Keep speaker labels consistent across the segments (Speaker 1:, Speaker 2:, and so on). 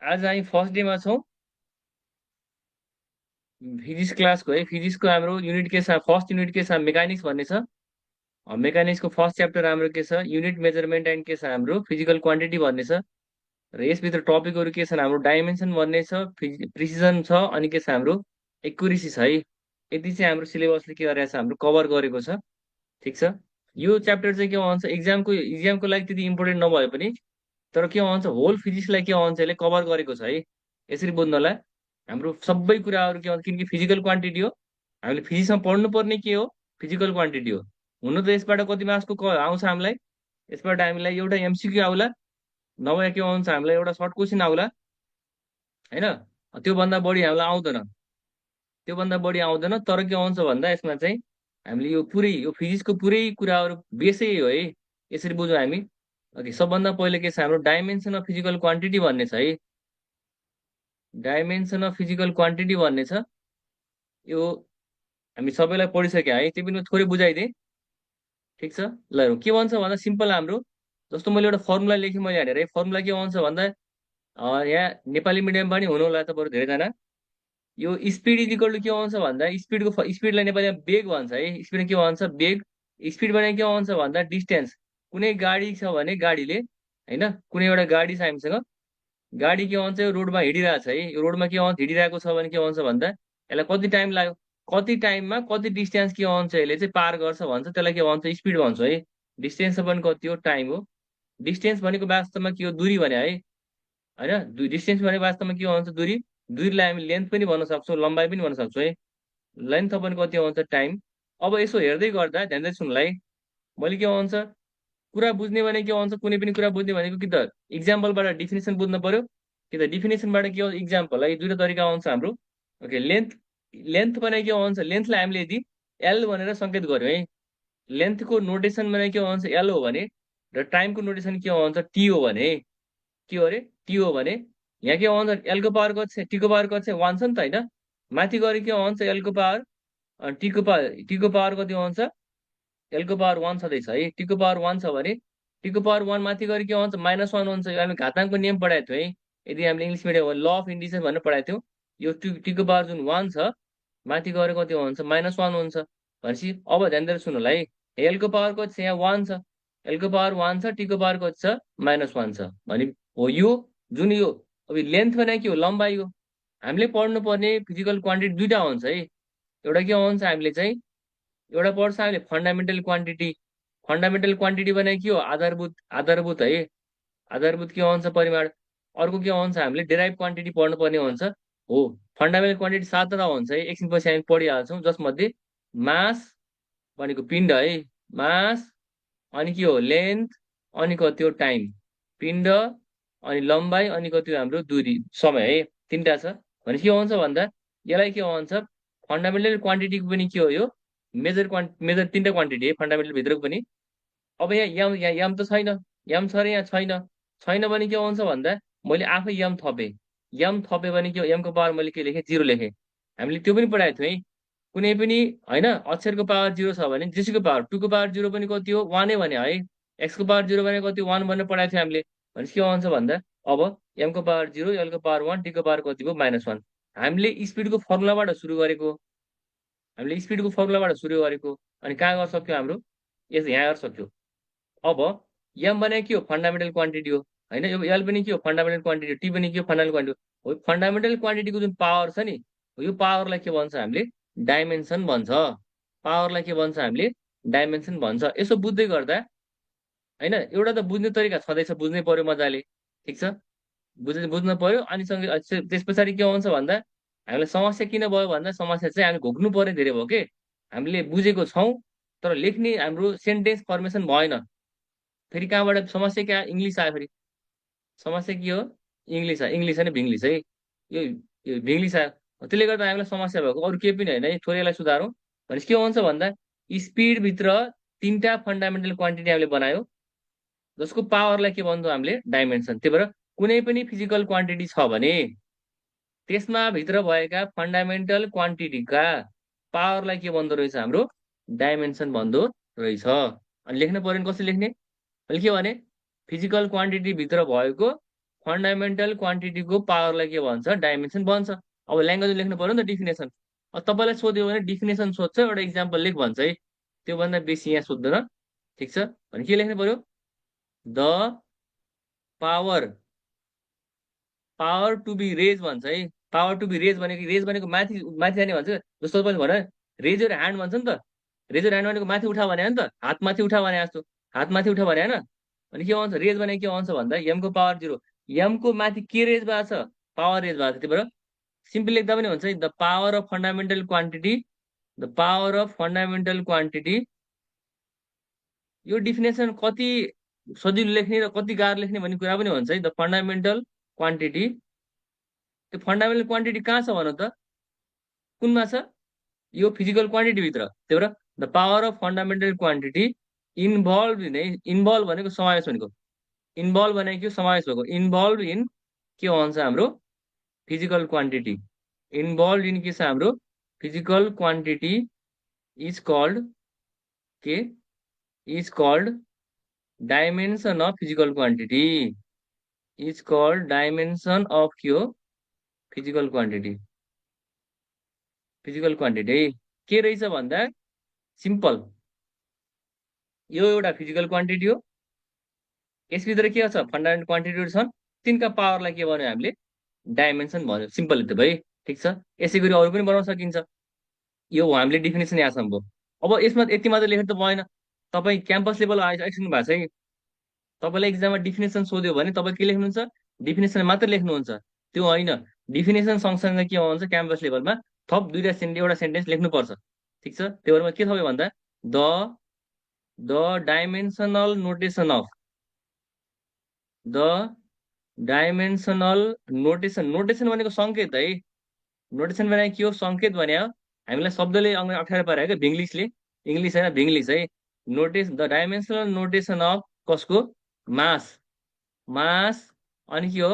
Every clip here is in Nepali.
Speaker 1: आज हामी फर्स्ट डेमा छौँ फिजिक्स क्लासको है। फिजिक्सको हाम्रो युनिट के छ, फर्स्ट युनिट के छ मेकानिक्स भन्ने छ। मेकानिक्सको फर्स्ट च्याप्टर हाम्रो के छ, युनिट मेजरमेन्ट एन्ड के छ हाम्रो फिजिकल क्वान्टिटी भन्ने छ। र यसभित्र टपिकहरू के छन्, हाम्रो डाइमेन्सन भन्ने छ, प्रिसिजन छ, अनि के छ हाम्रो एक्युरेसी छ है। यति चाहिँ हाम्रो सिलेबसले के गरेको छ, हाम्रो कभर गरेको छ। ठिक छ। यो च्याप्टर चाहिँ के भन्छ, इक्जामको लागि त्यति इम्पोर्टेन्ट नभए पनि तर के भन्छ, होल फिजिक्सलाई के भन्छ यसले कभर गरेको छ है। यसरी बुझ्नलाई हाम्रो सबै कुराहरू के भन्छ, किनकि फिजिकल क्वान्टिटी हो, हामीले फिजिक्समा पढ्नुपर्ने के हो, फिजिकल क्वान्टिटी हो। हुन त यसबाट कति मार्क्सको आउँछ हामीलाई, यसबाट हामीलाई एउटा एमसिक्यू आउला, नभए के भन्छ हामीलाई एउटा सर्ट क्वेसन आउला होइन। त्योभन्दा बढी हामीलाई आउँदैन, त्योभन्दा बढी आउँदैन। तर के आउँछ भन्दा यसमा चाहिँ हामीले यो फिजिक्सको पुरै कुराहरू बेसै हो है। यसरी बुझौँ हामी। ओके, सबभन्दा पहिले के छ, हाम्रो डाइमेन्सन अफ फिजिकल क्वान्टिटी भन्ने छ है। डाइमेन्सन अफ फिजिकल क्वान्टिटी भन्ने छ। यो हामी सबैलाई पढिसक्यो है, त्यो पनि थोरै बुझाइदिएँ। ठिक छ। ल हेरौँ के भन्छ भन्दा, सिम्पल हाम्रो जस्तो मैले एउटा फर्मुला लेखेँ मैले यहाँनिर है। फर्मुला के भन्छ भन्दा, यहाँ नेपाली मिडियममा पनि हुनु होला त बरु धेरैजना। यो स्पिड इज इक्वल टु के भन्छ भन्दा, स्पिडलाई नेपालीमा बेग भन्छ है। स्पिड के भन्छ, बेग। स्पिड भने के भन्छ भन्दा डिस्टेन्स। कुनै गाडी छ भने गाडीले होइन, कुनै एउटा गाडी छ हामीसँग, गाडी के भन्छ यो रोडमा हिँडिरहेको छ है। यो रोडमा के भन्छ हिँडिरहेको छ भने के भन्छ भन्दा यसलाई कति टाइम लाग्यो, कति टाइममा कति डिस्टेन्स के भन्छ यसले चाहिँ पार गर्छ भन्छ, त्यसलाई के भन्छ स्पिड भन्छ है। डिस्टेन्स पनि कति हो, टाइम हो। डिस्टेन्स भनेको वास्तवमा के हो, दूरी भने है होइन। डिस्टेन्स भनेको वास्तवमा के भन्छ, दूरी। दूरीलाई हामी लेन्थ पनि भन्न सक्छौँ, लम्बाइ पनि भन्न सक्छौँ है। लेन्थ पनि कति भन्छ, टाइम। अब यसो हेर्दै गर्दा ध्यान दिएर सुन्नुलाई, मैले के भन्छ कुरा बुझ्ने भने के भन्छ, कुनै पनि कुरा बुझ्ने भनेको कि त इक्जाम्पलबाट डिफिनेसन बुझ्नु पर्यो, कि त डिफिनेसनबाट के हो इक्जाम्पल है। दुईवटा तरिका हुन्छ हाम्रो। Okay, length. लेन्थ भने के भन्छ, लेन्थलाई हामीले यदि एल भनेर सङ्केत गर्यो है, लेन्थको नोटेसन भने के भन्छ एल हो भने, र टाइमको नोटेसन के भन्छ टी हो भने, के हो अरे टी हो भने, यहाँ के भन्छ एलको पावर कति छ, टीको पावर कति छ, वान छ नि त होइन। माथि गएर के भन्छ एलको पावर, टीको पावर कति भन्छ, एलको पावर वान छँदैछ है। टीको पावर वान छ भने टीको पावर वान माथि गएर के भन्छ माइनस वान हुन्छ। यो हामी घाताङ्कको नियम पढाएको थियौँ है, यदि हामीले English medium law of indices भनेर पढाएको थियौँ। यो टीको पावर जुन वान छ, माथि गएर कति हुन्छ माइनस वान हुन्छ भनेपछि अब ध्यान दिएर सुन्नु है। एलको पावर कति छ, यहाँ वान छ, एलको पावर वान छ, टीको पावर कति छ माइनस वान छ भने हो यो जुन यो। अब लेन्थ भने के हो, लम्बाइ हो। हामीले पढ्नुपर्ने फिजिकल क्वान्टिटी दुइटा हुन्छ है। एउटा के भन्छ हामीले चाहिँ, एउटा पढ्छ हामीले फन्डामेन्टल क्वान्टिटी। फन्डामेन्टल क्वान्टिटी भने के हो, आधारभूत, आधारभूत है। आधारभूत के भन्छ परिमाण। अर्को के भन्छ हामीले डेराइभ क्वान्टिटी पढ्नुपर्ने हुन्छ हो। फन्डामेन्टल क्वान्टिटी सातवटा हुन्छ है, एकछिनपछि हामी पढिहाल्छौँ। जसमध्ये मास भनेको पिण्ड है, मास, अनि के हो लेन्थ, अनि कति हो टाइम, पिण्ड, अनि लम्बाइ, अनि कति हो हाम्रो दूरी, समय है। तिनवटा छ भने के भन्छ भन्दा यसलाई के भन्छ फन्डामेन्टल क्वान्टिटीको पनि के हो यो मेजर तिनवटा क्वान्टिटी है फन्डामेन्टल भित्रको पनि। अब यहाँ यम त छैन, यम छ र यहाँ छैन। छैन भने के भन्छ भन्दा मैले आफै यम थपेँ, यम थपेँ भने के हो, यमको पावर मैले के लेखेँ जिरो लेखेँ। हामीले त्यो पनि पढाएको थियौँ है। कुनै पनि होइन अक्षरको पावर जिरो छ भने जेसीको पावर टूको पावर जिरो पनि कति हो, वानै भने है। एक्सको पावर जिरो भने कति, वान भनेर पढाएको थियो हामीले। भनेपछि के भन्छ भन्दा अब एमको पावर जिरो, एलको पावर वान, टीको पावर कति भयो माइनस वान। हामीले स्पिडको फर्मुलाबाट सुरु गरेको, हामीले स्पिडको फर्मुलाबाट सुरु गरेको, अनि कहाँ गर्न सक्यो हाम्रो यस यहाँ गर्न सक्यो। अब एम भने के हो, फन्डामेन्टल क्वान्टिटी हो होइन। यो एल पनि के हो, फन्डामेन्टल क्वान्टिटी हो। टी पनि के हो, फन्डामेन्टल क्वान्टिटी हो। फन्डामेन्टल क्वान्टिटीको जुन पावर छ नि, यो पावरलाई के भन्छ हामीले डाइमेन्सन भन्छ। पावरलाई के भन्छ हामीले डाइमेन्सन भन्छ। यसो बुझ्दै गर्दा होइन, एउटा त बुझ्ने तरिका छँदैछ, बुझ्नै पर्यो मजाले। ठिक छ, बुझ्नु पर्यो। अनि सँगै त्यस पछाडि के भन्छ भन्दा हामीलाई समस्या किन भयो भन्दा, समस्या चाहिँ हामी घोक्नु पर्ने धेरै भयो के। हामीले बुझेको छौँ तर लेख्ने हाम्रो सेन्टेन्स फर्मेसन भएन। फेरि कहाँबाट समस्या क्या, इङ्ग्लिस आयो फेरि। समस्या के हो, इङ्ग्लिस आयो, इङ्ग्लिस होइन भिङ्ग्लिस है। यो यो भिङ्ग्लिस आयो, त्यसले गर्दा हामीलाई समस्या भएको, अरू केही पनि होइन है। थोरै यसलाई सुधारौँ भनेपछि के भन्छ भन्दा स्पिडभित्र तिनवटा फन्डामेन्टल क्वान्टिटी हामीले बनायो, जसको पावरलाई के भन्छौँ हामीले डाइमेन्सन। त्यही भएर कुनै पनि फिजिकल क्वान्टिटी छ भने त्यसमा भित्र भएका फन्डामेन्टल क्वान्टिटीका पावरलाई के भन्दो रहेछ हाम्रो डाइमेन्सन भन्दो रहेछ। अनि लेख्नु पर्यो भने कसरी लेख्ने, मैले के भने फिजिकल क्वान्टिटी भित्र भएको फन्डामेन्टल क्वान्टिटीको पावरलाई के भन्छ डाइमेन्सन भन्छ। अब ल्याङ्ग्वेज लेख्नु पर्यो नि त डिफिनेसन। अब तपाईँलाई सोध्यो भने डिफिनेसन सोध्छ, एउटा इक्जाम्पल लेख भन्छ है, त्योभन्दा बेसी यहाँ सोध्दैन। ठिक छ भने के लेख्नु पर्यो, the power power to be raise भन्छ है। पावर टु बी रेज भनेको माथि माथि जाने भन्छ। जस्तो तपाईँले भने रेज योर ह्यान्ड भन्छ नि त, रेज योर ह्यान्ड भनेको माथि उठा भने हो नि त, हात माथि उठा भने जस्तो, हात माथि उठा भने होइन। अनि के भन्छ रेज भनेको के भन्छ भन्दा एमको पावर 0, एमको माथि के रेज भएको छ, पावर रेज भएको छ। त्यही भएर सिम्पल लेख्दा पनि हुन्छ है, the power of fundamental quantity, the power of fundamental quantity. यो डिफिनेसन कति सजिलो लेख्ने र कति गाह्रो लेख्ने भन्ने कुरा पनि हुन्छ है। द फन्डामेन्टल क्वान्टिटी, त्यो फन्डामेन्टल क्वान्टिटी कहाँ छ भन त, कुनमा छ, यो फिजिकल क्वान्टिटी भित्र। त्यही भएर the power of fundamental quantity involve in है, इन्भल्भ भनेको समावेश भनेको, इन्भल्भ भनेको समावेश भएको, इन्भल्भ इन के भन्छ हाम्रो फिजिकल क्वान्टिटी, इन्भल्भ इन के छ हाम्रो फिजिकल क्वान्टिटी इज कल्ड के, is called dimension of physical quantity, is called dimension of के हो फिजिकल क्वान्टिटी। फिजिकल क्वान्टिटी के रहेछ भन्दा सिम्पल, यो एउटा फिजिकल क्वान्टिटी हो, यसभित्र के छ फन्डामेन्टल क्वान्टिटीहरू छन्, तिनका पावरलाई के भन्यो हामीले डाइमेन्सन भन्यो। सिम्पल त भाइ। ठिक छ, यसै गरी अरू पनि बनाउन सकिन्छ। यो हामीले डिफिनेसन यहाँसम्म भयो। अब यसमा यति मात्र लेखेर त भएन, तपाईँ क्याम्पस लेभल आइसक्नु भएको छ है, तपाईँलाई इक्जाममा डिफिनेसन सोध्यो भने तपाईँ के लेख्नुहुन्छ, डिफिनेसन मात्र लेख्नुहुन्छ, त्यो होइन। डिफिनेसन सँगसँगै के हुन्छ क्याम्पस लेभलमा थप एउटा सेन्टेन्स लेख्नुपर्छ। ठिक छ, त्यो भएर के थप्यो भन्दा the dimensional notation of, the dimensional notation, notation भनेको सङ्केत है, नोटेसन भनेको के हो सङ्केत भने हो। हामीलाई शब्दले अप्ठ्यारो पारे क्या, भिङ्लिसले, इङ्ग्लिस होइन भिङ्लिस है। नोटेस द डाइमेन्सनल नोटेसन अफ कसको, मास, मास अनि के हो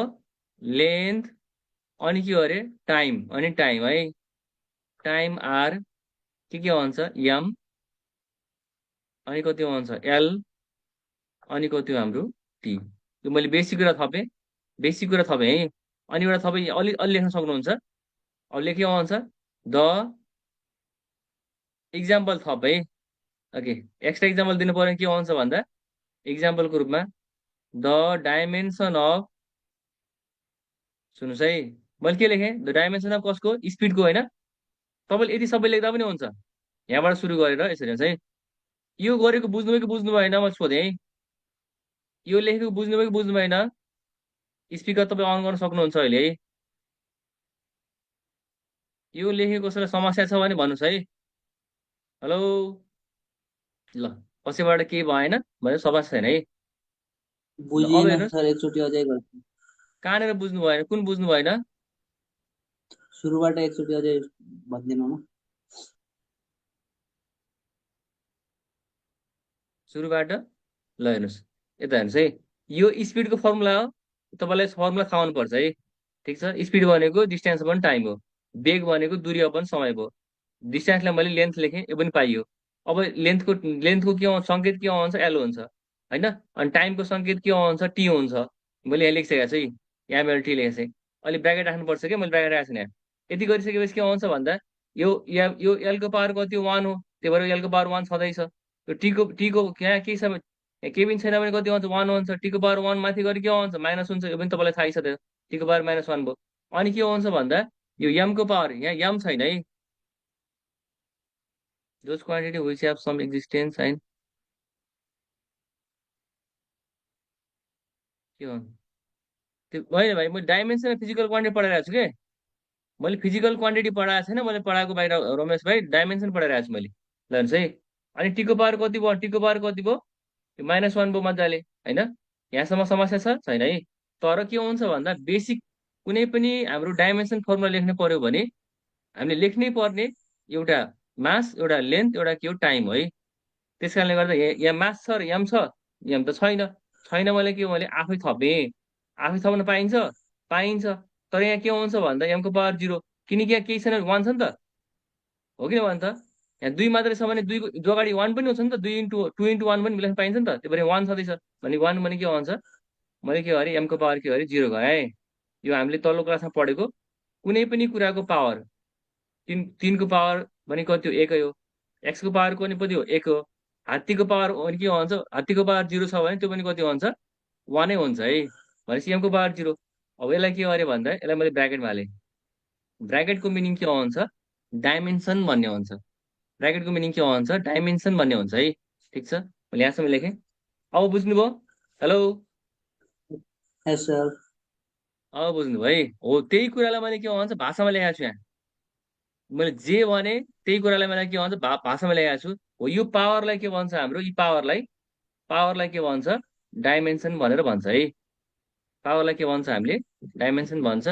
Speaker 1: लेन्थ, अनि के हो अरे टाइम, अनि टाइम है, टाइम आर के भन्छ एम, अनि कति भन्छ एल, अनि कति हाम्रो टी। यो मैले बेसिक कुरा थपेँ, बेसिक कुरा थपेँ है। अनि एउटा तपाईँ अलि अलि लेख्न सक्नुहुन्छ। अब लेख्यो भन्छ द इक्जाम्पल थप है, ओके एक्स्ट्रा इक्जाम्पल दिनु पर्यो के भन्छ भन्दा इक्जाम्पलको रूपमा द डाइमेन्सन अफ, सुन्नुहोस् है मैले के लेखेँ, द डाइमेन्सन अफ कसको स्पिडको होइन। तपाईँले यति सबै लेख्दा पनि हुन्छ, यहाँबाट सुरु गरेर यसरी हुन्छ है। यो गरेको बुझ्नुभयो कि बुझ्नु भएन म सोधेँ है, यो लेखेको बुझ्नुभयो कि बुझ्नु भएन। स्पिकर तपाईँ अन गर्न सक्नुहुन्छ अहिले है। यो लेखेको कसैलाई समस्या छ भने भन्नुहोस् है। हेलो, ल पछिबाट केही भएन भने समस्या छैन है। अब
Speaker 2: बुझिएन
Speaker 1: हेर्नुहोस्
Speaker 2: सर, एकचोटि अझै गर्छु।
Speaker 1: कहाँनिर बुझ्नु भएन, कुन बुझ्नु भएन,
Speaker 2: सुरुबाट एकचोटि अझै भनिदिनु न।
Speaker 1: सुरुबाट ल हेर्नुहोस्, यता हेर्नुहोस् है, यो स्पिडको फर्मुला हो, तपाईँलाई फर्मुला थाहा हुनुपर्छ है। ठिक छ, स्पिड भनेको डिस्टेन्स अपन टाइम हो, वेग भनेको दूरी अपन समय भयो। डिस्टेन्सलाई मैले लेन्थ लेखेँ, यो पनि पाइयो। अब लेन्थको के हुन्छ सङ्केत के हुन्छ एल हुन्छ होइन, अनि टाइमको सङ्केत के हुन्छ टी हुन्छ। मैले यहाँ लेखिसकेको छु है, यहाँ मैले टी लेखेको छु। अहिले ब्राकेट राख्नुपर्छ क्या, मैले ब्राकेट राखेको छु यहाँ। यति गरिसकेपछि के हुन्छ भन्दा यो एलको पावर कति 1 हो, त्यही भएर एलको पावर 1 छँदैछ। यो टीको यहाँ केही छ केही पनि छैन भने कति हुन्छ 1 हुन्छ, टीको पावर 1 माथि गरी के हुन्छ माइनस हुन्छ, यो पनि तपाईँलाई थाहै छ त्यो, टीको पावर -1 भयो। अनि के हुन्छ भन्दा यो एमको पावर, यहाँ एम छैन है, those quantity which have some existence and के हो त्यो होइन भाइ, मैले डाइमेन्सन फिजिकल क्वान्टिटी पढाइरहेको छु कि, मैले फिजिकल क्वान्टिटी पढाएको छैन, मैले पढाएको बाहिर रमेश भाइ डाइमेन्सन पढाइरहेको छु मैले। ल हेर्नुहोस् है, अनि टीको पावर कति भयो, टीको पावर कति भयो -1 भयो मजाले होइन। यहाँसम्म समस्या छ छैन है। तर के हुन्छ भन्दा बेसिक कुनै पनि हाम्रो डाइमेन्सन फर्मुला लेख्नु पर्यो भने हामीले लेख्नै पर्ने एउटा मास, एउटा लेन्थ, एउटा के हो टाइम है। त्यस कारणले गर्दा यहाँ मास छ र एम छ, एम त छैन, छैन मैले के मैले आफै थपेँ, आफै थप्न पाइन्छ, पाइन्छ। तर यहाँ के हुन्छ भन्दा एमको पावर 0, किनकि यहाँ केही छैन 1 छ नि त, हो कि भन्छ। यहाँ 2 मात्रै छ भने 2को जो अगाडि 1 पनि हुन्छ नि त, 2 × 2 × 1 पनि लेख्न पाइन्छ नि त, त्यो भएर 1 छँदैछ भने 1 भने के भन्छ मैले के गरेँ, एमको पावर के गरेँ, 0 गराएँ। यो हामीले तल्लो क्लासमा पढेको कुनै पनि कुराको पावर, तिनको पावर भनेको कति हो, 1 हो। एक्सको पावर पनि कति हो, 1 हो। हात्तीको पावर अनि के भन्छ, हात्तीको पावर 0 छ भने त्यो पनि कति हुन्छ, 1 हुन्छ है। भनेपछि एमको पावर 0। अब यसलाई के गरेँ भन्दा यसलाई मैले ब्राकेटमा हालेँ। ब्राकेटको मिनिङ के हुन्छ, डाइमेन्सन भन्ने हुन्छ। ब्राकेटको मिनिङ के हुन्छ, डाइमेन्सन भन्ने हुन्छ है। ठिक छ, मैले यहाँसम्म लेखेँ। अब बुझ्नुभयो? हेलो,
Speaker 2: यस सर।
Speaker 1: अब बुझ्नुभयो है। हो, त्यही कुरालाई मैले के भन्छ, भाषामा लेखाएको छु यहाँ। मैले जे भने त्यही कुरालाई मैले के भन्छ, भाषामा लेखाएको छु। हो, यो पावरलाई के भन्छ, हाम्रो यी पावरलाई पावरलाई के भन्छ, डाइमेन्सन भनेर भन्छ है। पावरलाई के भन्छ हामीले, डाइमेन्सन भन्छ।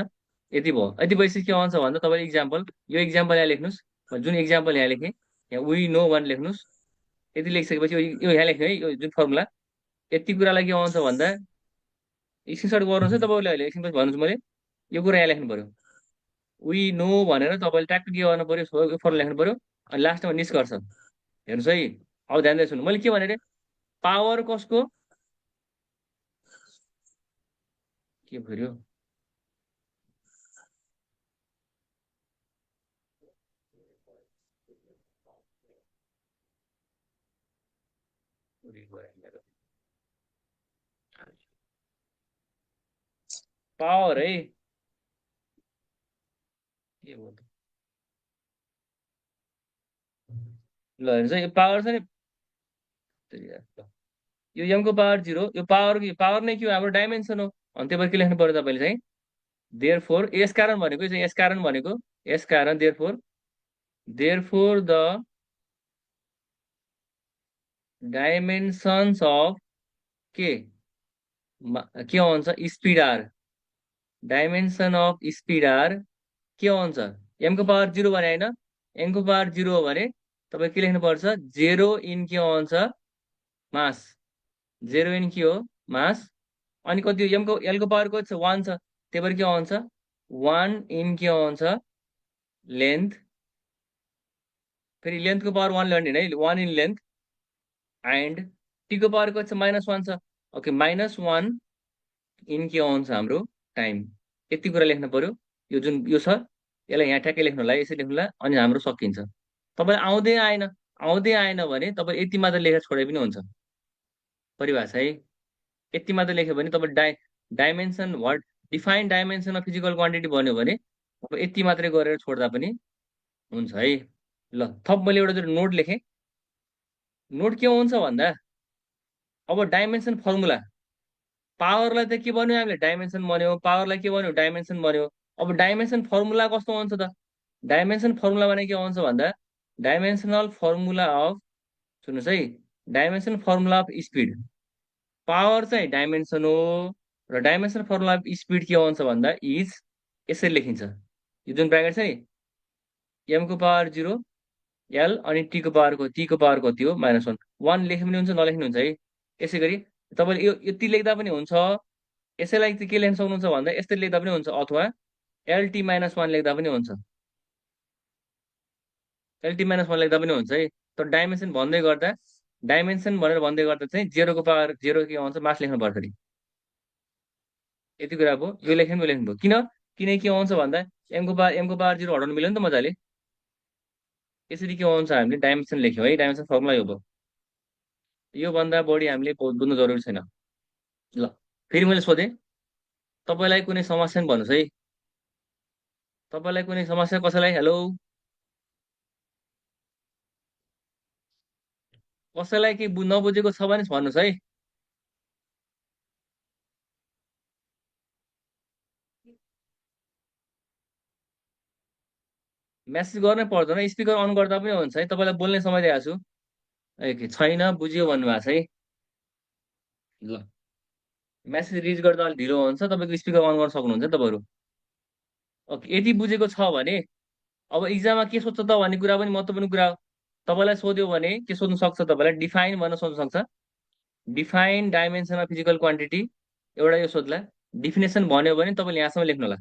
Speaker 1: यति भयो। यति भइसक्यो के भन्छ भन्दा तपाईँले इक्जाम्पल, यो इक्जाम्पल यहाँ लेख्नुहोस्। जुन इक्जाम्पल यहाँ लेखेँ, यहाँ वी नो भनेर लेख्नुहोस्। यति लेखिसकेपछि यो यहाँ लेख्नु है, यो जुन फर्मुला। यति कुरालाई के भन्छ भन्दा, स्क्रिनसट गर्नुहोस् है तपाईँले, अहिले एकछिनपछि भन्नुहोस् मैले। यो कुरा यहाँ लेख्नु पर्यो, वी नो भनेर तपाईँले ट्याक्क के गर्नु पर्यो, यो फर्मुला लेख्नु पर्यो। अनि लास्टमा निष्कर्ष हेर्नुहोस् है। अब ध्यान दिएर सुन्नु, मैले के भने अरे, पावर कसको, के भन्यो, पावर है, के भयो त? ल हेर्नुहोस् है, यो पावर छ नि, यो एमको पावर 0, यो पावर नै के हो, हाम्रो डाइमेन्सन हो। अनि त्यही भएर के लेख्नु पर्यो तपाईँले चाहिँ, देयर फोर, यस कारण भनेको चाहिँ, यस कारण भनेको, यस कारण therefore the dimensions of के के हुन्छ, speed are, dimension of speed are के हुन्छ, एमको पावर 0 भने होइन, एमको पावर 0 हो भने तपाईँ के लेख्नुपर्छ, 0 इन के हुन्छ, मास। 0 इन के हो, मास। अनि कति हो, एलको पावर कति छ, 1 छ। त्यही भएर के हुन्छ, 1 इन के हुन्छ, लेन्थ। फेरि लेन्थको पावर 1 ल्याउने है, 1 इन लेन्थ। एन्ड टीको पावर कति छ, -1 छ। ओके, -1 इन के आउँछ हाम्रो, टाइम। यति कुरा लेख्नु पर्यो। यो जुन यो छ, यसलाई यहाँ ठ्याक्कै लेख्नुलाई, यसरी लेख्नुलाई, अनि हाम्रो सकिन्छ। तपाईँलाई आउँदै आएन भने तपाईँ यति मात्र लेखेर छोडे पनि हुन्छ, परिभाषा है। यति मात्र लेख्यो भने तपाईँ dimension what, define dimension of physical quantity भन्यो भने तपाईँ यति मात्रै गरेर छोड्दा पनि हुन्छ है। ल, थप मैले एउटा नोट लेखेँ। नोट के हुन्छ भन्दा, अब डाइमेन्सन फर्मुला, पावरलाई त के भन्यो हामीले, डाइमेन्सन भन्यो। पावरलाई के भन्यो, डाइमेन्सन भन्यो। अब डाइमेन्सन फर्मुला कस्तो हुन्छ त, डाइमेन्सन फर्मुला भने के हुन्छ भन्दा, डाइमेन्सनल फर्मुला अफ, सुन्नुहोस् है, dimension formula of speed. Power चाहिँ डाइमेन्सन हो, र डाइमेन्सन फर्मुला अफ स्पिड के हुन्छ भन्दा, इज, यसरी लेखिन्छ। यो जुन ब्राकेट छ नि, एमको पावर 0, एल, अनि टीको पावर कति हो, -1। 1 लेख्नु पनि हुन्छ, नलेख्नु हुन्छ है। यसै गरी तपाईँले यो यति लेख्दा पनि हुन्छ। यसैलाई चाहिँ के लेख्न सक्नुहुन्छ भन्दा, यस्तै लेख्दा पनि हुन्छ, अथवा एलटी -1 लेख्दा पनि हुन्छ। एलटी -1 लेख्दा पनि हुन्छ है। तर डाइमेन्सन भन्दै गर्दा, डाइमेन्सन भनेर भन्दै गर्दा चाहिँ 0को पावर 0 के आउँछ, मास लेख्नु पर्छ फेरि। यति कुरा भयो। यो लेख्नु लेख्नुभयो किन, किनकि के आउँछ भन्दा, एमको पावर 0 हटाउनु मिल्यो नि त मजाले। यसरी के आउँछ, हामीले डाइमेन्सन लेख्यौँ है, डाइमेन्सन फर्मुला यो भयो। योभन्दा बढी हामीले बुझ्नु जरुरी छैन। ल, फेरि मैले सोधेँ, तपाईँलाई कुनै समस्या नि भन्नुहोस् है। तपाईँलाई कुनै समस्या, कसैलाई, हेलो, कसैलाई केही नबुझेको छ भने भन्नुहोस् है। म्यासेज गर्नै पर्दैन, स्पिकर अन गर्दा पनि हुन्छ है। तपाईँलाई बोल्ने समय दिएको छु। ए के छैन, बुझियो भन्नुभएको छ है। ल, म्यासेज रिड गर्दा अलिक ढिलो हुन्छ, तपाईँको स्पिकर अन गर्न सक्नुहुन्छ तपाईँहरू। ओके, यति बुझेको छ भने अब इक्जाममा के सोध्छ त भन्ने कुरा पनि महत्त्वपूर्ण कुरा हो। तपाईँलाई सोध्यो भने के सोध्नु सक्छ, तपाईँलाई डिफाइन भन्न सोध्नु सक्छ, define dimension of physical quantity, एउटा यो सोध्ला। डिफिनेसन भन्यो भने तपाईँले यहाँसम्म लेख्नु होला।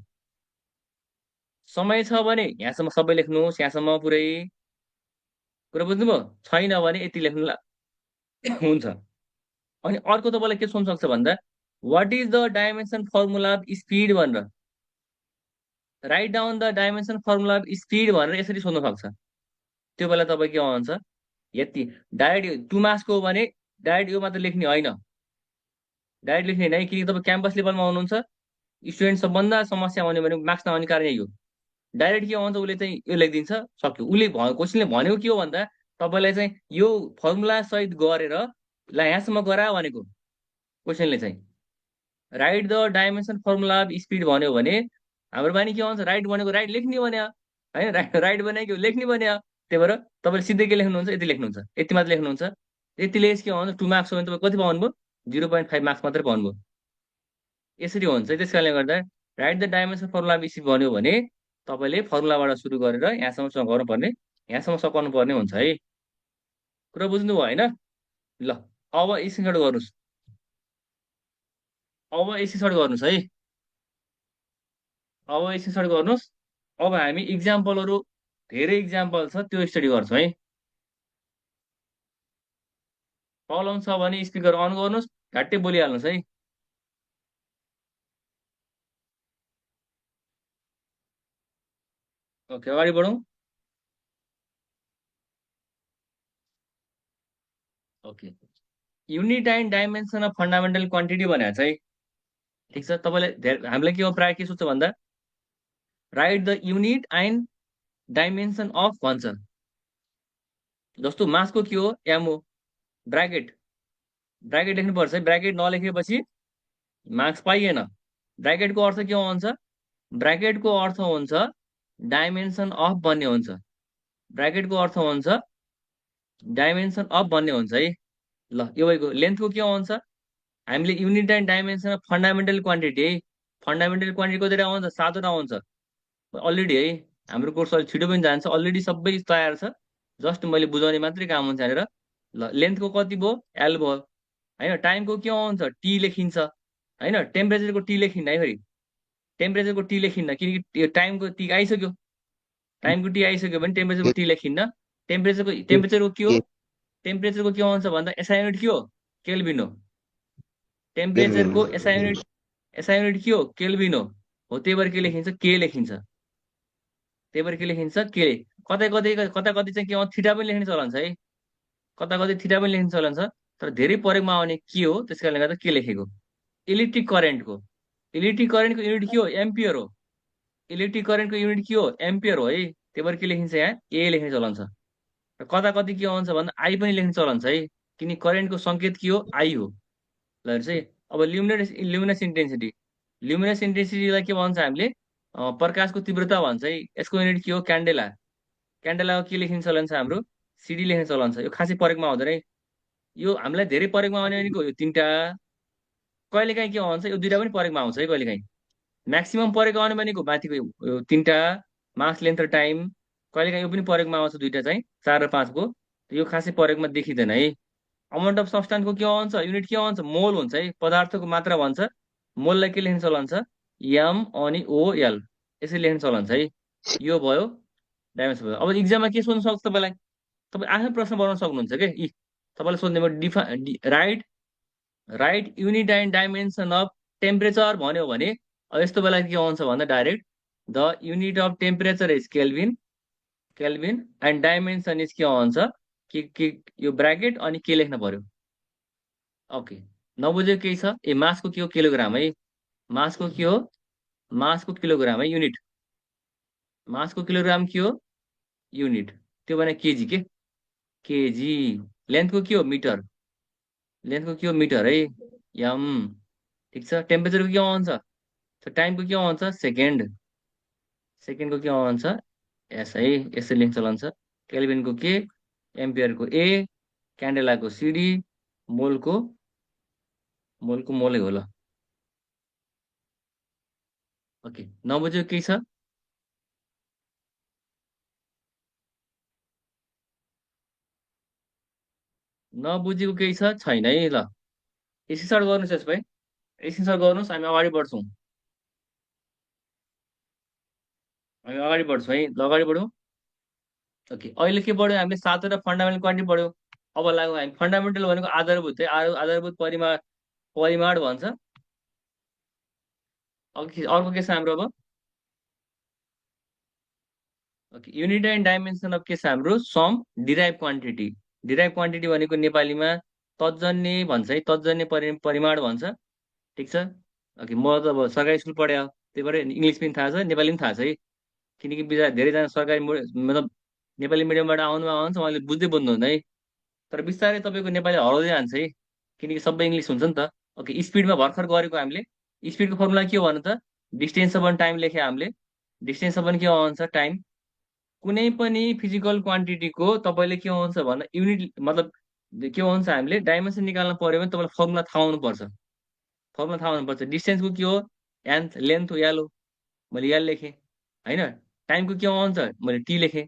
Speaker 1: समय छ भने यहाँसम्म सबै लेख्नुहोस्, यहाँसम्म पुरै कुरा बुझ्नुभयो। छैन भने यति लेख्नु हुन्छ। अनि अर्को तपाईँलाई के सोध्नु सक्छ भन्दा, what is the dimension formula of speed भनेर, write down the dimension formula of speed भनेर यसरी सोध्न सक्छ। त्यो बेला तपाईँ के आउँछ, यति डाइरेक्ट 2 मार्क्सको हो भने डाइरेक्ट यो मात्र लेख्ने होइन, डाइरेक्ट लेख्ने होइन, किनकि तपाईँ क्याम्पस लेभलमा आउनुहुन्छ, स्टुडेन्ट सबभन्दा समस्या आउने भनेको मार्क्स नआउने कारण यही हो। डाइरेक्ट के आउँछ, उसले चाहिँ यो लेखिदिन्छ, सक्यो। उसले क्वेसनले भनेको के हो भन्दा तपाईँलाई चाहिँ यो फर्मुला सहित गरेर ल यहाँसम्म गरा भनेको क्वेसनले चाहिँ। Right the dimension formula of speed भन्यो भने हाम्रो बानी के आउँछ, राइट भनेको राइट लेख्ने भन्यो होइन, राइट राइट भनेको लेख्ने भन्यो। त्यही भएर तपाईँले सिधै के लेख्नुहुन्छ, यति लेख्नुहुन्छ, यति मात्र लेख्नुहुन्छ। यतिले के आउँछ, 2 मार्क्स हो भने तपाईँ कति पाउनुभयो, 0.5 मार्क्स मात्रै पाउनुभयो। यसरी हुन्छ। त्यस कारणले गर्दा right the dimension formula of speed भन्यो भने तपाईँले फर्मुलाबाट सुरु गरेर यहाँसम्म सघाउनु पर्ने, यहाँसम्म सघाउनु पर्ने हुन्छ है। कुरा बुझ्नुभयो होइन? ल अब स्क्रिनसट गर्नुहोस्, अब स्क्रिनसट गर्नुहोस् है, अब स्क्रिनसट गर्नुहोस्। अब हामी इक्जाम्पलहरू, धेरै इक्जाम्पल छ, त्यो स्टडी गर्छौँ है। प्रब्लम छ भने स्पिकर अन गर्नुहोस्, घाट्टै बोलिहाल्नुहोस् है। ओके, अगाडि बढौँ। Okay, unit and dimension of fundamental quantity भनेको चाहिँ ठिक छ। तपाईँले हामीलाई के हो, प्रायः के सोध्छ भन्दा right the unit and dimension of भन्छ। जस्तो मासको के हो, एम हो, ब्राकेट ब्राकेट लेख्नुपर्छ है। ब्राकेट नलेखेपछि मार्क्स पाइएन। ब्राकेटको अर्थ के हुन्छ, ब्राकेटको अर्थ हुन्छ डाइमेन्सन अफ भन्ने हुन्छ, ब्राकेटको अर्थ हुन्छ डाइमेन्सन अफ भन्ने हुन्छ है। ल यो भएको लेन्थको के हुन्छ, हामीले unit and dimension of fundamental quantity है। फन्डामेन्टल क्वान्टिटी कतिवटा आउँछ, 7वटा आउँछ अलरेडी है। हाम्रो कोर्स अलिक छिटो पनि जान्छ, अलरेडी सबै तयार छ, जस्ट मैले बुझाउने मात्रै काम हुन्छ यहाँनिर। ल लेन्थको कति भयो, एल भयो होइन। टाइमको के आउँछ, टी लेखिन्छ होइन। टेम्परेचरको टी लेखिन्न है, फेरि टेम्परेचरको टी लेखिन्न, किनकि टाइमको टी आइसक्यो, टाइमको टी आइसक्यो भने टेम्परेचरको टी लेखिन्न। टेम्परेचरको के हो, टेम्परेचरको के आउँछ भन्दा एसआई युनिट के हो, केल्भिन हो। टेम्परेचरको एसआई युनिट के हो, केल्भिन हो। त्यही भएर के लेखिन्छ, के लेखिन्छ, त्यही भएर के लेखिन्छ, के। कतै कतै कता कति चाहिँ के हो, थिटा पनि लेख्ने चलन छ है, कता कतै थिटा पनि लेख्ने चलन छ, तर धेरै प्रयोगमा आउने के हो, त्यस कारणले गर्दा के लेखेको। इलेक्ट्रिक करेन्टको युनिट के हो, एम्पियर हो। इलेक्ट्रिक करेन्टको युनिट के हो, एम्पियर हो है। त्यही भएर के लेखिन्छ, यहाँ ए लेख्ने चलन छ। र कता कति के हुन्छ भन्दा आई पनि लेख्ने चलन छ है, किनकि करेन्टको सङ्केत के हो, आई हो। ल हेर्नुहोस् है, अब ल्युमिनस इन्टेन्सिटी, ल्युमिनस इन्टेन्सिटीलाई के भन्छ हामीले, प्रकाशको तीव्रता भन्छ है। यसको युनिट के हो, क्यान्डेला। क्यान्डेलाको के लेख्ने चलन छ हाम्रो, सिडी लेख्ने चलन छ। यो खासै प्रयोगमा आउँदैन है, यो हामीलाई धेरै प्रयोगमा आउने भनेको यो 3टा, कहिलेकाहीँ के भन्छ यो 2टा पनि प्रयोगमा आउँछ है कहिलेकाहीँ। म्याक्सिमम प्रयोग आउने भनेको माथिको यो 3टा, मास लेन्थ र टाइम। कहिलेकाहीँ यो पनि प्रयोगमा आउँछ 2टा चाहिँ, 4 र 5 को। यो खासै प्रयोगमा देखिँदैन है। अमाउन्ट अफ सब्सटेन्सको के हुन्छ, युनिट के हुन्छ, मोल हुन्छ है, पदार्थको मात्रा भन्छ। मोललाई के लेख्ने चलन छ, एम अनि ओएल, यसरी लेख्ने चलन छ है। यो भयो डाइमेन्सन भयो। अब इक्जाममा के सोध्न सक्छ तपाईँलाई, तपाईँ आफ्नै प्रश्न बनाउन सक्नुहुन्छ कि यी तपाईँलाई सोध्ने भयो, right right unit and dimension of temperature भन्यो भने अब यस्तो बेला के आउँछ भन्दा direct the unit of temperature is Calvin, Calvin and dimension is के आउँछ के यो ब्राकेट अनि के लेख्न पर्यो। ओके, नबुझेको केही छ, ए मासको के हो, किलोग्राम है। मासको के हो, मासको किलोग्राम है, युनिट। मासको किलोग्राम के हो, युनिट। त्यो भने केजी के, केजी। लेन्थको के हो, मिटर। लेन्थको के हो, मिटर है, एम। ठिक छ। टेम्परेचरको के आउँछ, टाइमको के आउँछ, सेकेन्ड। सेकेन्डको के आउँछ, एस है, यसरी लेख्न चलन छ। केल्भिनको के, एम्पियरको ए, क्यान्डेलाको सिडी, मोलको मोलको मोलै हो। ल ओके, नबुझेको केही छ, नबुझेको केही छ, छैन है। ल स्क्रिनसट गर्नुहोस्, यसलाई स्क्रिनसट गर्नुहोस्, हामी अगाडि बढ्छौँ, हामी अगाडि बढ्छौँ है। ल अगाडि बढौँ। ओके, अहिले के पढ्यो हामीले, 7वटा फन्डामेन्टल क्वान्टिटी पढ्यो। अब लाग्यो हामी फन्डामेन्टल भनेको आधारभूत है, आधारभूत परिमाण, परिमाण भन्छ। अर्को के छ हाम्रो अब? Okay, unit and dimension of के छ हाम्रो? Some derive quantity. Derive quantity भनेको नेपालीमा तत्जन्य भन्छ है, तत्जन्य परिमाण भन्छ। ठिक छ। ओके, म त अब सरकारी स्कुल पढे हो, त्यही भएर इङ्ग्लिस पनि थाहा छ, नेपाली पनि थाहा छ है। किनकि धेरैजना सरकारी मतलब नेपाली मिडियमबाट आउँछ, उहाँले बुझ्दै बुझ्नुहुन्न है। तर बिस्तारै तपाईँको नेपाली हराउँदै जान्छ है, किनकि सबै इङ्ग्लिस हुन्छ नि त। ओके, स्पिडमा भर्खर गरेको हामीले। स्पिडको फर्मुला के हो भन्नु त? डिस्टेन्स अपन टाइम लेख्यो हामीले। डिस्टेन्स अपन के आउँछ? टाइम। कुनै पनि फिजिकल क्वान्टिटीको तपाईँले के आउँछ भन्दा युनिट मतलब के आउँछ, हामीले डाइमेन्सन निकाल्न पर्यो भने तपाईँलाई फर्मुला थाहा हुनुपर्छ। फर्मुला थाहा हुनुपर्छ। डिस्टेन्सको के हो? एन्थ लेन्थ हो, एल हो। मैले एल लेखेँ होइन। टाइमको के आउँछ? मैले टी लेखेँ।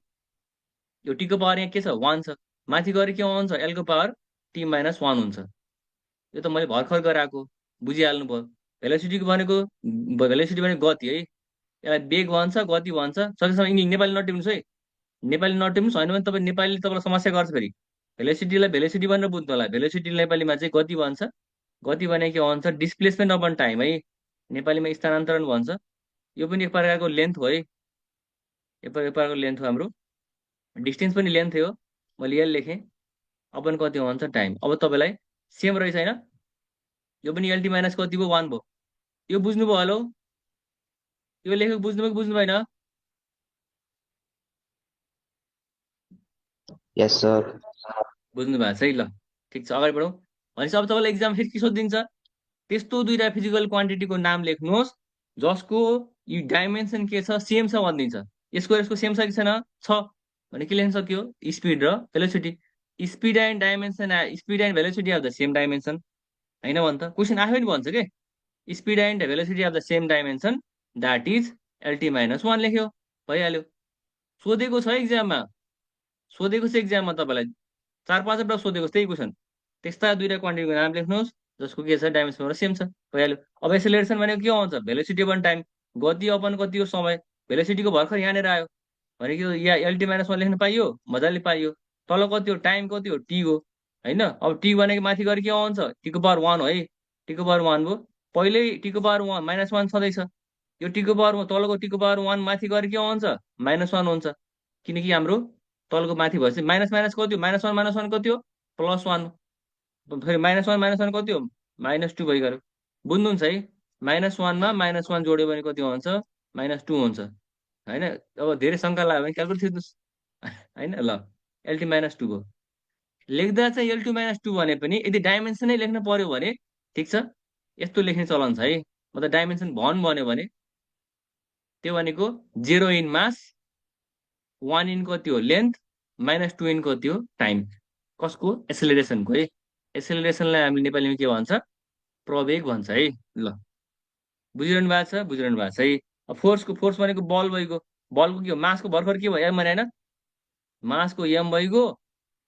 Speaker 1: यो टीको पावर यहाँ के छ? 1 छ। माथि गएर के आउँछ? एलको पावर t-1 हुन्छ। यो त मैले भर्खर गराएको, बुझिहाल्नु भयो। भेलोसिटीको भनेको भेलोसिटी भनेको गति है। यसलाई बेग भन्छ, गति भन्छ। सकेसम्म इङ्ग्लिस नेपाली नटिप्नुहोस् है। नेपाली नटिप्नुहोस्, होइन भने तपाईँ नेपालीले तपाईँलाई समस्या गर्छ फेरि। भेलोसिटीलाई भेलोसिटी भनेर बुझ्नु होला। भेलोसिटी नेपालीमा चाहिँ गति भन्छ। गति भनेको के भन्छ? डिस्प्लेसमेन्ट अपन टाइम है। नेपालीमा स्थानान्तरण भन्छ। यो पनि एक प्रकारको लेन्थ हो है। एक प्रकारको लेन्थ हो हाम्रो। डिस्टेन्स पनि लेन्थ हो। मैले यहाँ लेखेँ। अपन कति भन्छ? टाइम। अब तपाईँलाई सेम रहेछ होइन? यो पनि एलटी माइनस कति भयो? 1 भयो। यो बुझ्नुभयो? हेलो, यो लेखेको बुझ्नुभयो कि बुझ्नु भएन?
Speaker 3: यस सर।
Speaker 1: बुझ्नु भएको छ है। ल ठिक छ, अगाडि बढौँ। भनेपछि अब तपाईँलाई एक्जाम फेरि के सोधिदिन्छ? त्यस्तो दुईवटा फिजिकल क्वान्टिटीको नाम लेख्नुहोस् जसको यी डाइमेन्सन के छ? सेम छ भनिदिन्छ। यसको सेम छ कि छैन? छ भने के लेख्न सक्यो? स्पिड र velocity. Speed and dimension, speed and velocity of the same dimension. होइन भन्छ त, क्वेसन आफै पनि भन्छ के speed and velocity of the same dimension that is LT-1 लेख्यो, भइहाल्यो। सोधेको छ इक्जाममा, सोधेको छ इक्जाममा तपाईँलाई 4-5 वटा सोधेको छ त्यही क्वेसन। त्यस्ता दुईवटा क्वान्टिटीको नाम लेख्नुहोस् जसको के छ? डाइमेन्सन सेम छ, भइहाल्यो। अब एसेलेरेसन भनेको के आउँछ? Velocity upon time. गति अपन कति हो? समय। भेलोसिटीको भर्खर यहाँनिर आयो भनेको या LT-1 लेख्न पाइयो, मजाले पाइयो। तल कति हो? टाइम कति हो? टी हो होइन। अब टी भनेको माथि गएर के आउँछ? टीको पावर 1 हो है। टीको पावर 1 भयो। पहिल्यै टीको पावर 1 -1 छँदैछ। यो टीको पावर तलको टीको पावर 1 माथि गएर के आउँछ? -1 हुन्छ। किनकि हाम्रो तलको माथि भएपछि माइनस माइनस कति हो? -1 कति हो? +1। फेरि -1 कति हो? -2 भइगयो। बुझ्नुहुन्छ है? -1 मा -1 जोड्यो भने कति हुन्छ? -2 हुन्छ होइन। अब धेरै शङ्का लाग्यो भने क्यालकुलेट थिच्नुहोस् होइन। ल LT-2 भयो। लेख्दा चाहिँ LT-2 भने पनि यदि डाइमेन्सनै लेख्नु पर्यो भने ठिक छ, यस्तो लेख्ने चलन छ है। मतलब डाइमेन्सन भन्यो भने त्यो भनेको 0 इन मास, 1 इन कति हो? लेन्थ, -2 इन कति हो? टाइम। कसको? एसेलेरेसनको है। एसेलेरेसनलाई हामीले नेपालीमा के भन्छ? प्रवेग भन्छ है। ल बुझिरहनु भएको छ? बुझिरहनु भएको छ है। अब फोर्स भनेको बल भइगयो। बलको के हो? मासको भर्खर के भयो? एम होइन, मासको एम भइगयो।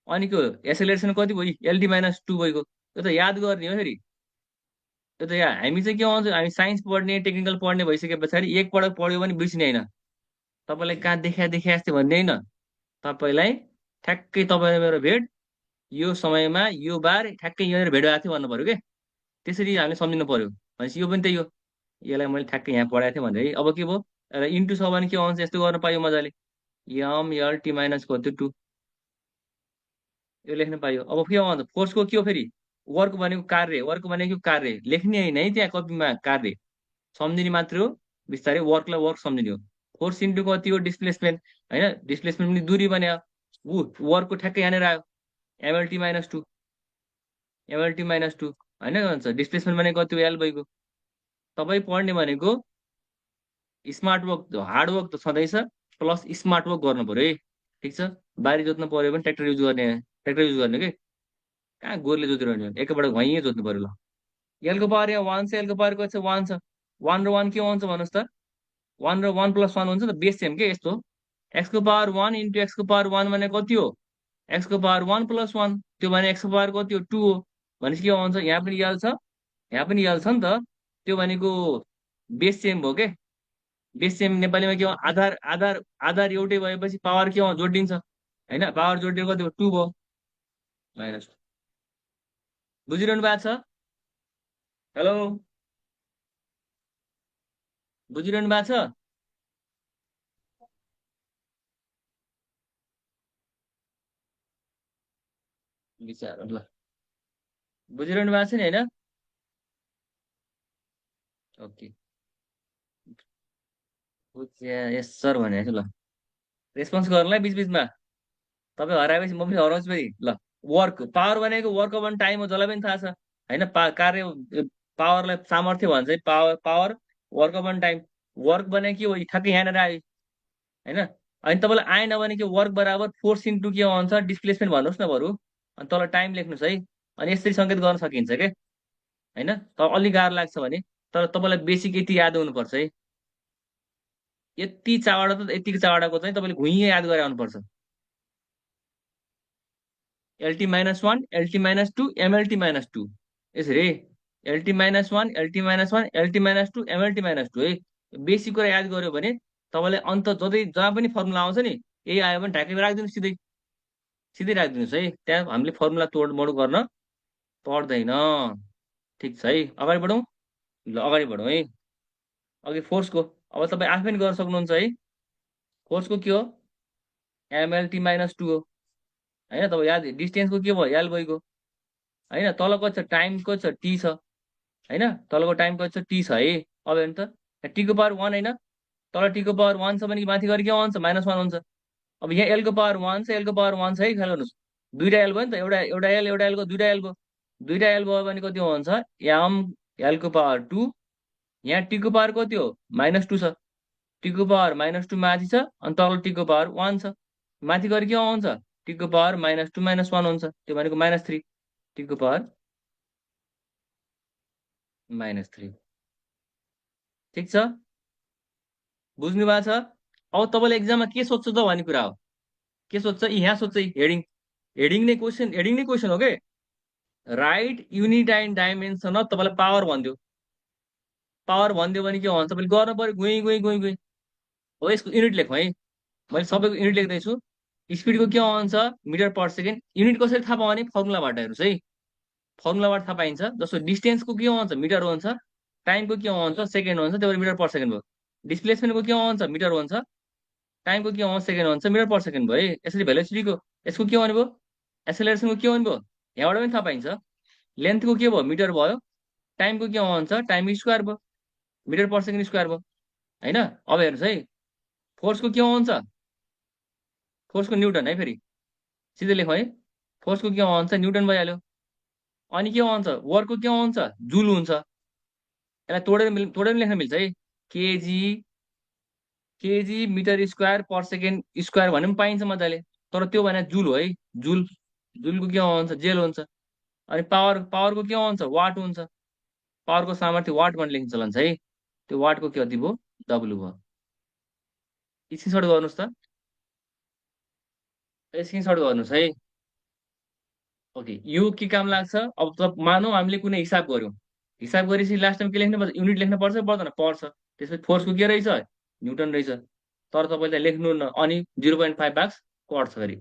Speaker 1: अनि के हो? एसेलेरेसन कति भयो? LT-2 भइगयो। यो त याद गर्ने हो फेरि। त्यो त यहाँ हामी चाहिँ के आउँछ? हामी साइन्स पढ्ने, टेक्निकल पढ्ने भइसके पछाडि एकपटक पढ्यो भने बिर्सिने होइन। तपाईँलाई कहाँ देखा जस्तो भन्ने होइन। तपाईँलाई ठ्याक्कै तपाईँ मेरो भेट यो समयमा यो बार ठ्याक्कै यहाँनिर भेट भएको थियो भन्नु पऱ्यो क्या। त्यसरी हामीले सम्झिनु पर्यो। भनेपछि यो पनि त्यही हो। यसलाई मैले ठ्याक्कै यहाँ पढाएको थिएँ भने है। अब के भयो? इन्टु छ भने के आउँछ? यस्तो गर्न पायो मजाले। MLT-2 यो लेख्न पाइयो। अब के आउँछ? फोर्सको के हो फेरि? वर्क भनेको कार्य, वर्क भनेको कार्य लेख्ने होइन है त्यहाँ कपीमा। कार्य सम्झिने मात्र हो। बिस्तारै वर्कलाई वर्क सम्झिने हो। फोर्स इन्टु कति हो? डिस्प्लेसमेन्ट होइन। डिस्प्लेसमेन्ट पनि दूरी भने ऊ वर्कको ठ्याक्कै यहाँनिर आयो। MLT-2 MLT-2 होइन भन्छ। डिस्प्लेसमेन्ट भनेको कति हो? एल भइगयो। तपाईँ पढ्ने भनेको स्मार्ट वर्क, हार्ड वर्क त छँदैछ, प्लस स्मार्ट वर्क गर्नु पऱ्यो है। ठिक छ। बारी जोत्नु पऱ्यो भने ट्र्याक्टर युज गर्ने, ट्र्याक्टर युज गर्ने कि कहाँ गोरुले जोतिरहने हो? एकैपल्ट भुइँ जोत्नु पऱ्यो। ल एलको पावर यहाँ 1 छ, एलको पावर कति छ? 1 छ। 1 र 1 के आउँछ भन्नुहोस् त? 1 र 1 + 1 हुन्छ त, बेस सेम के यस्तो। एक्सको पावर 1 इन्टु एक्सको पावर 1 भने कति हो? एक्सको पावर 1 + 1, त्यो भने एक्सको पावर कति हो? 2 हो। भनेपछि के आउँछ? यहाँ पनि यल छ, यहाँ पनि यल छ नि त। त्यो भनेको बेस सेम भयो के। बेस सेम नेपालीमा के हो? आधार आधार आधार एउटै भएपछि पावर के हो? जोडिन्छ होइन। पावर जोडिएको कति हो? 2 भयो। -2 बुझिरहनु भएको छ? हेलो बुझिरहनु भएको छ? विचार ल, बुझिरहनु भएको छ नि होइन? ओके, बुझ्या यस सर भनेको छु ल। रेस्पोन्स गर्नुलाई बिच बिचमा, तपाईँ हराएपछि म पनि हराउँछु फेरि ल। वर्क पावर भनेको वर्क अपन टाइम हो, जसलाई पनि थाहा छ होइन। कार्य पावरलाई सामर्थ्य भन्छ है, power power work upon time. Work भनेको के हो, ठ्याक्कै यहाँनिर आयो होइन। अनि तपाईँलाई आएन भने के वर्क बराबर फोर्स इन्टु के भन्छ डिस्प्लेसमेन्ट भन्नुहोस् न बरु, अनि तल टाइम लेख्नुहोस् है। अनि यसरी सङ्केत गर्न सकिन्छ क्या होइन। तर अलिक गाह्रो लाग्छ भने, तर तपाईँलाई बेसिक यति याद हुनुपर्छ है। यति चावडा त यतिको चावडाको चाहिँ तपाईँले घुइँ याद गरेर आउनुपर्छ। एलटी -1 एलटी -2 एमएलटी -2 यसरी एलटी -1 एलटी -1 एलटी -2 एमएलटी -2 है। बेसिक कुरा याद गर्यो भने तपाईँले अन्त जतै जहाँ पनि फर्मुला आउँछ नि, यही आयो भने ढाकै राखिदिनुहोस्, सिधै सिधै राखिदिनुहोस् है। त्यहाँ हामीले फर्मुला तोडमोड गर्न पर्दैन। ठिक छ है, अगाडि बढौँ। ल अगाडि बढौँ है। अघि फोर्सको अब तपाईँ आफै पनि गर्न सक्नुहुन्छ है। फोर्सको के हो, एमएलटी -2 हो होइन। तपाईँ याद डिस्टेन्सको के भयो, एल गइको होइन। तल कति छ, टाइम कति छ, टी छ होइन। तलको टाइम कति छ, टी छ है। अब हेर्नु त, टीको पावर 1 होइन। तल टीको पावर 1 छ भने माथि गएर के हुन्छ, -1 हुन्छ। अब यहाँ एलको पावर 1 छ, एलको पावर 1 छ है, ख्याल गर्नुहोस्। दुइटा एल भयो नि त, एउटा एउटा एल एउटा एलको दुइटा एल भयो। दुइटा एल भयो भने कति हुन्छ, एम एलको पावर 2। यहाँ टीको पावर कति हो, -2 छ। टीको पावर -2 माथि छ, अनि तल टीको पावर 1 छ। माथि गएर के आउँछ, टीको पावर -2 -1 हुन्छ, त्यो भनेको -3। टीको पावर -3। ठिक छ, बुझ्नु भएको छ? अब तपाईँले एक्जाममा के सोध्छ त भन्ने कुरा हो। के सोध्छ, यहाँ सोध्छ हेडिङ। हेडिङ नै क्वेसन, हेडिङ नै क्वेसन हो के। Right unit and dimension of, तपाईँलाई पावर भनिदियो। पावर भनिदियो भने के भन्छ, तपाईँले गर्नु पऱ्यो गुई गुई गुई गुई। हो यसको युनिट लेखौँ है, मैले सबैको युनिट लेख्दैछु। स्पिडको के भन्छ, मिटर पर सेकेन्ड। युनिट कसरी थाहा पाउने, फर्मुलाबाट हेर्नुहोस् है। फर्मुलाबाट थाहा पाइन्छ। जस्तो डिस्टेन्सको के भन्छ, मिटर हुन्छ। टाइमको के भन्छ, सेकेन्ड हुन्छ, त्यही भएर मिटर पर सेकेन्ड भयो। डिस्प्लेसमेन्टको के भन्छ, मिटर हुन्छ। टाइमको के भन्छ, सेकेन्ड हुन्छ, मिटर पर सेकेन्ड भयो है। यसरी भेलोसिटीको यसको के भन्नुभयो, एसेलेरेसनको के भन्नुभयो, यहाँबाट पनि थाहा पाइन्छ। लेन्थको के भयो, मिटर भयो। टाइमको के भन्छ, टाइम स्क्वायर भयो, मिटर पर सेकेन्ड स्क्वायर भयो होइन। अब हेर्नुहोस् है, फोर्सको के भन्छ, फोर्सको न्युटन है। फेरि सिधै लेखौँ है, फोर्सको के भन्छ, न्युटन भइहाल्यो। अनि के भन्छ, वर्कको के भन्छ, जुल हुन्छ। यसलाई तोडेर लेख्न मिल्छ है। Kg kg metre square per second square भन्ने पनि पाइन्छ मजाले। तर त्यो भने जुल हो है, जुल। जुलको के भन्छ, जेल हुन्छ। अनि पावरको के भन्छ, वाट हुन्छ। पावरको सामर्थ्य वाट भनेर लेख्न चलन छ है। त्यो वाटको के कति भयो, डब्लु भयो। स्क्रिनसट गर्नुहोस् त, स्क्रिनसट गर्नुहोस् है। ओके, यो के काम लाग्छ, अब त मानौँ हामीले कुनै हिसाब गऱ्यौँ। हिसाब गरेपछि लास्टमा के लेख्नु पर्छ, युनिट लेख्नु पर्छ पर्दैन, पर्छ। त्यसपछि फोर्सको के रहेछ, न्युटन रहेछ। तर तपाईँले लेख्नु न, अनि 0.5 मार्क्स कट्छ फेरि।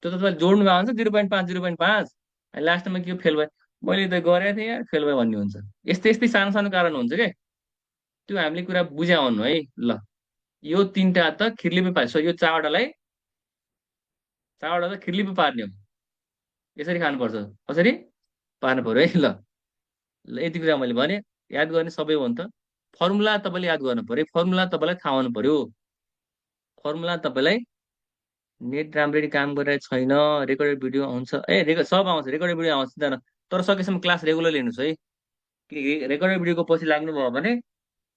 Speaker 1: त्यो त तपाईँले जोड्नु भएको हुन्छ 0.5 0.5, अनि लास्टमा के फेल भयो, मैले त गरेको थिएँ यार, फेल भयो भन्ने हुन्छ। यस्तै यस्तै सानो सानो कारण हुन्छ क्या। त्यो हामीले कुरा बुझ्या हुनु है ल। यो तिनवटा त खिर्लिपै पार्छ, यो चारवटा त खिर्लिपै पार्ने हो। यसरी खानुपर्छ, कसरी पार्नु पर्यो है ल। ल यति कुरा मैले भने, याद गर्ने सबै हो नि त। फर्मुला तपाईँले याद गर्नु पर्यो, फर्मुला तपाईँलाई थाहा हुनु पर्यो। फर्मुला तपाईँलाई, नेट राम्ररी काम गरेर छैन, रेकर्डेड भिडियो आउँछ ए, सब आउँछ, रेकर्डेड भिडियो आउँछ चिन्ता। तर सकेसम्म क्लास रेगुलर लिनुहोस् है। कि रेकर्डेड भिडियोको पछि लाग्नुभयो भने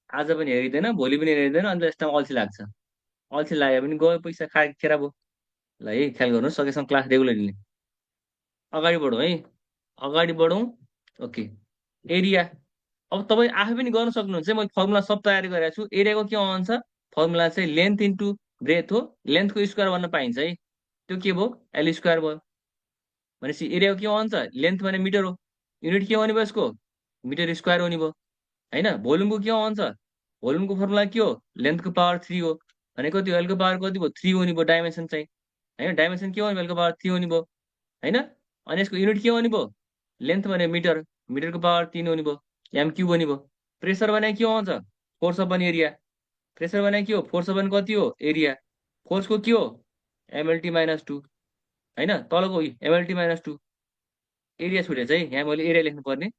Speaker 1: आज पनि हेरिँदैन, भोलि पनि हेरिँदैन, अन्त यस्तो अल्छी लाग्छ। अल्छी लाग्यो भने गयो, पैसा खेर भयो। ल है, ख्याल गर्नुहोस्, सकेसम्म क्लास रेगुलर लिने। अगाडि बढौँ है, अगाडि बढौँ। Okay, area. अब तपाईँ आफै पनि गर्न सक्नुहुन्छ, मैले फर्मुला सब तयारी गरेको छु। एरियाको के भन्छ, फर्मुला चाहिँ लेन्थ इन्टु ब्रेथ हो। लेन्थको स्क्वायर भन्न पाइन्छ है, त्यो के भयो, एल स्क्वायर भयो। भनेपछि एरियाको के भन्छ, लेन्थ भने मिटर हो। युनिट के हुने भयो यसको, मिटर स्क्वायर हुने भयो होइन। भोल्युमको के भन्छ, भोल्युमको फर्मुला के हो, लेन्थको पावर 3 हो। भनेको त्यो एलको पावर कति भयो, 3 हुने भयो डाइमेन्सन चाहिँ होइन। डाइमेन्सन के हो, एलको पावर 3 हुने भयो होइन। अनि यसको युनिट के हुने भयो, लेन्थ भने मिटर, मिटरको पावर 3 हुने भयो, एम क्युब हुने भयो। प्रेसर भने के भन्छ, फोर्स अपन एरिया। प्रेसर भने के हो, फोर्स अपन कति हो, एरिया। फोर्सको के हो, एमएलटी माइनस टू, होइन तलको एमएलटी माइनस टू। एरिया छुटेछ है, यहाँ मैले एरिया लेख्नु पर्ने।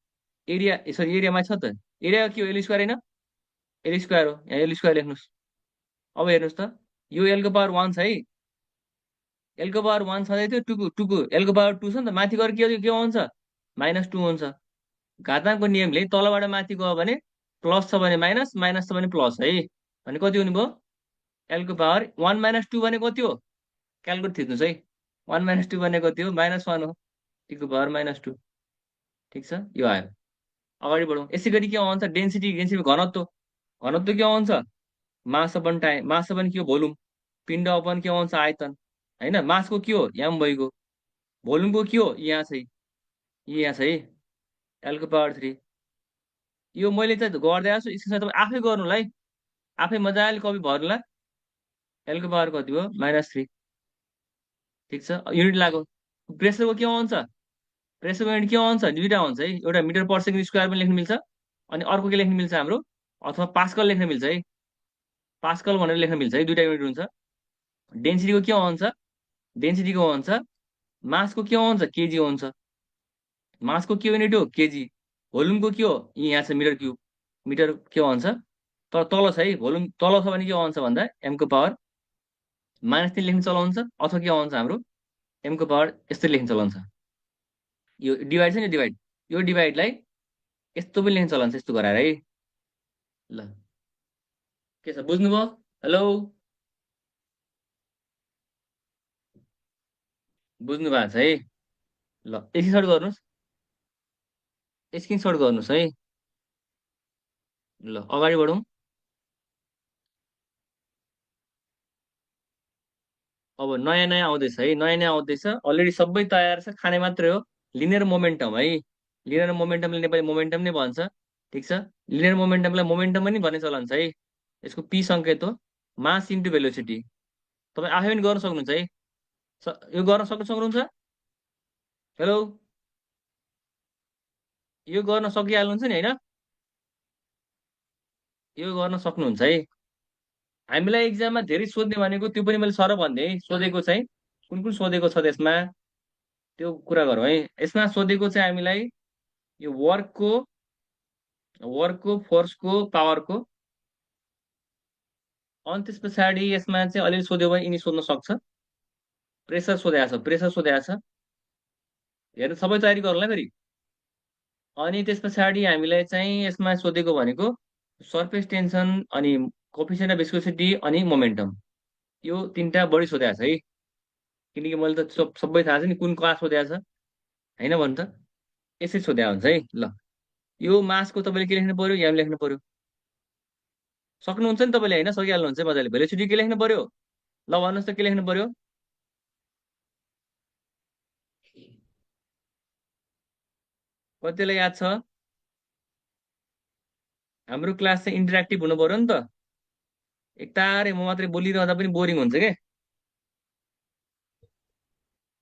Speaker 1: एरिया सरी एरियामा छ त, एरिया के हो, एल स्क्वायर होइन, एल स्क्वायर हो, यहाँ एल स्क्वायर लेख्नुहोस्। अब हेर्नुहोस् त, यो एलको पावर वान छ है, एलको पावर वान छँदै थियो, टूको टूको एलको पावर टू छ नि त, माथि गएर के हुन्छ, माइनस टू हुन्छ। घाताङ्कको नियमले तलबाट माथि गयो भने प्लस छ भने माइनस, माइनस छ भने प्लस है, भने कति हुने भयो, एलको पावर वान माइनस टू भने कति हो, क्यालकुलेट थिच्नुहोस् है। वान माइनस टू भने कति हो, माइनस वान हो, टीको पावर माइनस टू। ठिक छ, यो आयो। अगाडि बढौँ। यसै गरी के आउँछ, डेन्सिटी, डेन्सिटी घनत्व, घनत्व के आउँछ, मास अपन टाइम, मास अपन के हो, भोल्युम, पिण्ड अपन के आउँछ, आयतन, होइन। मासको के हो, एम भइगयो, भोल्युमको के हो, यहाँ छ, यहाँ छ है, एलको पावर थ्री। यो मैले त गर्दै आएको छु, स्क्रिनसट तपाईँ आफै गर्नुलाई, आफै मजाले कपी भर्नुला। एलको पावर कति हो, माइनस थ्री। ठिक छ, युनिट लाग्यो। प्रेसरको के आउँछ, प्रेसरको युनिट के आउँछ, दुईवटा हुन्छ है, एउटा मिटर पर सेकेन्ड स्क्वायर पनि लेख्नु मिल्छ, अनि अर्को के लेख्नु मिल्छ हाम्रो, अथवा पास्कल लेख्न मिल्छ है, पास्कल भनेर लेख्न मिल्छ है, दुईवटा युनिट हुन्छ। डेन्सिटीको के आउँछ, डेन्सिटीको आउँछ, मासको के आउँछ, केजी आउँछ, मासको के युनिट हो, केजी। भोल्युमको के हो, यहाँ छ मिटर क्युब, मिटर के आउँछ, तर तल छ है, भोल्युम तल छ भने के आउँछ भन्दा एमको पावर माइनस तीन लेख्न चलाउँछ, अथवा के आउँछ हाम्रो एमको पावर यस्तै लेख्न चलाउँछ। यो डिभाइड छ नि, डिभाइड, यो डिभाइडलाई यस्तो पनि लेख्न चलाउँछ, यस्तो गराएर है। ल के छ, बुझ्नुभयो, हेलो, बुझ्नु भएको छ है। ल स्क्रिनसट गर्नुहोस्, स्क्रिनसट गर्नुहोस् है। ल अगाडि बढौँ। अब नयाँ नयाँ आउँदैछ है, नयाँ नयाँ आउँदैछ, अलरेडी सबै तयार छ, खाने मात्रै हो। लिनियर मोमेन्टम है, लिनियर मोमेन्टमले नेपाली मोमेन्टम नै भन्छ। ठिक छ, लिनियर मोमेन्टमलाई मोमेन्टम पनि भन्ने चलन छ है। यसको पी सङ्केत हो, मास इन्टु भेलोसिटी। तपाईँ आफै पनि गर्न सक्नुहुन्छ है, यो गर्न सक्नुहुन्छ, हेलो, यो गर्न सकिहाल्नुहुन्छ नि होइन, यो गर्न सक्नुहुन्छ है। हामीलाई इक्जाममा धेरै सोध्ने भनेको त्यो पनि मैले सर भन्दै है, सोधेको चाहिँ कुन कुन सोधेको छ त्यसमा, त्यो कुरा गरौँ है। यसमा सोधेको चाहिँ हामीलाई यो वर्कको फोर्सको पावरको, अनि त्यस पछाडि यसमा चाहिँ अलिअलि सोध्यो भने यिनी सोध्न सक्छ। प्रेसर सोधेको छ, प्रेसर सोधेको छ, हेर्नु सबै तयारी गरौँला फेरि। अनि त्यस पछाडि हामीलाई चाहिँ यसमा सोधेको भनेको सर्फेस टेन्सन, अनि कोफिसिएन्ट अफ विस्कोसिटी, अनि मोमेन्टम, यो तिनवटा बढी सोधेको छ है। किनकि मैले त सबै थाहा छ नि कुन क्लास सोधेको छ, होइन भन्नु त, यसरी सोधेको हुन्छ है। ल यो मासको तपाईँले के लेख्नु पर्यो, यहाँ लेख्नु पर्यो, सक्नुहुन्छ नि तपाईँले होइन, सकिहाल्नुहुन्छ है मजाले। भेलोसिटी के लेख्नु पर्यो, ल भन्नुहोस् त के लेख्नु पर्यो, कतिलाई याद छ, हाम्रो क्लास चाहिँ इन्टरेक्टिभ हुनु पर्यो नि त, एकतारे म मात्रै बोलिरहँदा पनि बोरिङ हुन्छ क्या।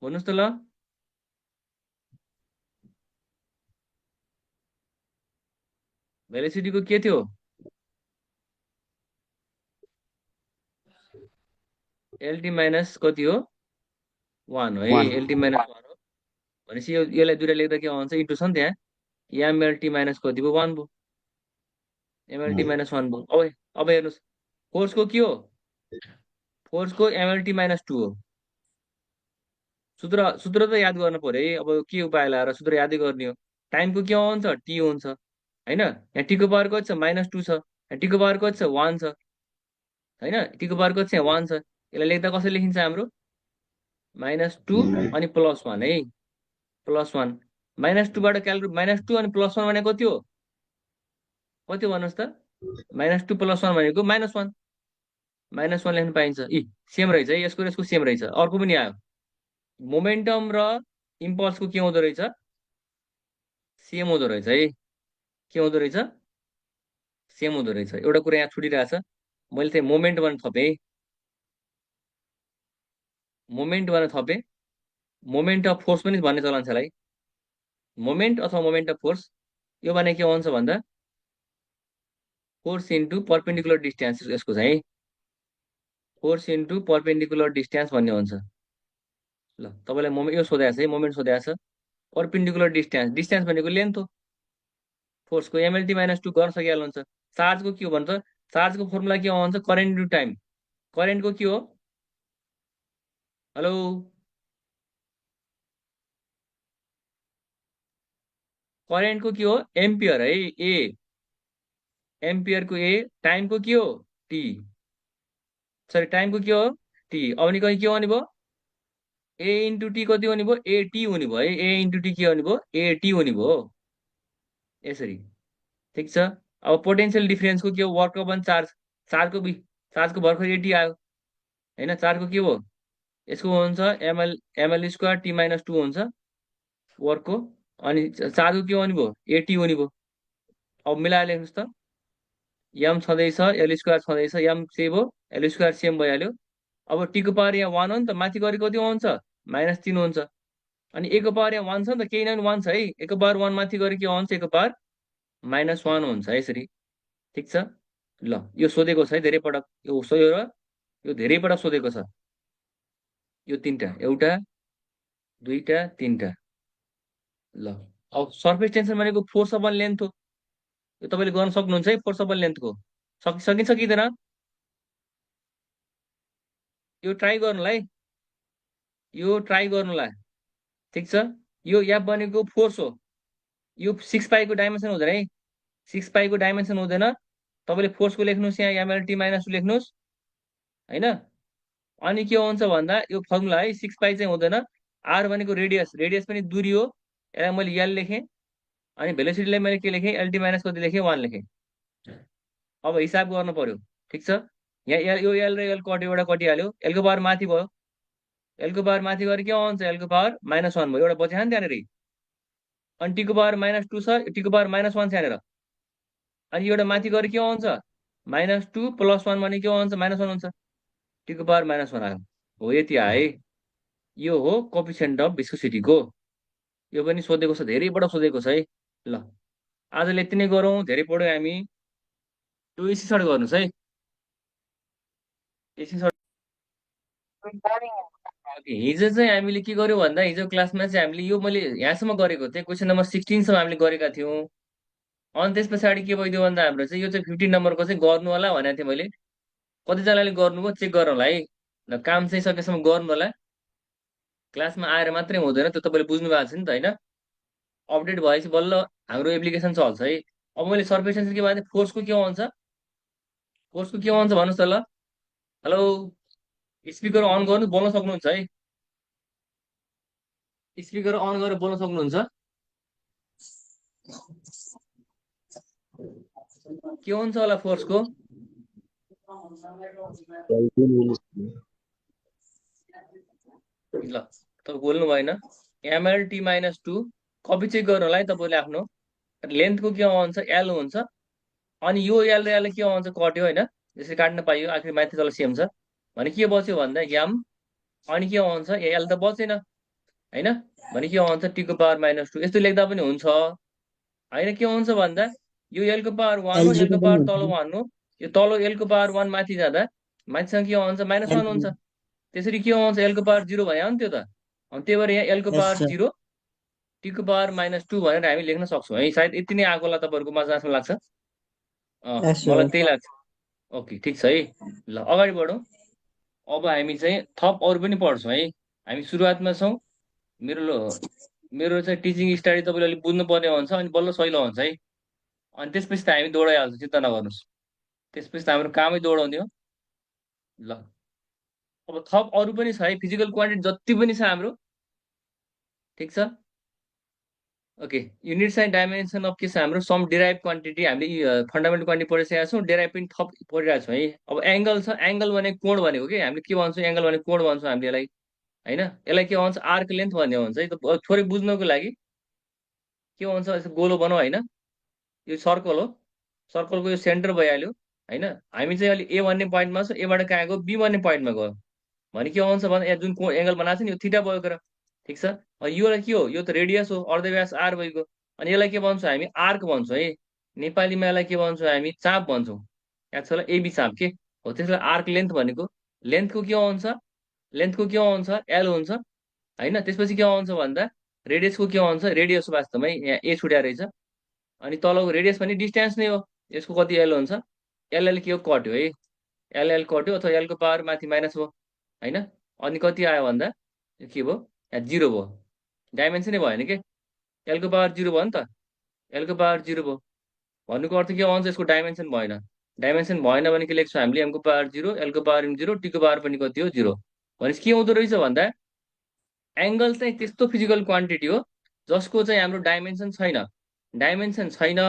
Speaker 1: भन्नुहोस् त ल, भेलोसिटीको के थियो, एलटी माइनस कति हो, वान हो है,
Speaker 2: वान।
Speaker 1: एलटी माइनस वान हो। भनेपछि यसलाई दुइटा लेख्दा के आउँछ, इन्टु छ नि त्यहाँ, एमएलटी माइनस कति भयो, वान भयो, एमएलटी माइनस वान भयो। अब हेर्नुहोस्, फोर्सको के हो, फोर्सको एमएलटी माइनस टू हो। सूत्र सूत्र त याद गर्नु पर्यो है, अब के उपाय लगाएर सूत्र यादै गर्ने हो। टाइमको के आउँछ, टी हुन्छ, होइन। यहाँ टीको पावर कति छ, माइनस टू छ, यहाँ टीको पावर कति छ, वान छ, होइन, टीको पावर कति छ, वान छ। यसलाई लेख्दा कसरी लेखिन्छ हाम्रो, माइनस टू अनि प्लस वान है, प्लस वान। माइनस टूबाट क्यालकुलेट, माइनस टू अनि प्लस वान भनेको कति हो, कति हो भन्नुहोस् त, माइनस टू प्लस वान भनेको माइनस वान, माइनस वान लेख्न पाइन्छ। सेम रहेछ है, यसको यसको सेम रहेछ। अर्को पनि आयो, मोमेन्टम र इम्पल्सको के हुँदो रहेछ, सेम हुँदो रहेछ है, के हुँदो रहेछ, सेम हुँदो रहेछ। एउटा कुरा यहाँ छुटिरहेछ, मैले चाहिँ मोमेन्ट भनेर थपेँ, मोमेन्ट भनेर थपेँ, मोमेन्ट अफ फोर्स पनि भन्ने चलन छ यसलाई, मोमेन्ट अथवा मोमेन्ट अफ फोर्स। यो भने के हुन्छ भन्दा फोर्स इन्टु पर्पेन्डिकुलर डिस्टेन्स यसको चाहिँ फोर्स इन्टु पर्पेन्डिकुलर डिस्टेन्स भन्ने हुन्छ। ल तपाईँलाई मोमेन्ट यो सोधेको छ है, मोमेन्ट सोधेको छ। पर्पेन्डिकुलर डिस्टेन्स, डिस्टेन्स भनेको लेन्थ हो। फोर्सको एमएलटी माइनस टू गर्न सकिहाल्नुहुन्छ। चार्जको के हो भन्छ, चार्जको फर्मुला के हो भन्छ, करेन्ट इन्टु टाइम। करेन्टको के हो, हेलो करेन्टको के हो, एम्पियर है, ए एम्पियरको ए, टाइमको के हो टी, सरी टाइमको के हो टी। अब नि कहीँ के हुने भयो, ए इन्टु टी कति हुने भयो, एटी हुने भयो है, ए इन्टु टी के हुने भयो, एटी हुने भयो यसरी। ठिक छ। अब पोटेन्सियल डिफरेन्सको के हो, वर्क अपन चार्ज, चार्जको चार्जको भर्खर एटी आयो होइन, चार्जको के हो, यसको हुन्छ ML square T minus two हुन्छ वर्कको, अनि चार्जको के हुने भयो, एटी हुने भयो। अब मिलाएर लेख्नुहोस् त, एम छँदैछ, एल स्क्वायर छँदैछ, एम सेभ हो, एल स्क्वायर सेम भइहाल्यो। अब टीको पावर यहाँ वान हो नि त, माथि गरी कति हुन्छ, -3 हुन्छ। अनि एको पावर यहाँ वान छ नि त, केही न वान छ है, एको पावर वान माथि गरी के हुन्छ, एको पावर -1 हुन्छ है यसरी। ठिक छ। ल यो सोधेको छ है धेरै पटक, यो सोध्यो र यो धेरै पटक सोधेको छ। यो तिनवटा, एउटा दुईटा तिनवटा। ल अब सर्फेस टेन्सन भनेको फोर्स अपन लेन्थ हो, यो तपाईँले गर्न सक्नुहुन्छ है, फोर्स अपन लेन्थको। सकिन्छ सकिँदैन, यो ट्राई गर्नुलाई, यो ट्राई गर्नुलाई। ठिक छ। यो एफ भनेको फोर्स हो, यो 6 पाईको डाइमेन्सन हुँदैन है, 6 पाईको डाइमेन्सन हुँदैन। तपाईँले फोर्सको लेख्नुहोस्, यहाँ एमएलटी माइनस टू लेख्नुहोस् होइन। अनि के हुन्छ भन्दा यो फर्मुला है, 6 पाई चाहिँ हुँदैन। आर भनेको रेडियस, रेडियस पनि दूरी हो, यसलाई मैले यल लेखेँ। अनि भेलोसिटीलाई मैले के लेखेँ, एलटी माइनस कति लेखेँ, 1 लेखेँ। अब हिसाब गर्नु पर्यो। ठिक छ। यहाँ यो एल र एल कट्यो, एउटा कटिहाल्यो, एलको पावर माथि भयो, एलको पावर माथि गएर के हुन्छ, एलको पावर -1 भयो, एउटा बच्यो नि त्यहाँनिर। अनि टीको पावर -2 छ, टीको पावर -1 छ यहाँनिर। अनि एउटा माथि गएर के हुन्छ, -2 + 1 भने के हुन्छ, -1 हुन्छ, टीको पावर -1 आयो। हो यति आए, यो हो कोफिसिएन्ट अफ भिस्कोसिटीको। यो पनि सोधेको छ, धेरैबाट सोधेको छ है। ल आजले यति नै गरौँ, धेरै पढ्यो हामी। यो एसी सर्ट गर्नुहोस् है, एसी सर्ट। हिजो चाहिँ हामीले के गर्यो भन्दा, हिजो क्लासमा चाहिँ हामीले यो मैले यहाँसम्म गरेको थिएँ, क्वेसन नम्बर 16सम्म हामीले गरेका थियौँ। अनि त्यस पछाडि के भइदियो भन्दा हाम्रो चाहिँ यो चाहिँ 15 नम्बरको चाहिँ गर्नु होला भनेको थिएँ मैले। कतिजनाले गर्नुभयो चेक गरौँ होला है, ल काम चाहिँ सकेसम्म गर्नु होला, क्लासमा आएर मात्रै हुँदैन, त्यो तपाईँले बुझ्नु भएको छ नि त होइन। अपडेट भएपछि बल्ल हाम्रो एप्लिकेसन चल्छ है। अब मैले सर्फेस टेन्सन के भने फोर्सको के हुन्छ, फोर्सको के हुन्छ भन्नुहोस् त ल। हेलो स्पिकर अन गर्नु, बोल्न सक्नुहुन्छ है, स्पिकर अन गरेर बोल्न सक्नुहुन्छ। के हुन्छ होला फोर्सको, ल तपाईँ बोल्नु भएन। MLT minus two copy check गर्नुलाई तपाईँले आफ्नो लेन्थको के हुन्छ, एल हुन्छ। अनि यो एल र एल के हुन्छ, कट्यो होइन, यसरी काट्न पाइयो, आखिर माथि तल सेम छ भने के बच्यो भन्दा एम। अनि के हुन्छ, एल त बचेन होइन, भने के हुन्छ, टीको पावर -2। यस्तो लेख्दा पनि हुन्छ होइन। के हुन्छ भन्दा यो एलको पावर 1 हो,
Speaker 2: एलजीको
Speaker 1: एलको
Speaker 2: पनि
Speaker 1: पावर तल
Speaker 2: हुन्छ
Speaker 1: 1 हो, यो तल एलको पावर 1 माथि जाँदा माथिसँग के हुन्छ, -1 हुन्छ।
Speaker 2: एल
Speaker 1: त्यसरी के हुन्छ, एलको पावर 0 भयो नि त्यो त। अनि त्यही भएर यहाँ एलको
Speaker 2: यस
Speaker 1: पावर
Speaker 2: सर
Speaker 1: 0, टीको पावर -2 भनेर हामी लेख्न सक्छौँ है। सायद यति नै आएको होला तपाईँहरूको माझमा लाग्छ,
Speaker 2: यस
Speaker 1: मलाई
Speaker 2: सर
Speaker 1: त्यही लाग्छ। ओके ठिक छ है। ल अगाडि बढौँ। अब हामी चाहिँ थप अरू पनि पढ्छौँ है। हामी सुरुवातमा छौँ। मेरो मेरो चाहिँ टिचिङ स्टाइल तपाईँले अलिक बुझ्नुपर्ने हुन्छ, अनि बल्ल सहिलो हुन्छ है। अनि त्यसपछि त हामी दौडाइहाल्छौँ, चिन्ता नगर्नुहोस्, त्यसपछि त हाम्रो कामै दौडाउने हो। ल अब थप अरू पनि छ है, फिजिकल क्वान्टिटी जति पनि छ हाम्रो। ठिक छ। Okay units and dimension of के छ हाम्रो, सम डेराइभ क्वान्टिटी। हामीले फन्डामेन्टल क्वान्टिटी पढिसकेका छौँ, डेराइभ पनि थप पढिरहेको छौँ है। अब एङ्गल छ, एङ्गल भनेको कोण भनेको कि हामीले के भन्छौँ, एङ्गल भनेको कोण भन्छौँ हामीले यसलाई होइन। यसलाई के भन्छ, आर्क लेन्थ भन्ने हुन्छ है। त थोरै बुझ्नको लागि के भन्छ, यसो गोलो बनाऊ होइन, यो सर्कल हो, सर्कलको यो सेन्टर भइहाल्यो होइन। हामी चाहिँ अहिले ए भन्ने पोइन्टमा छ, एबाट कहाँ गयो, बी भन्ने पोइन्टमा गयो भने के हुन्छ भने, जुन एङ्गल बनाएको छ नि यो थीटा भयो र। ठिक छ। योलाई के हो, यो त रेडियस हो, अर्धव्यास आर भइगयो। अनि यसलाई के भन्छौँ हामी, आर्क भन्छौँ है। नेपालीमा यसलाई के भन्छौँ हामी, चाप भन्छौँ। याद छ होला, एबी चाप के हो त्यसलाई आर्क लेन्थ भनेको। लेन्थको के हुन्छ, लेन्थको के हुन्छ, एल हुन्छ होइन। त्यसपछि के आउँछ भन्दा रेडियसको के आउँछ, रेडियस वास्तवमै यहाँ ए छुट्या रहेछ। अनि तलको रेडियस पनि डिस्टेन्स नै हो, यसको कति एल हुन्छ, एलएल के हो, कट्यो है। एलएल कट्यो अथवा एलको पावर माथि माइनस भयो होइन। अनि कति आयो भन्दा यो के भयो, यहाँ जिरो भयो, डाइमेन्सनै भएन के, एलको पावर जिरो भयो नि त, एलको पावर जिरो भयो। भन्नुको अर्थ के आउँछ, यसको डाइमेन्सन भएन। डाइमेन्सन भएन भने के लेख्छौँ हामीले, एमको पावर जिरो, एलको पावर जिरो, टीको पावर पनि कति हो, जिरो। भनेपछि के हुँदो रहेछ भन्दा एङ्गल चाहिँ त्यस्तो फिजिकल क्वान्टिटी हो जसको चाहिँ हाम्रो डाइमेन्सन छैन। डाइमेन्सन छैन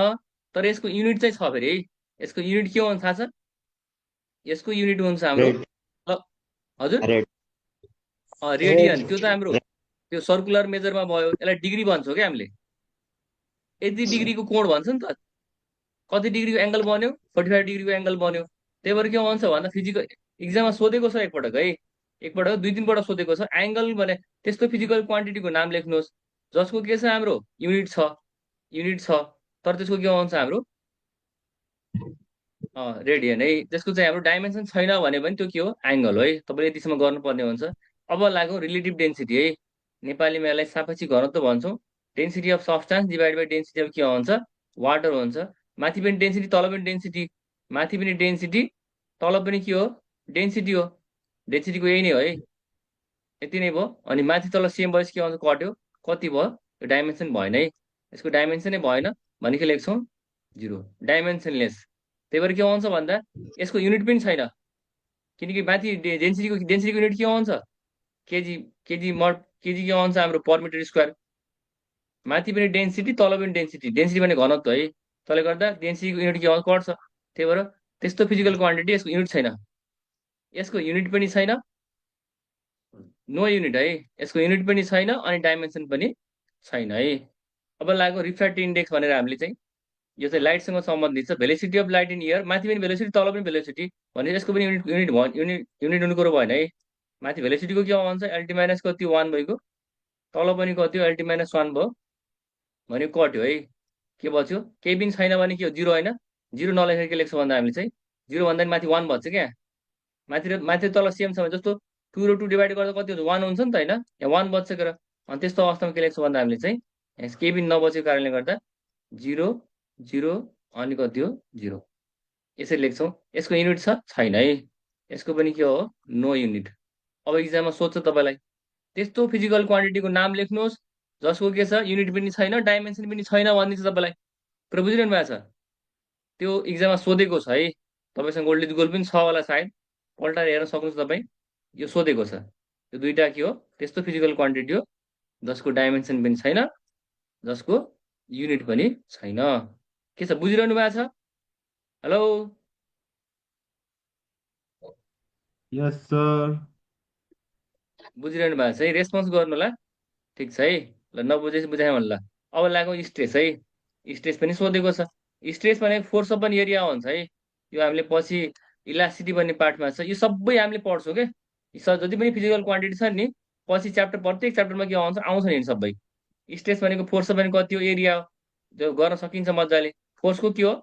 Speaker 1: तर यसको युनिट चाहिँ छ फेरि है। यसको युनिट के हो थाहा छ, यसको युनिट हुन्छ हाम्रो
Speaker 2: रेड
Speaker 1: ल, हजुर
Speaker 2: रेड
Speaker 1: रेडियन। त्यो त
Speaker 2: रेड
Speaker 1: हाम्रो त्यो सर्कुलर मेजरमा भयो, यसलाई डिग्री भन्छौँ क्या हामीले। यति डिग्रीको कोण भन्छ नि त, कति डिग्रीको एङ्गल बन्यो, 45 डिग्रीको एङ्गल बन्यो। त्यही भएर के भन्छ भन्दा फिजिकल इक्जाममा सोधेको छ एकपटक है, एकपटक दुई तिनपल्ट सोधेको छ। एङ्गल भने त्यस्तो फिजिकल क्वान्टिटीको नाम लेख्नुहोस् जसको के छ, हाम्रो युनिट छ, युनिट छ तर त्यसको के भन्छ हाम्रो रेडियन है। त्यसको चाहिँ हाम्रो डाइमेन्सन छैन भने पनि त्यो के हो, एङ्गल हो है। तपाईँले यतिसम्म गर्नुपर्ने हुन्छ। अब लागौँ रिलेटिभ डेन्सिटी है, नेपालीमा यसलाई सापेक्षिक घनत्व भन्छौँ। Density of substance divide by density of के हुन्छ, वाटर हुन्छ। माथि पनि डेन्सिटी तल पनि डेन्सिटी, माथि पनि डेन्सिटी तल पनि के हो, डेन्सिटी हो। डेन्सिटीको यही नै हो है, यति नै भयो। अनि माथि तल सेम भएपछि के भन्छ, कट्यो, कति भयो, यो डाइमेन्सन भएन है, यसको डाइमेन्सनै भएन भने के लेख्छौँ, जिरो, डाइमेन्सनलेस। त्यही भएर के आउँछ भन्दा यसको युनिट पनि छैन, किनकि माथि डेन्सिटीको युनिट के आउँछ, केजी, केजी मड केजी के आउँछ हाम्रो पर मिटर स्क्वायर। माथि पनि डेन्सिटी तल पनि डेन्सिटी, डेन्सिटी भने घनत्व है, त्यसले गर्दा डेन्सिटीको युनिट के आउँछ, कट्छ। त्यही भएर त्यस्तो फिजिकल क्वान्टिटी यसको युनिट छैन, यसको युनिट पनि छैन, नो युनिट है, यसको युनिट पनि छैन अनि डाइमेन्सन पनि छैन है। अब लाग्यो रिफ्र्याक्टिभ इन्डेक्स भनेर हामीले चाहिँ, यो चाहिँ लाइटसँग सम्बन्धित छ। Velocity of light in air, माथि पनि भेलोसिटी तल पनि भेलोसिटी भने यसको पनि युनिट युनिट भयो, युनिट युनिट हुनु कुरो भएन है। माथि भेलोसिटीको के भन्छ, एल्टी माइनस कति, वान भइगयो, तल पनि कति हो, एल्टी माइनस वान भयो भने कट्यो है। के बच्यो, केही पनि छैन भने के हो, जिरो होइन। जिरो नलेखेर के लेख्छ भन्दा हामीले चाहिँ, जिरो भन्दा पनि माथि वान बच्छ क्या, माथि र माथि तल सेम छ भने, जस्तो टू र टू डिभाइड गर्दा कति हुन्छ, वान हुन्छ नि त होइन, यहाँ वान बच्छ र। अनि त्यस्तो अवस्थामा के लेख्छ भन्दा हामीले चाहिँ, केही पनि नबचेको कारणले गर्दा जिरो, जिरो अनि कति हो, जिरो, यसरी लेख्छौँ। यसको युनिट छ, छैन है, यसको पनि के हो, नो युनिट। अब इक्जाममा सोध्छ तपाईँलाई, त्यस्तो फिजिकल क्वान्टिटीको नाम लेख्नुहोस् जसको के छ, युनिट पनि छैन, डाइमेन्सन पनि छैन भनिदिन्छ तपाईँलाई। पुरा बुझिरहनु भएको छ, त्यो इक्जाममा सोधेको छ है। तपाईँसँग गोल्ड गोल पनि छ होला सायद, पल्टाएर हेर्न सक्नुहुन्छ तपाईँ, यो सोधेको छ। यो दुईवटा के हो, त्यस्तो फिजिकल क्वान्टिटी हो जसको डाइमेन्सन पनि छैन, जसको युनिट पनि छैन। के छ, बुझिरहनु भएको छ, हेलो,
Speaker 3: यस सर।
Speaker 1: बुझिरहनु भएको छ है, रेस्पोन्स गर्नु होला, ठिक छ है। ल नबुझेपछि बुझाएँ भन्नु ल। अब लागौँ स्ट्रेस है, स्ट्रेस पनि सोधेको छ। स्ट्रेस भनेको फोर्स अपन एरिया हुन्छ है, यो हामीले पछि इलास्टिसिटी भन्ने पार्टमा छ, यो सबै हामीले पढ्छौँ क्या। जति पनि फिजिकल क्वान्टिटी छ नि, पछि च्याप्टर प्रत्येक च्याप्टरमा के आउँछ नि सबै। स्ट्रेस भनेको फोर्स भनेको कति हो, एरिया हो, त्यो गर्न सकिन्छ मजाले। फोर्सको के हो,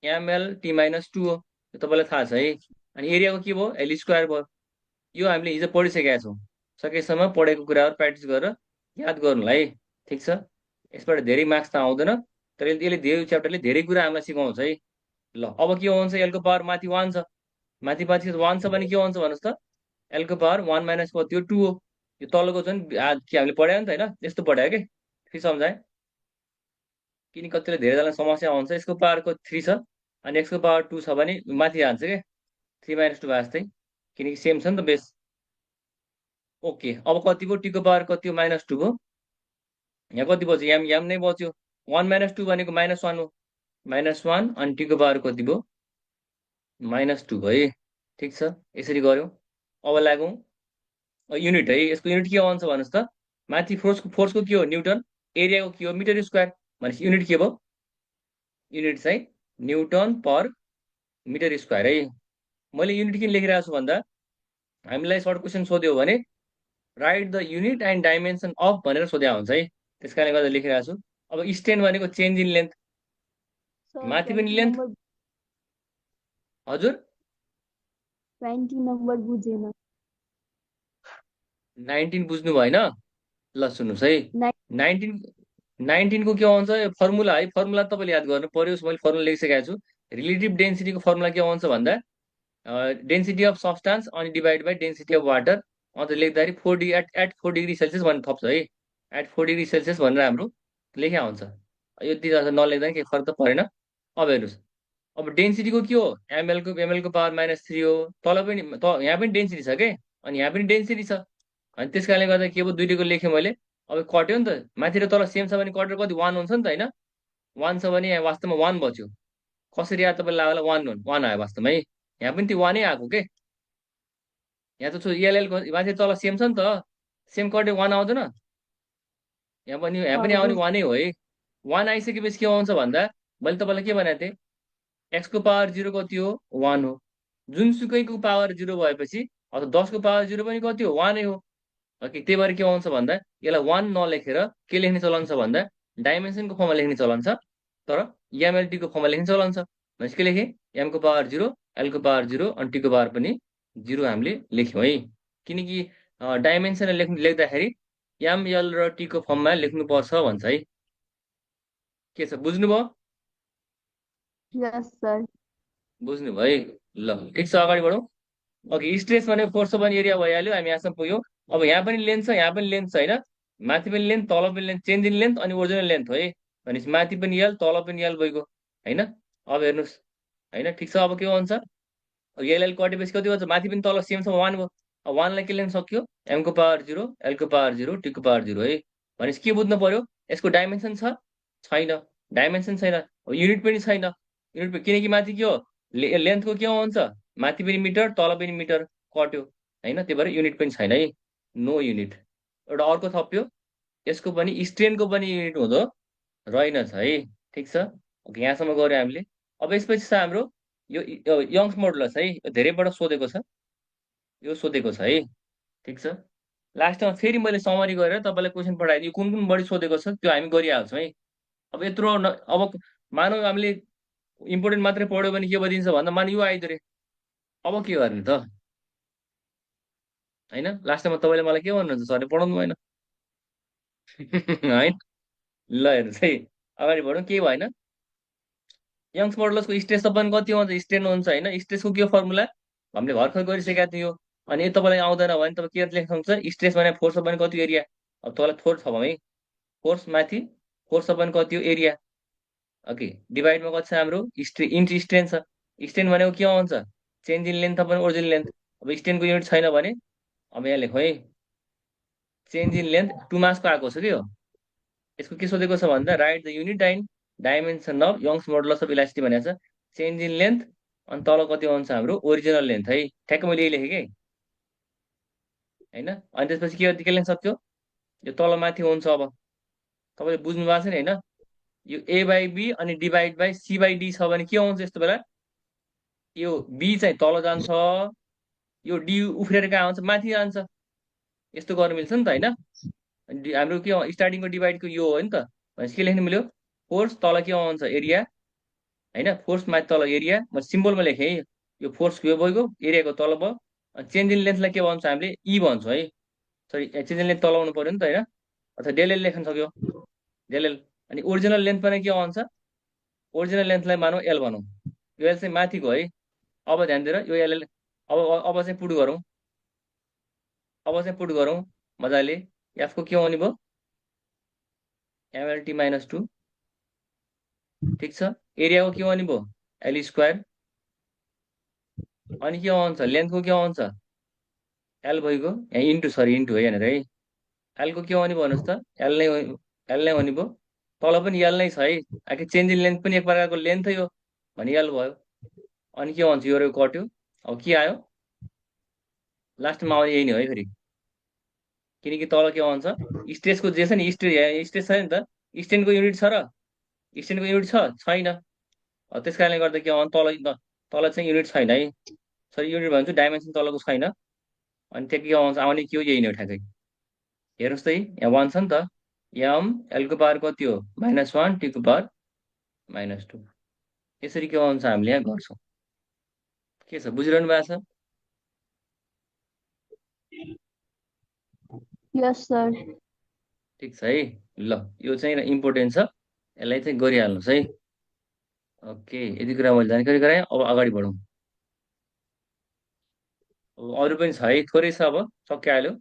Speaker 1: एमएल टी माइनस टू हो, यो तपाईँलाई थाहा छ है। अनि एरियाको के भयो, एल स्क्वायर भयो। यो हामीले हिजो पढिसकेका छौँ, सकेसम्म पढेको कुराहरू प्र्याक्टिस गरेर याद गर्नुलाई है, ठिक छ। यसबाट धेरै मार्क्स त आउँदैन तर यसले धेरै च्याप्टरले धेरै कुरा हामीलाई सिकाउँछ है। ल अब के हुन्छ, एलको पावर माथि वान छ, माथि पछि वान छ भने के हुन्छ भन्नुहोस् त, एलको पावर वान माइनस कति हो, टू हो। यो तलको जुन के हामीले पढायो नि त होइन, त्यस्तो पढायो कि फेरि सम्झाएँ, किन कतिले धेरैजनालाई समस्या हुन्छ। यसको पावरको थ्री छ अनि एक्सको पावर टू छ भने माथि जान्छ क्या, थ्री माइनस टू जस्तै, किनकि सेम छ नि त बेस। ओके, अब कति भयो, टीको पावर कति हो, माइनस टू भयो। यहाँ कति बच्यो, एम एम नै बच्यो, वान माइनस टू भनेको माइनस वान हो, माइनस वान अनि टीको पावर कति भयो, माइनस टू भयो है, ठिक छ। यसरी गऱ्यौँ। अब लागौँ युनिट है, यसको युनिट के आउँछ भन्नुहोस् त, माथि फोर्सको के हो, न्युटन, एरियाको के हो, मिटर स्क्वायर भनेपछि युनिट के भयो, युनिट चाहिँ न्युटन पर मिटर स्क्वायर है। मैले युनिट किन लेखिरहेको छु भन्दा, हामीलाई सर्ट क्वेसन सोध्यो भने write the unit and dimension of भनेर सोध्या हुन्छ है, त्यस कारणले गर्दा लेखिरहेको छु। अब स्ट्रेन भनेको चेन्ज इन लेन्थ,
Speaker 2: सर
Speaker 1: माथि पनि
Speaker 2: 20
Speaker 1: लेन्थ
Speaker 2: नंबर
Speaker 1: हजुर
Speaker 2: 20 नंबर बुझेन
Speaker 1: 19 बुझ्नु भएन ल सुन्नुहोस् है
Speaker 2: नाइन
Speaker 1: 19 19 को के आउँछ फर्मुला है फर्मुला तपाईँले याद गर्नु पर्यो मैले फर्मुला लेखिसकेको छु रिलेटिभ डेन्सिटीको फर्मुला के आउँछ भन्दा डेन्सिटी अफ सब्सटान्स अनि divide by density of water अन्त लेख्दाखेरि 4 डिग्री एट 4 डिग्री सेल्सियस भनेर थप्छ है एट 4 डिग्री सेल्सियस भनेर हाम्रो लेख्या हुन्छ यति नलेख्दा नि केही फरक त परेन अब हेर्नुहोस् अब डेन्सिटीको के हो एमएलको पावर -3 हो तल पनि यहाँ पनि डेन्सिटी छ के अनि यहाँ पनि डेन्सिटी छ अनि त्यस कारणले गर्दा के भयो दुइटैको लेखेँ मैले अब कट्यो नि त माथि र तल सेम छ भने कटेर कति 1 हुन्छ नि त होइन 1 छ भने यहाँ वास्तवमा 1 बच्यो कसरी आयो तपाईँले लाग्यो 1 आयो वास्तवमै यहाँ पनि त्यो 1 आएको के यहाँ त इएलएलको माथि तल सेम छ नि त सेम कट्यो 1 आउँदैन यहाँ पनि आउने 1 हो है 1 आइसकेपछि के आउँछ भन्दा मैले तपाईँलाई के भनेको थिएँ एक्सको पावर 0 कति हो 1 हो जुनसुकैको पावर 0 भएपछि अथवा 10 को पावर 0 पनि कति हो 1 हो ओके त्यही भएर के आउँछ भन्दा यसलाई 1 नलेखेर के लेख्ने चलन छ भन्दा डाइमेन्सनको फर्ममा लेख्ने चलन छ तर एमएलटीको फर्ममा लेख्ने चलन छ भनेपछि के लेखेँ एमको पावर 0 एलको पावर 0 अनि टीको पावर पनि 0 हामीले लेख्यौँ है किनकि डाइमेन्सन लेख्दाखेरि एमएल र टीको फर्ममा लेख्नुपर्छ भन्छ है के छ बुझ्नुभयो
Speaker 2: यस सर
Speaker 1: बुझ्नुभयो है ल ठिक छ अगाडि बढौँ ओके स्ट्रेस भने फोर्स पनि एरिया भइहाल्यो हामी यहाँसम्म पुग्यौँ अब यहाँ पनि लेन्थ छ यहाँ पनि लेन्थ छ होइन माथि पनि लेन्थ तल पनि लेन्थ चेन्ज इन लेन्थ अनि ओरिजिनल लेन्थ हो है भनेपछि माथि पनि यल तल पनि यल भइगयो होइन अब हेर्नुहोस् होइन ठिक छ अब के भन्छ एलएल कटेपछि कति भन्छ माथि पनि तल सेम छ 1 भयो अब 1 लाई के लेख्न सक्यो एमको पावर 0 एलको पावर 0 टीको पावर 0 है भनेपछि के बुझ्नु पर्यो यसको डाइमेन्सन छ छैन डाइमेन्सन छैन युनिट पनि छैन युनिट किनकि माथि के हो लेन्थको के हुन्छ माथि पनि मिटर तल पनि मिटर कट्यो होइन त्यही भएर युनिट पनि छैन है नो युनिट एउटा अर्को थप्यो यसको पनि स्ट्रेनको पनि युनिट हुँदो रहेनछ है ठिक छ ओके यहाँसम्म गऱ्यो हामीले अब यसपछि छ हाम्रो यो यङ्स मोडुलस है यो धेरैबाट सोधेको छ यो सोधेको छ है ठिक छ लास्टमा फेरि मैले समरी गरेर तपाईँलाई क्वेसन पठाइदियो कुन कुन बढी सोधेको छ त्यो हामी गरिहाल्छौँ है अब यत्रो अब मानव हामीले इम्पोर्टेन्ट मात्रै पढ्यो भने के भइदिन्छ भन्दा मान यो आइदियो रे अब के गर्ने त होइन लास्टमा तपाईँले मलाई के भन्नुहुन्छ सरले पढाउनु भएन होइन ल हेर्नुहोस् है अगाडि बढौँ केही भएन यङ्स मोडुलसको स्ट्रेस तपाईँ कति हुन्छ स्ट्रेन हुन्छ होइन स्ट्रेसको के फर्मुला हामीले भर्खर गरिसकेका थियौँ अनि यदि तपाईँलाई आउँदैन भने तपाईँ के लेख्न सक्नुहुन्छ स्ट्रेस भने फोर्स भने कति एरिया अब तपाईँलाई फोर्स छ भने फोर्स माथि फोर्स भने कति हो एरिया ओके डिभाइडमा कति छ हाम्रो इन्टु स्ट्रेन छ स्ट्रेन भनेको के आउँछ चेन्ज इन लेन्थ पनि ओरिजिनल लेन्थ अब स्ट्रेनको युनिट छैन भने अब यहाँ लेखौँ है चेन्ज इन लेन्थ 2 मासको आएको छ कि हो यसको के सोधेको छ भन्दा right the unit dimension of youngs modulus of elasticity भनेको छ चेन्ज इन लेन्थ अनि तल कति आउँछ हाम्रो ओरिजिनल लेन्थ है ठ्याक्क मैले यही लेखेँ कि होइन अनि त्यसपछि के लेख्न सक्थ्यो यो तल माथि हुन्छ अब तपाईँले बुझ्नु भएको छ नि होइन यो ए बाई बी अनि divide by C by D छ भने के आउँछ यस्तो बेला यो बी चाहिँ तल जान्छ यो डी उफ्रेर कहाँ आउँछ माथि जान्छ यस्तो गर्नु मिल्छ नि त होइन हाम्रो के हो स्टार्टिङको डिभाइडको यो हो नि त भनेपछि के लेख्नु मिल्यो फोर्स तल के आउँछ एरिया होइन फोर्स माथि तल एरिया म सिम्बलमा लेखेँ है यो फोर्सको यो भइगयो एरियाको तल भयो अनि चेन्ज इन लेन्थलाई के भन्छ हामीले ई भन्छौँ है सरी चेन्ज इन लेन्थ तल आउनु पऱ्यो नि त होइन अथवा डेलएल लेख्न सक्यो डेलएल अनि ओरिजिनल लेन्थ पनि के भन्छ ओरिजिनल लेन्थलाई मानौँ एल भनौँ यो एल चाहिँ माथिको है अब ध्यान दिएर यो एलएल अब चाहिँ पुट गरौँ मजाले एफको के आउने भयो एमएलटी -2 ठिक छ एरियाको के आउने भयो एल स्क्वायर अनि के आउँछ लेन्थको के आउँछ एल भइगयो यहाँ इन्टु है यहाँनिर है एलको के आउने भन्नुहोस् त एल नै आउने भयो तल पनि एल नै छ है आखिर चेन्ज इन लेन्थ पनि एक प्रकारको लेन्थै हो भने एल भयो अनि के भन्छ यो कट्यो अब के आयो लास्टमा आउने यही नै हो है फेरि किनकि तल के भन्छ स्ट्रेसको जे छ नि स्ट्रेस छ नि त स्ट्रेनको युनिट छ र स्ट्रेनको युनिट छैन त्यस कारणले गर्दा के भन्छ तल चाहिँ युनिट छैन है सरी युनिट भन्छु डाइमेन्सन तलको छैन अनि त्यो के आउँछ आउने के हो यही नै हो ठ्याक्कै हेर्नुहोस् त यहाँ 1 छ नि त एम एलको पावर कति हो -1 टीको पावर -2 यसरी के हुन्छ हामीले यहाँ गर्छौँ। के छ, बुझिरहनु भएको छ?
Speaker 2: Yes, sir.
Speaker 1: ठिक छ है। ल, यो चाहिँ इम्पोर्टेन्ट छ, यसलाई चाहिँ गरिहाल्नुहोस् है। ओके, यति कुरा मैले जानकारी गराएँ। अब अगाडि बढौँ। अब अरू पनि छ है, थोरै छ, अब सकिहाल्यो।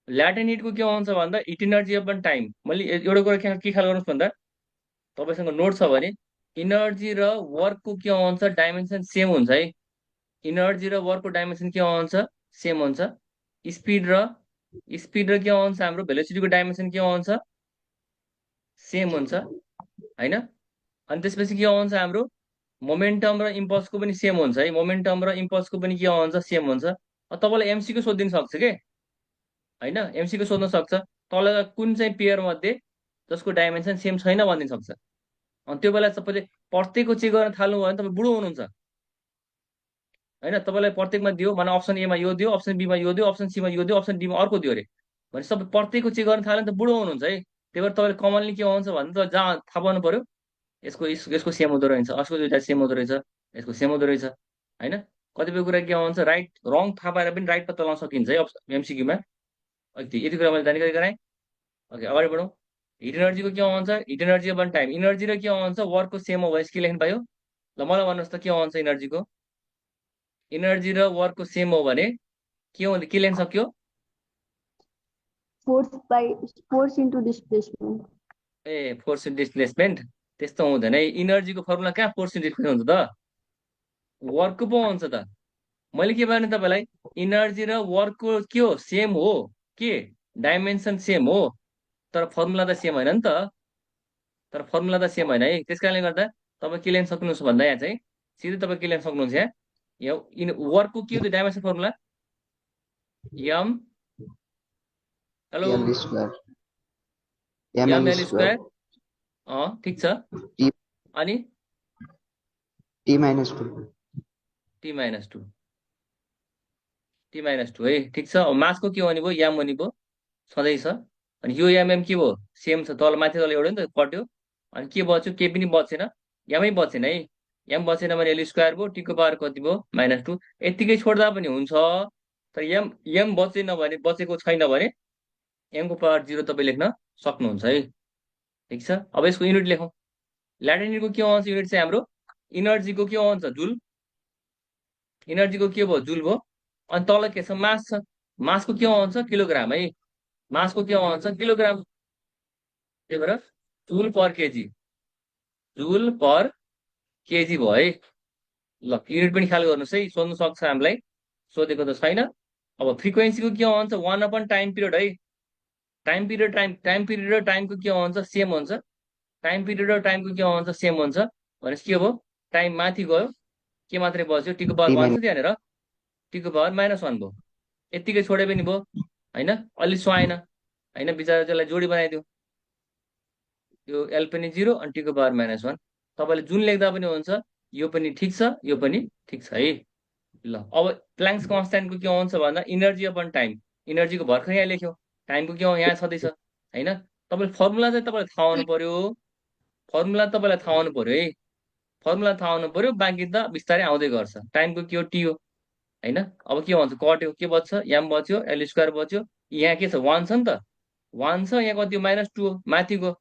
Speaker 1: ल्याटिनिटको के हुन्छ भन्दा इटर्निटी अपन टाइम। मैले एउटा कुरा के ख्याल गर्नुहोस् भन्दा, तपाईँसँग नोट छ भने इनर्जी र वर्कको के हुन्छ, डाइमेन्सन सेम हुन्छ है। इनर्जी र वर्कको डाइमेन्सन के हुन्छ, सेम हुन्छ। स्पिड र के हुन्छ, हाम्रो भेलोसिटीको डाइमेन्सन के हुन्छ, सेम हुन्छ होइन। अनि त्यसपछि के हुन्छ, हाम्रो मोमेन्टम र इम्पल्सको पनि सेम हुन्छ है। मोमेन्टम र इम्पल्सको पनि के हुन्छ, सेम हुन्छ। तपाईँलाई एमसीको सोधिदिन सक्छ के होइन, एमसीको सोध्न सक्छ तल कुन चाहिँ पेयर मध्ये जसको डाइमेन्सन सेम छैन भनिदिन सक्छ। अनि त्यो बेला तपाईँले प्रत्येकको चेक गर्न थाल्नुभयो भने तपाईँ बुढो हुनुहुन्छ होइन। तपाईँलाई प्रत्येकमा दियो भने अप्सन एमा यो दियो, अप्सन बीमा यो दियो, अप्सन सीमा यो दियो, अप्सन डीमा अर्को दियो अरे भने सबै प्रत्येकको चेक गर्न थाल्यो भने त बुढो हुनुहुन्छ है। त्यही भएर तपाईँले कमनली के हुन्छ भने त जहाँ थाहा पाउनु पर्यो, यसको यसको सेम हुँदो रहेछ, अर्को दुइटा सेम हुँदो रहेछ, यसको सेम हुँदो रहेछ होइन। कतिपय कुरा के हुन्छ, राइट रङ थाहा पाएर पनि राइट पत्ता लगाउन सकिन्छ है एमसिक्यूमा। यति कुरा मैले जानकारी गराएँ। ओके, अगाडि बढौँ। हिट एनर्जीको के हुन्छ, hit energy upon time. Energy र के हुन्छ, वर्कको सेम हो भने के लेख्नु पायो? ल, मलाई भन्नुहोस् त के हुन्छ इनर्जीको। इनर्जी र वर्कको सेम हो भने के हुन्छ, के लेख्न सक्यो?
Speaker 2: Force into displacement.
Speaker 1: ए, फोर्स डिस्प्लेसमेन्ट। त्यस्तो हुँदैन है। इनर्जीको फर्मुला कहाँ फोर्स डिस्प्लेसमेन्ट हुन्छ त, वर्कको पो हुन्छ त। मैले के भने तपाईँलाई, इनर्जी र वर्कको के हो, सेम हो, के डाइमेन्सन सेम हो, तर फर्मुला त सेम होइन नि त। त्यस कारणले गर्दा तपाईँ के लेख्न सक्नुहुन्छ भन्दा यहाँ चाहिँ सिधै तपाईँ के लेख्न सक्नुहुन्छ, यहाँ वर्कको के हो dimension formula, M, hello,
Speaker 4: L square
Speaker 1: M
Speaker 4: ML
Speaker 1: L square. ठिक छ।
Speaker 4: टी
Speaker 1: अनि
Speaker 4: T minus two
Speaker 1: T minus two, है। ठिक छ। अब मासको के भने भयो, याम भने भयो, सधैँ छ। अनि यो एमएम के भयो, सेम छ, तल माथि तल एउटै नि त, कट्यो। अनि के बच्यो, केही पनि बचेन, एमै बचेन है। एम बचेन भने एल स्क्वायर भयो, टीको पावर कति भयो, -2। यत्तिकै छोड्दा पनि हुन्छ, तर एम एम बचेन भने, बचेको छैन भने एमको पावर 0 तपाईँ लेख्न सक्नुहुन्छ है। ठिक छ। अब यसको युनिट लेखौँ। ल्याटिनिटको के आउँछ युनिट चाहिँ हाम्रो, इनर्जीको के आउँछ, जुल। इनर्जीको के भयो, जुल भयो। अनि तल के छ, मास छ। मासको के आउँछ, किलोग्राम है। मासको के आउँछ, किलोग्राम। त्यही भएर जुल पर केजी, जुल पर केजी भयो है। ल, युनिट पनि ख्याल गर्नुहोस् है, सोध्नु सक्छ हामीलाई, सोधेको त छैन। अब फ्रिक्वेन्सीको के हुन्छ, 1 टाइम पिरियड है। टाइम पिरियड र टाइमको के हुन्छ, सेम हुन्छ। टाइम पिरियड र टाइमको के हुन्छ, सेम हुन्छ भनेपछि के भयो, टाइम माथि गयो, के मात्रै बच्यो, टीको पावर
Speaker 4: टी
Speaker 1: 1
Speaker 4: माइनस
Speaker 1: छ त्यहाँनिर, टीको पावर -1 भयो। यत्तिकै छोडे पनि भयो होइन, अलि सुहाएन होइन, बिचरा त्यसलाई जोडी बनाइदियो, यो एल पनि 0 अनि टीको पावर -1। तपाईँले जुन लेख्दा पनि हुन्छ, यो पनि ठिक छ, यो पनि ठिक छ है। ल, अब प्लाङ्क्स कन्स्ट्यान्टको के हुन्छ भन्दा इनर्जी अपन टाइम। इनर्जीको भर्खर यहाँ लेख्यो, टाइमको के हो यहाँ छँदैछ होइन। तपाईँले फर्मुला चाहिँ तपाईँलाई थाहा हुनु पर्यो, है। फर्मुला थाहा हुनु पर्यो, बाँकी त बिस्तारै आउँदै गर्छ। टाइमको के हो, टी हो होइन। अब के भन्छ, कट्यो, के बच्छ, एम बच्यो, एल स्क्वायर बच्यो। यहाँ के छ, 1 छ नि त, 1 छ। यहाँ कति हो, -2 हो, माथिको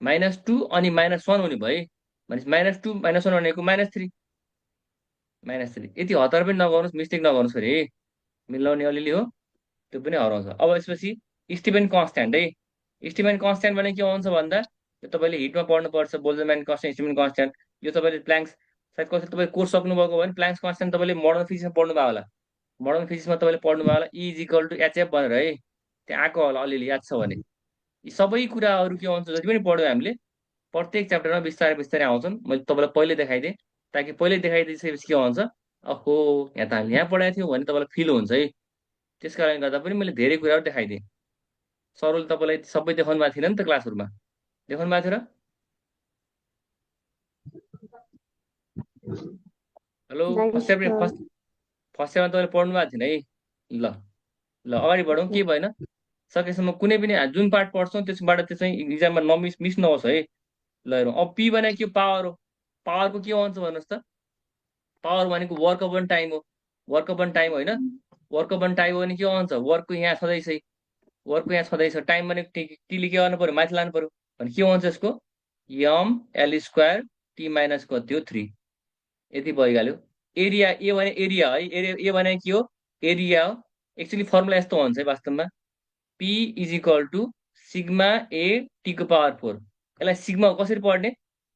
Speaker 1: -2 अनि -1 हुने भयो है। भनेपछि -2 -1 भनेको -3, यति हतार पनि नगर्नुहोस्, मिस्टेक नगर्नुहोस् फेरि है। मिलाउने अलिअलि हो, त्यो पनि हराउँछ। अब यसपछि स्टिफेन कन्स्ट्यान्ट है। स्टिफेन कन्स्ट्यान्ट भने के हुन्छ भन्दा, यो तपाईँले हिटमा पढ्नुपर्छ, बोल्जम्यान कन्स्ट्यान्ट, स्टिफेन कन्स्ट्यान्ट। यो तपाईँले प्लाङ्क्स, सायद कसै तपाईँ कोर्स सक्नुभएको भने प्लाङ्क्स कन्स्ट्यान्ट तपाईँले मोडर्न फिजिक्समा पढ्नुभयो होला। मोडर्न फिजिक्समा तपाईँले पढ्नुभयो होला, E = HF भनेर है। त्यहाँ आएको होला अलिअलि, याद छ भने। यी सबै कुराहरू के हुन्छ, जति पनि पढ्यो हामीले प्रत्येक च्याप्टरमा बिस्तारै बिस्तारै आउँछन्। मैले तपाईँलाई पहिले देखाइदिएँ, ताकि पहिले देखाइदिएपछि के हुन्छ, अहो यहाँ त हामीले यहाँ पढाएको थियौँ भने तपाईँलाई फिल हुन्छ है। त्यस कारणले गर्दा पनि मैले धेरै कुराहरू देखाइदिएँ। सरल तपाईँलाई सबै देखाउनु भएको थिएन नि त, क्लासहरूमा देखाउनु भएको थियो र? Hello,
Speaker 2: Nice,
Speaker 1: first
Speaker 2: sir.
Speaker 1: सेममा तपाईँले पढ्नु भएको थिएन है। ल ल, अगाडि बढौँ। के भएन, सकेसम्म कुनै पनि जुन पार्ट पढ्छौँ त्यसबाट त्यो चाहिँ इक्जाममा मिस नहोस् है। ल हेरौँ। अब पी भने के, पावर हो। पावरको के भन्छ भन्नुहोस् त पावर भनेको वर्क अपन टाइम हो वर्क अपन टाइम होइन वर्क अपन टाइम हो भने के भन्छ वर्कको यहाँ छँदैछ वर्कको यहाँ छँदैछ टाइम भनेको टीले के गर्नु पर्यो माथि लानु पर्यो भने के भन्छ यसको M L square T minus कति हो 3 यति भइहाल्यो एरिया ए भने एरिया है एरिया ए भने के हो एरिया हो एक्चुअली फर्मुला यस्तो हुन्छ है वास्तवमा P is equal to sigma A टीको पावर 4 यसलाई सिग्मा कसरी पढ्ने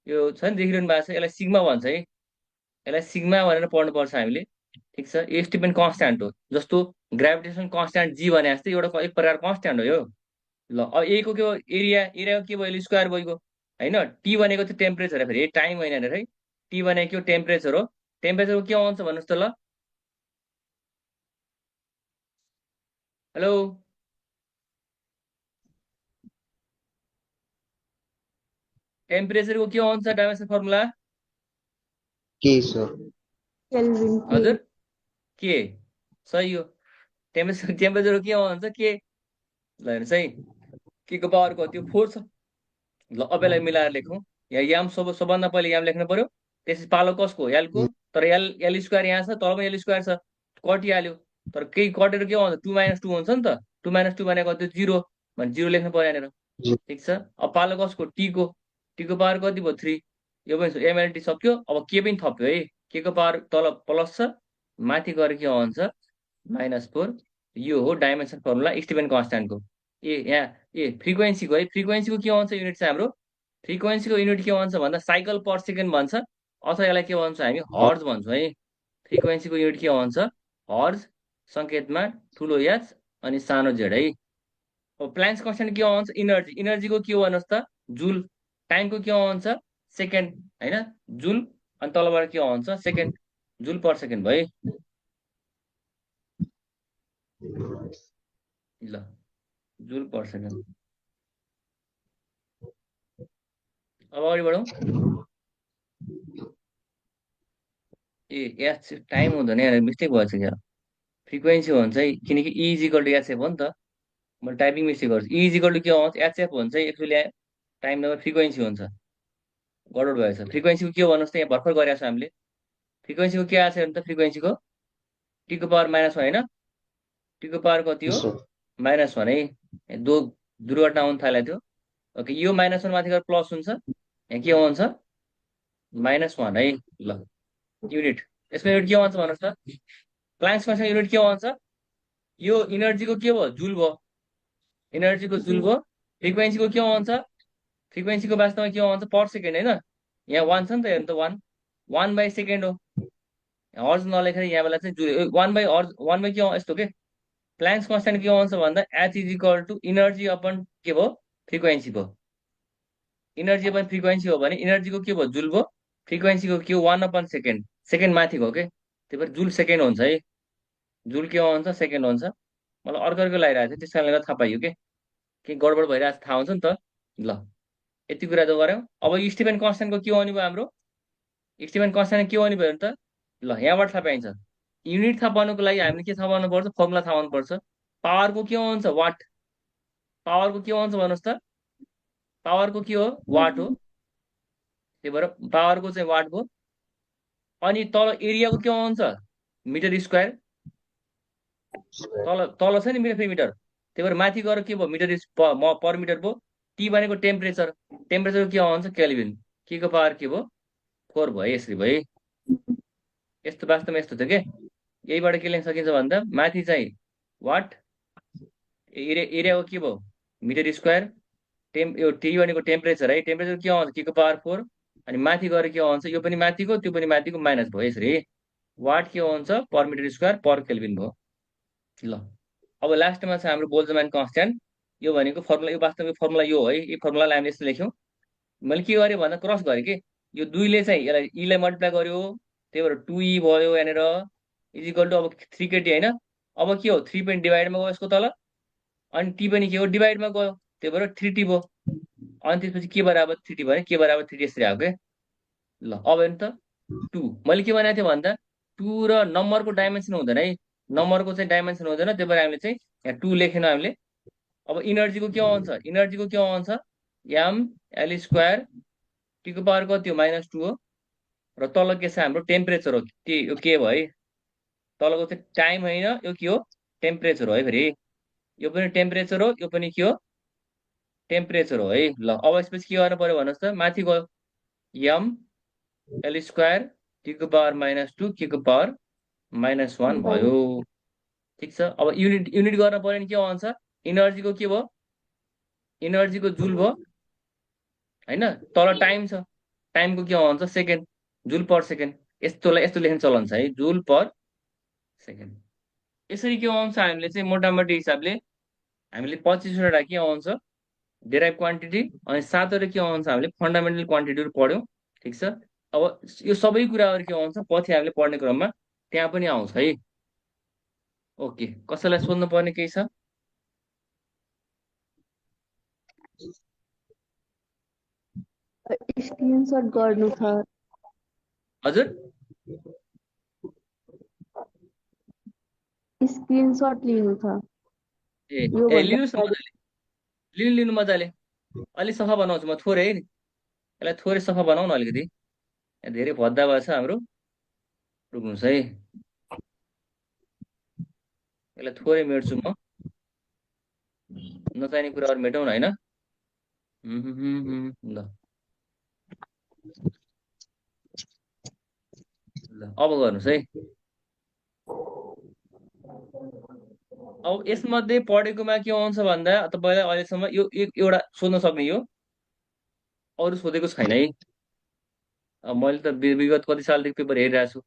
Speaker 1: यो छ नि देखिरहनु भएको छ यसलाई सिग्मा भन्छ है यसलाई सिग्मा भनेर पढ्नुपर्छ हामीले ठिक छ यो स्टिफेन कन्स्ट्यान्ट हो जस्तो ग्राभिटेसन कन्स्ट्यान्ट जी भने जस्तै एउटा एक प्रकार कन्स्ट्यान्ट हो यो ल अब ए को के हो एरियाको के भयो स्क्वायर भइगयो होइन टी भनेको चाहिँ टेम्परेचर फेरि टाइम होइन है टी भनेको के हो टेम्परेचर हो टेम्परेचरको के आउँछ भन्नुहोस् त ल हेलो टेम्परेचरको के आउँछ dimension formula
Speaker 4: K, sir.
Speaker 2: Kelvin.
Speaker 1: हजुर के सही हो टेम्परेचर के भन्छ के ल हेर्नुहोस् है के को पावर कति हो 4 छ ल अब यसलाई मिलाएर लेखौँ यहाँ याम सबभन्दा पहिले याम लेख्नु पर्यो त्यसपछि पालो कसको एलको तर एल स्क्वायर यहाँ छ तल पनि एल स्क्वायर छ कटिहाल्यो तर केही कटेर के भन्छ 2 - 2 हुन्छ नि त 2 - 2 भनेको कति 0 भने 0 लेख्नु पर्यो यहाँनिर ठिक छ अब पालो कसको टीको पावर कति भयो 3 यो पनि एमएलटी सक्यो अब के पनि थप्यो है के को पावर तल प्लस छ माथि गएर के भन्छ -4 यो हो डाइमेन्सन फर्मुला स्टिफेन कन्स्ट्यान्टको ए यहाँ ए फ्रिक्वेन्सीको है फ्रिक्वेन्सीको के भन्छ युनिट चाहिँ हाम्रो फ्रिक्वेन्सीको युनिट के भन्छ भन्दा साइकल पर सेकेन्ड भन्छ अथवा यसलाई के भन्छ हामी हर्ज भन्छौँ है फ्रिक्वेन्सीको युनिट के भन्छ हर्ज सङ्केतमा ठुलो एच अनि सानो जेड है अब प्लान्क्स कन्स्ट्यान्ट के भन्छ इनर्जीको के हो भन्नुहोस् त जुल टाइमको के भन्छ सेकेन्ड होइन जुल अनि तलबाट के भन्छ सेकेन्ड जुल पर सेकेन्ड भयो ल जुल पर सेकेन्ड अब अगाडि बढौँ ए एच टाइम हुँदैन यहाँ मिस्टेक भएछ क्या फ्रिक्वेन्सी भन्छ है किनकि E is equal to HF हो नि त मैले टाइपिङ मिस्टेक गर्छु ई इज इक्वल टु के भन्छ एचएफ हुन्छ एक्चुली टाइम नम्बर फ्रिक्वेन्सी हुन्छ गडबड भएछ फ्रिक्वेन्सीको के हो भन्नुहोस् त यहाँ भर्खर गरेको छ हामीले फ्रिक्वेन्सीको के आएको छ भने त फ्रिक्वेन्सीको टीको पावर -1 होइन टीको पावर कति हो
Speaker 4: Yes, sir.
Speaker 1: -1 है दुर्घटना आउनु थाल्यो थियो ओके यो -1 माथि गएर प्लस हुन्छ यहाँ के हुन्छ -1 है ल युनिट यसको युनिट के भन्छ भन्नुहोस् त प्लान्क्स कन्स्ट्यान्ट युनिट के भन्छ यो इनर्जीको के भयो जुल भयो इनर्जीको जुल भयो फ्रिक्वेन्सीको के भन्छ फ्रिक्वेन्सीको वास्तवमा के भन्छ पर सेकेन्ड होइन यहाँ 1 छ नि त हेर्नु त 1/सेकेन्ड हो हर्ज नलेखेर यहाँ बेला चाहिँ जुल 1/1 के हो यस्तो के प्लान्क्स कन्स्ट्यान्ट के भन्छ भन्दा H is equal to energy upon के भयो फ्रिक्वेन्सी भयो इनर्जी अपन फ्रिक्वेन्सी हो भने इनर्जीको के भयो जुल भयो फ्रिक्वेन्सीको के हो 1/सेकेन्ड सेकेन्ड माथिको के त्यही भएर जुल सेकेन्ड हुन्छ है जुल के हुन्छ सेकेन्ड हुन्छ मलाई अर्को लगाइरहेको थियो त्यस कारणले गर्दा थाहा पाइयो के गडबड भइरहेको थाहा हुन्छ नि त ल यति कुरा त गऱ्यौँ अब स्टिफेन कन्स्ट्यान्टको के आउने भयो हाम्रो स्टिफेन कन्स्ट्यान्ट के आउने भयो भने त ल यहाँबाट थाहा पाइन्छ युनिट थाहा पाउनुको लागि हामीले के थाहा पाउनुपर्छ फर्मुला थाहा पाउनुपर्छ पावरको के हुन्छ वाट पावरको के भन्छ भन्नुहोस् त पावरको के हो वाट हो त्यही भएर पावरको चाहिँ वाट भयो अनि तल एरियाको के भन्छ मिटर स्क्वायर तल छ नि मिटर त्यही भएर माथि गएर के भयो मिटर पर मिटर भयो टी भनेको टेम्परेचर के भन्छ केल्भिन के को पावर के भयो 4 भयो यसरी भयो यस्तो वास्तवमा यस्तो थियो के यहीबाट के लेख्न सकिन्छ भन्दा माथि चाहिँ वाट एरियाको के भयो मिटर स्क्वायर यो टी भनेको टेम्परेचर है टेम्परेचर के भन्छ के को पावर 4 अनि माथि गएर के भन्छ यो पनि माथिको त्यो पनि माथिको माइनस भयो यसरी वाट के भन्छ per metre square per kelvin भयो ल अब लास्टमा छ हाम्रो बोल्जम्यान कन्स्ट्यान्ट यो भनेको फर्मुला यो वास्तवमा फर्मुला यो है यो फर्मुलालाई हामीले यस्तो लेख्यौँ मैले के गरेँ भन्दा क्रस गरेँ कि यो 2ले चाहिँ यसलाई ईलाई मल्टिप्लाई गर्यो त्यही भएर 2e भयो यहाँनिर इज इक्वल टु अब 3kT होइन अब के हो 3 पनि डिभाइडमा गयो यसको तल अनि टी पनि के हो डिभाइडमा गयो त्यही भएर 3t भयो अनि त्यसपछि के बराबर 3t भने के बराबर 3t यसरी आयो के ल अब हेर्नु त 2 मैले के भनेको थिएँ भन्दा 2 र नम्बरको डाइमेन्सन हुँदैन है नम्बरको चाहिँ डाइमेन्सन हुँदैन त्यही भएर हामीले चाहिँ यहाँ 2 लेखेनौँ हामीले अब इनर्जीको के भन्छ एम एल स्क्वायर टीको पावर कति हो -2 हो र तल के छ हाम्रो टेम्परेचर हो के यो के भयो है तलको चाहिँ टाइम होइन यो के हो टेम्परेचर हो है फेरि यो पनि टेम्परेचर हो यो पनि के हो टेम्परेचर हो है ल अब यसपछि के गर्नु पर्यो भन्नुहोस् त माथि गयो यम एल स्क्वायर टीको पावर -2 के को पावर -1
Speaker 2: By
Speaker 1: भयो ठिक छ अब युनिट युनिट गर्न पर्यो नि के आउँछ इनर्जीको के भयो इनर्जीको जुल भयो होइन तल टाइम छ टाइमको के आउँछ सेकेन्ड जुल पर सेकेन्ड यस्तोलाई यस्तो लेख्न चलन छ है जुल पर सेकेन्ड यसरी के आउँछ हामीले चाहिँ मोटामोटी हिसाबले हामीले 25वटा के आउँछ डेराइभ क्वान्टिटी अनि 7वटा के आउँछ हामीले फन्डामेन्टल क्वान्टिटीहरू पढ्यौँ ठिक छ अब यो सबै कुराहरू के आउँछ पछि हामीले पढ्ने क्रममा त्यहाँ पनि आउँछ है ओके कसैलाई सोध्नु पर्ने केही छ
Speaker 2: screenshot गर्नु छ
Speaker 1: हजुर
Speaker 2: स्क्रिनसट लिनु छ
Speaker 1: ए
Speaker 2: यो
Speaker 1: ए
Speaker 2: भन्दा
Speaker 1: लिनुहोस् न मजाले लिनु मजाले अलिक सफा बनाउँछु म थोरै है यसलाई थोरै सफा बनाउनु अलिकति यहाँ धेरै भद्दा भएछ हाम्रो रुक्नुहोस् है यसलाई थोरै मेट्छु म नचाहिने कुराहरू मेटाउन होइन ल ल अब गर्नुहोस् है अब यसमध्ये पढेकोमा के आउँछ भन्दा तपाईँलाई अहिलेसम्म यो एउटा सोध्न सक्ने यो अरू सोधेको छैन है अब मैले त विगत कति सालदेखि पेपर हेरिरहेको छु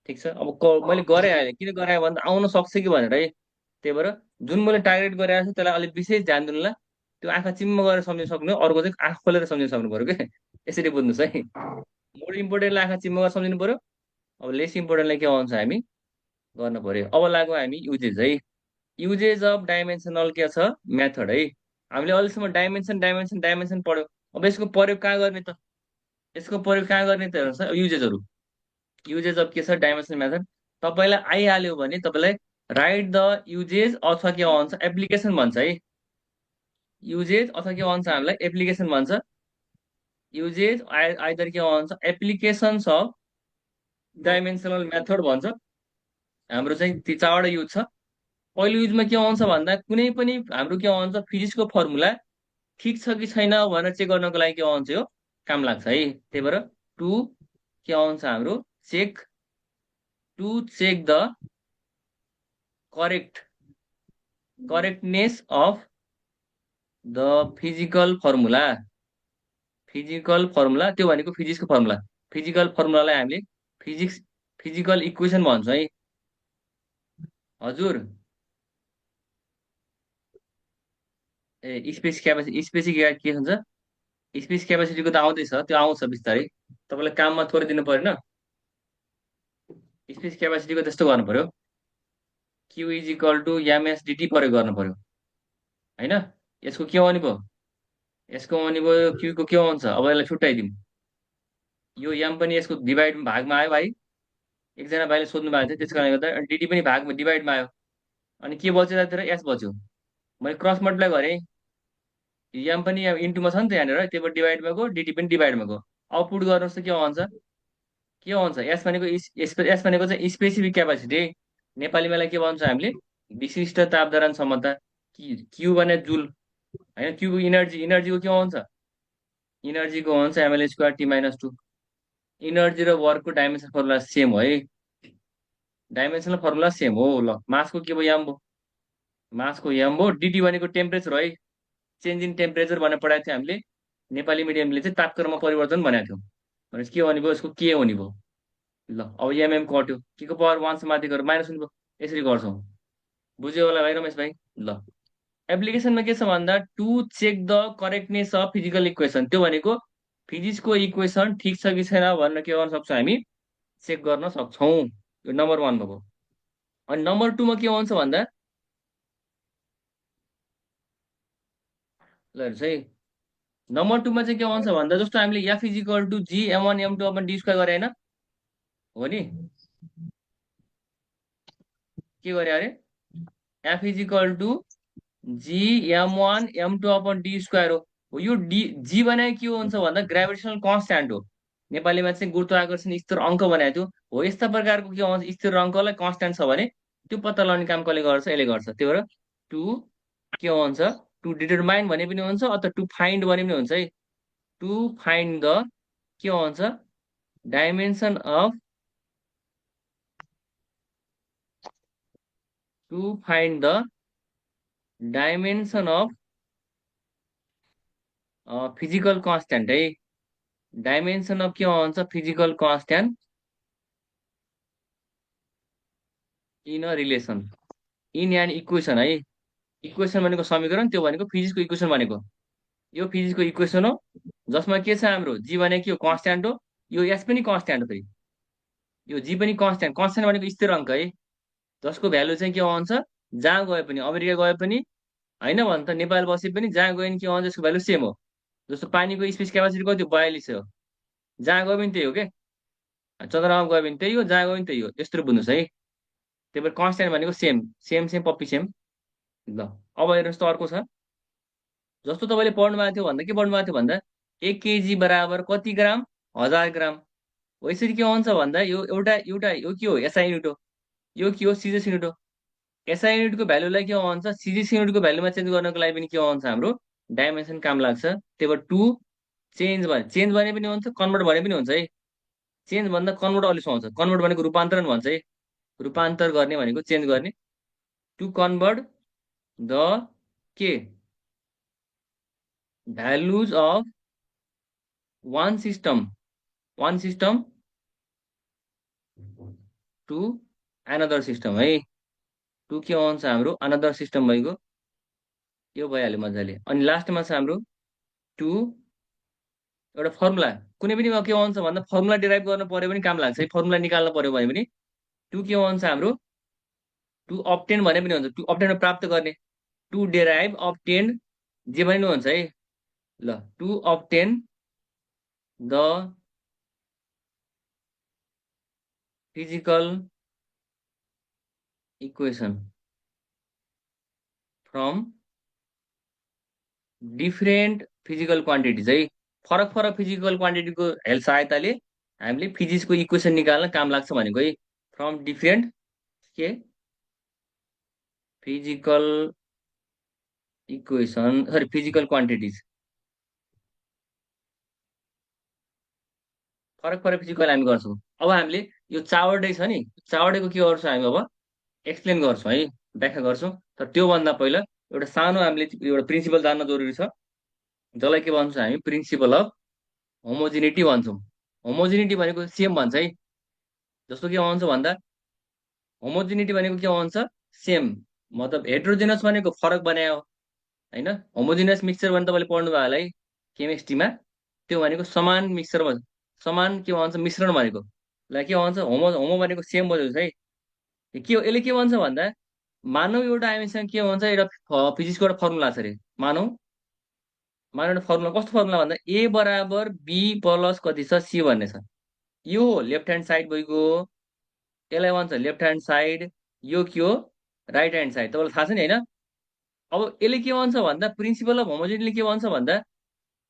Speaker 1: ठिक छ अब मैले गराइहालेँ किन गराएँ भन्दा आउन सक्छ कि भनेर है त्यही भएर जुन मैले टार्गेट गरेको छु त्यसलाई अलिक विशेष ध्यान दिनुलाई त्यो आँखा चिम्म गरेर सम्झिन सक्नु अर्को चाहिँ आँखा खोलेर सम्झिन सक्नु पऱ्यो क्या यसरी बुझ्नुहोस् है मोर इम्पोर्टेन्टलाई आँखा चिम्म गरेर सम्झिनु पऱ्यो अब लेस इम्पोर्टेन्टलाई के आउँछ हामी गर्नु पऱ्यो अब लागौँ हामी युजेज है युजेज अफ डाइमेन्सनल के छ मेथड है हामीले अहिलेसम्म डाइमेन्सन पढ्यो अब यसको प्रयोग कहाँ गर्ने त यसको प्रयोग कहाँ गर्ने त हेर्नुहोस् युजेजहरू युजेज अफ के छ डाइमेन्सन मेथड तपाईँलाई आइहाल्यो भने तपाईँलाई राइट द युजेज अथवा के भन्छ एप्लिकेसन भन्छ है युजेज अथवा के भन्छ हामीलाई एप्लिकेसन भन्छ युजेज आइदर के भन्छ एप्लिकेसन्स अफ डाइमेन्सनल मेथड भन्छ हाम्रो चाहिँ ती चारवटा युज छ पहिलो युजमा के आउँछ भन्दा कुनै पनि हाम्रो के आउँछ फिजिक्सको फर्मुला ठिक छ कि छैन भनेर चेक गर्नको लागि के आउँछ यो काम लाग्छ है त्यही भएर टु के आउँछ हाम्रो to check the correctness of the physical formula त्यो भनेको फिजिक्सको फर्मुला फिजिकल फर्मुलालाई हामीले फिजिकल इक्वेसन भन्छौँ है हजुर ए स्पेसिफिक के भन्छ स्पेस क्यापेसिटीको त आउँदैछ त्यो आउँछ बिस्तारै तपाईँलाई काममा थोरै दिनु परेन स्पेस क्यापेसिटीको त्यस्तो गर्नु पर्यो क्यु इज इक्वल टु एमएसडिटी प्रयोग गर्नु पर्यो होइन यसको के आउने भयो यसको आउने भयो क्युको के आउँछ अब यसलाई छुट्याइदिउँ यो एम पनि यसको भागमा आयो भाइ एकजना भाइले सोध्नु भएको थियो त्यस कारणले गर्दा डिटी पनि भागमा डिभाइडमा आयो अनि के बच्यो त्यतिर एस बच्यो मैले क्रस मल्टिप्लाई गरेँ एम पनि इन्टुमा छ नि त यहाँनिर त्यही भएर डिभाइडमा गयो डिटी पनि डिभाइडमा गयो आउटपुट गर्नुहोस् त के आउँछ एस भनेको एस भनेको चाहिँ स्पेसिफिक क्यापासिटी नेपालीमा यसलाई के भन्छ हामीले विशिष्ट तापधारण क्षमता क्यु भने जुल होइन क्युको इनर्जीको के आउँछ इनर्जीको आउँछ एमएल स्क्वायर टी-2 इनर्जी र वर्कको डाइमेन्सन फर्मुला सेम हो है डाइमेन्सनल फर्मुला सेम हो ल मासको के भयो एम भयो मासको एम भयो डिटी भनेको टेम्परेचर हो है चेन्ज इन टेम्परेचर भनेर पढाएको थियो हामीले नेपाली मिडियमले चाहिँ तापक्रममा परिवर्तन भनेको थियौँ भनेपछि के हुने भयो यसको के हुने भयो ल अब एमएम कट्यो के को पावर 1 से माथि गएर माइनस हुने भयो यसरी गर्छौँ बुझ्यो होला भाइ रमेश भाइ ल एप्लिकेसनमा के छ भन्दा to check the correctness of physical equation त्यो भनेको फिजिक्सको इक्वेसन ठिक छ कि छैन भनेर के गर्न सक्छौँ हामी चेक गर्न सक्छौँ यो नम्बर 1 भयो अनि नम्बर 2 मा के हुन्छ भन्दा ल हेर्नुहोस् है नम्बर 2 मा चाहिँ के भन्छ भन्दा जस्तो हामीले F is equal to G M one M two upon D square गरे होइन हो नि के गरे अरे F is equal to G M one M two upon D square हो यो डी जी भने के हुन्छ भन्दा ग्राभिटेसनल कन्स्ट्यान्ट हो नेपालीमा चाहिँ गुरुत्वाकर्षण स्थिर अङ्क बनाएको थियो हो। यस्ता प्रकारको के आउँछ स्थिर अङ्कलाई कन्स्ट्यान्ट छ भने त्यो पत्ता लगाउने काम कसले गर्छ, यसले गर्छ। त्यही भएर टु के हुन्छ, टु डिटरमाइन भने पनि हुन्छ अथवा टु फाइन्ड भने पनि हुन्छ है। टु फाइन्ड द के हुन्छ dimension of, to find the dimension of physical constant है। डाइमेन्सन अफ के हुन्छ physical constant in a relation, in an equation है। इक्वेसन भनेको समीकरण, त्यो भनेको फिजिक्सको इक्वेसन भनेको यो फिजिक्सको इक्वेसन हो जसमा के छ हाम्रो जी भनेको के हो कन्स्ट्यान्ट हो, यो एस पनि कन्स्ट्यान्ट हो। फेरि यो जी पनि कन्स्ट्यान्ट, कन्स्ट्यान्ट भनेको स्थिर अङ्क है जसको भ्यालु चाहिँ के हुन्छ जहाँ गए पनि, अमेरिका गए पनि होइन भने त नेपाल बसे पनि जहाँ गयो भने के हुन्छ यसको भ्यालु सेम हो। जस्तो पानीको स्पेस क्यापासिटी कति हो 42 हो, जहाँ गयो पनि त्यही हो क्या। चन्द्रमामा गयो भने त्यही हो, जहाँ गयो भने त्यही हो, त्यस्तो बुझ्नुहोस् है। त्यही भएर कन्स्ट्यान्ट भनेको same same same puppy same. ल अब हेर्नुहोस् त अर्को छ। जस्तो तपाईँले पढ्नु भएको थियो भन्दा के पढ्नु भएको थियो भन्दा 1 केजी बराबर कति ग्राम, 1000 ग्राम हो। यसरी के हुन्छ भन्दा यो एउटा एउटा यो के हो एसआई युनिट हो, यो के हो सिजिएस युनिट हो। एसआई युनिटको भ्यालुलाई के भन्छ सिजिएस युनिटको भ्यालुमा चेन्ज गर्नको लागि पनि के भन्छ हाम्रो डाइमेन्सन काम लाग्छ। त्यही भएर टु चेन्ज भने पनि हुन्छ, कन्भर्ट भने पनि हुन्छ है। चेन्ज भन्दा कन्भर्ट अलि सुहाउँछ, कन्भर्ट भनेको रूपान्तरण भन्छ है, रूपान्तर गर्ने भनेको चेन्ज गर्ने। टु कन्भर्ट द के values of one system to another system है। टु के हुन्छ हाम्रो अनदर सिस्टम भइगयो, यो भइहाल्यो मजाले। अनि लास्टमा छ हाम्रो टु एउटा फर्मुला, कुनै पनि के हुन्छ भन्दा फर्मुला डिराइभ गर्नु पर्यो भने काम लाग्छ है, फर्मुला निकाल्नु पर्यो भने पनि टु के हुन्छ हाम्रो टु अप्टेन भने पनि हुन्छ, टु अप्टेन प्राप्त गर्ने, टु डेराइभ अप्टेन जे भने पनि हुन्छ है। ल to obtain the physical equation from different physical quantities है। फरक फरक फिजिकल क्वान्टिटीको हेल्प सहायताले हामीले फिजिक्सको इक्वेसन निकाल्न काम लाग्छ भनेको है। फ्रम डिफरेन्ट के physical equation sorry physical quantities, फरक फरक फिजिकल हामी गर्छौँ। अब हामीले यो चावडे छ नि, चावडेको के गर्छौँ हामी अब एक्सप्लेन गर्छौँ है, व्याख्या गर्छौँ। तर त्योभन्दा पहिला एउटा सानो हामीले एउटा प्रिन्सिपल जान्न जरुरी छ, जसलाई के भन्छौँ हामी प्रिन्सिपल अफ होमोजिनिटी भन्छौँ। होमोजिनिटी भनेको सेम भन्छ है। जस्तो के भन्छ भन्दा होमोजिनिटी भनेको के भन्छ सेम, मतलब हेट्रोजेनस भनेको फरक बनायो होइन। होमोजिनियस मिक्सचर भने तपाईँले पढ्नु भयो होला है केमिस्ट्रीमा, त्यो भनेको समान मिक्सचर भन्छ, समान के भन्छ मिश्रण भनेको ल के भन्छ होमो, होमो भनेको सेम बुझ्नुहोस् है। के यसले के भन्छ भन्दा मानव एउटा हामीसँग के भन्छ एउटा फिजिक्सको एउटा फर्मुला छ अरे, मानव मानव एउटा फर्मुला कस्तो फर्मुला भन्दा ए बराबर बी प्लस कति छ सी भन्ने छ। यो लेफ्ट ह्यान्ड साइड भइगयो, यसलाई भन्छ लेफ्ट ह्यान्ड साइड, यो के हो राइट ह्यान्ड साइड, तपाईँलाई थाहा छ नि होइन। अब यसले के भन्छ भन्दा प्रिन्सिपल अफ होमोजिनिटीले के भन्छ भन्दा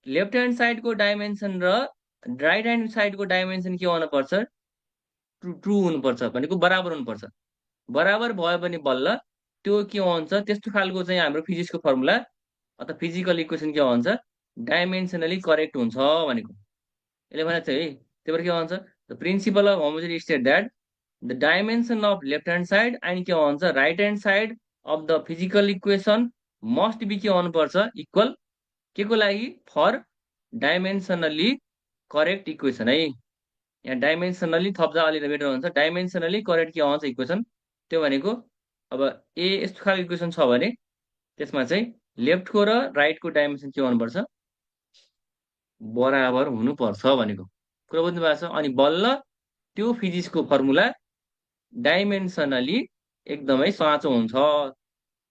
Speaker 1: लेफ्ट ह्यान्ड साइडको डाइमेन्सन र राइट ह्यान्ड साइडको डाइमेन्सन के हुनुपर्छ ट्रु ट्रु हुनुपर्छ भनेको बराबर हुनुपर्छ। बराबर भयो भने बल्ल त्यो के हुन्छ त्यस्तो खालको चाहिँ हाम्रो फिजिक्सको फर्मुला अथवा फिजिकल इक्वेसन के भन्छ डाइमेन्सनली करेक्ट हुन्छ भनेको यसले भनेको छ है। त्यही भएर के भन्छ the principle of homogeneity state that the dimension of left hand side and के भन्छ right hand side of the physical equation must be के हुनुपर्छ इक्वल, के को लागि फर डाइमेन्सनली करेक्ट इक्वेसन है। यहाँ डाइमेन्सनली थप्दा अलिकति बेटर हुन्छ, डाइमेन्सनली करेक्ट के आउँछ इक्वेसन त्यो भनेको अब ए यस्तो खालको इक्वेसन छ भने त्यसमा चाहिँ लेफ्टको र राइटको डाइमेन्सन के हुनुपर्छ बराबर हुनुपर्छ भनेको कुरा बुझ्नु भएको छ। अनि बल्ल त्यो फिजिक्सको फर्मुला डाइमेन्सनली एकदमै साँचो हुन्छ,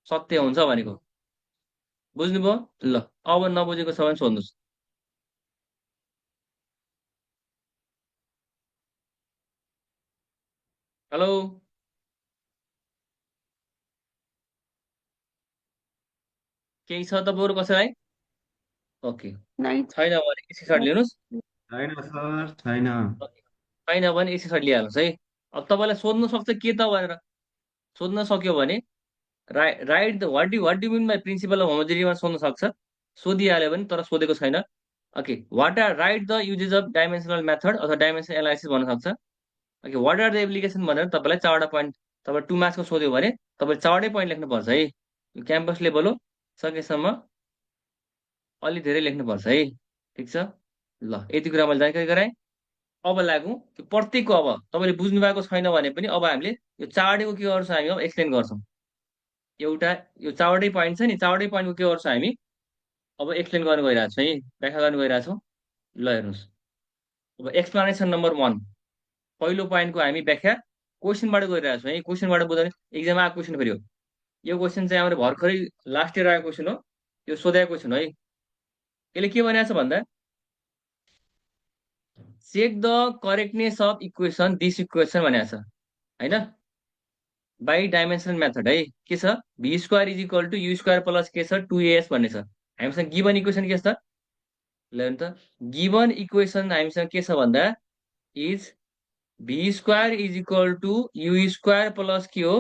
Speaker 1: सत्य हुन्छ भनेको बुझ्नुभयो। ल अब नबुझेको छ भने सोध्नुहोस्। हेलो केही छ त बरु कसैलाई? ओके
Speaker 2: नहीं
Speaker 1: छैन भने स्क्रिनसट लिनुहोस्।
Speaker 3: छैन सर छैन।
Speaker 1: छैन भने यसै सर लिइहाल्नुहोस् है। अब तपाईँलाई सोध्न सक्छ के त भनेर, सोध्न सक्यो भने write the what do mean by principle of होमोजेनिटीमा सोध्न सक्छ, सोधिहाल्यो भने, तर सोधेको छैन। Okay, what are write the uses of dimensional method अथवा डाइमेन्सनल एनालाइसिस भन्न सक्छ। Okay, what are the application भनेर तपाईँलाई 4वटा पोइन्ट, तपाईँ 2 मार्क्सको सोध्यो भने तपाईँले 4वटै पोइन्ट लेख्नुपर्छ है। यो क्याम्पस लेभल हो, सकेसम्म अलि धेरै लेख्नुपर्छ है। ठिक छ, ल यति कुरा मैले जानकारी गराएँ। अब लागौँ त्यो प्रत्येकको। अब तपाईँले बुझ्नु भएको छैन भने पनि अब हामीले यो 4वटैको के गर्छौँ हामी, अब एक्सप्लेन गर्छौँ। एउटा यो 4वटै पोइन्ट छ नि, 4वटै पोइन्टको के गर्छौँ हामी, अब एक्सप्लेन गर्नु गइरहेको छु है, व्याख्या गर्नु गइरहेको छौँ। ल हेर्नुहोस्, अब एक्सप्लेनेसन नम्बर 1, पहिलो पोइन्टको हामी व्याख्या क्वेसनबाट गइरहेको छौँ है। क्वेसनबाट बुझ्दा एक्जाममा आएको क्वेसन फेरि हो यो क्वेसन, चाहिँ हाम्रो भर्खरै लास्ट इयर आएको क्वेसन हो, यो सोधेको क्वेसन है। यसले के भनेको छ भन्दा, check the correctness of equation this equation भनेको छ होइन, बाई डाइमेन्सनल मेथड है। के छ, v square is equal to you square plus के छ 2as भन्ने छ हामीसँग गिभन इक्वेसन। के छ त, ल त गिभन इक्वेसन हामीसँग के छ भन्दा is V square is equal to you square plus के हो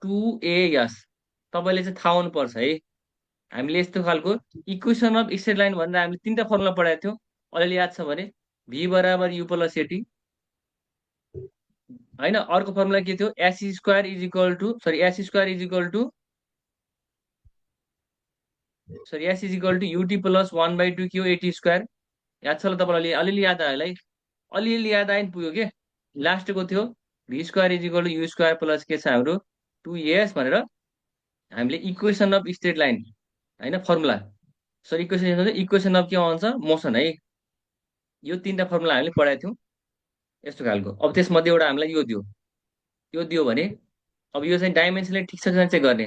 Speaker 1: 2as। तपाईँले चाहिँ थाहा हुनुपर्छ है, हामीले यस्तो खालको इक्वेसन अफ स्ट्रेट लाइन भनेर हामीले 3टा फर्मुला पढाएको थियौँ, अलिअलि याद छ भने, भी बराबर यु प्लस एटी होइन। अर्को फर्मुला के थियो, S square is equal to S is equal to UT plus 1/2 के हो 80 स्क्वायर। याद छ ल तपाईँलाई, अलिअलि याद आयो है, अलिअलि याद आयो नि पुग्यो के। लास्टको थियो v square is equal to you square plus के छ हाम्रो 2as भनेर हामीले इक्वेसन अफ स्ट्रेट लाइन होइन फर्मुला, सरी इक्वेसन अफ के भन्छ मोसन है। यो 3टा फर्मुला हामीले पढाएको थियौँ यस्तो खालको। अब त्यसमध्ये एउटा हामीलाई यो दियो भने अब यो चाहिँ डाइमेन्सनले ठिक छ कि छैन चेक गर्ने।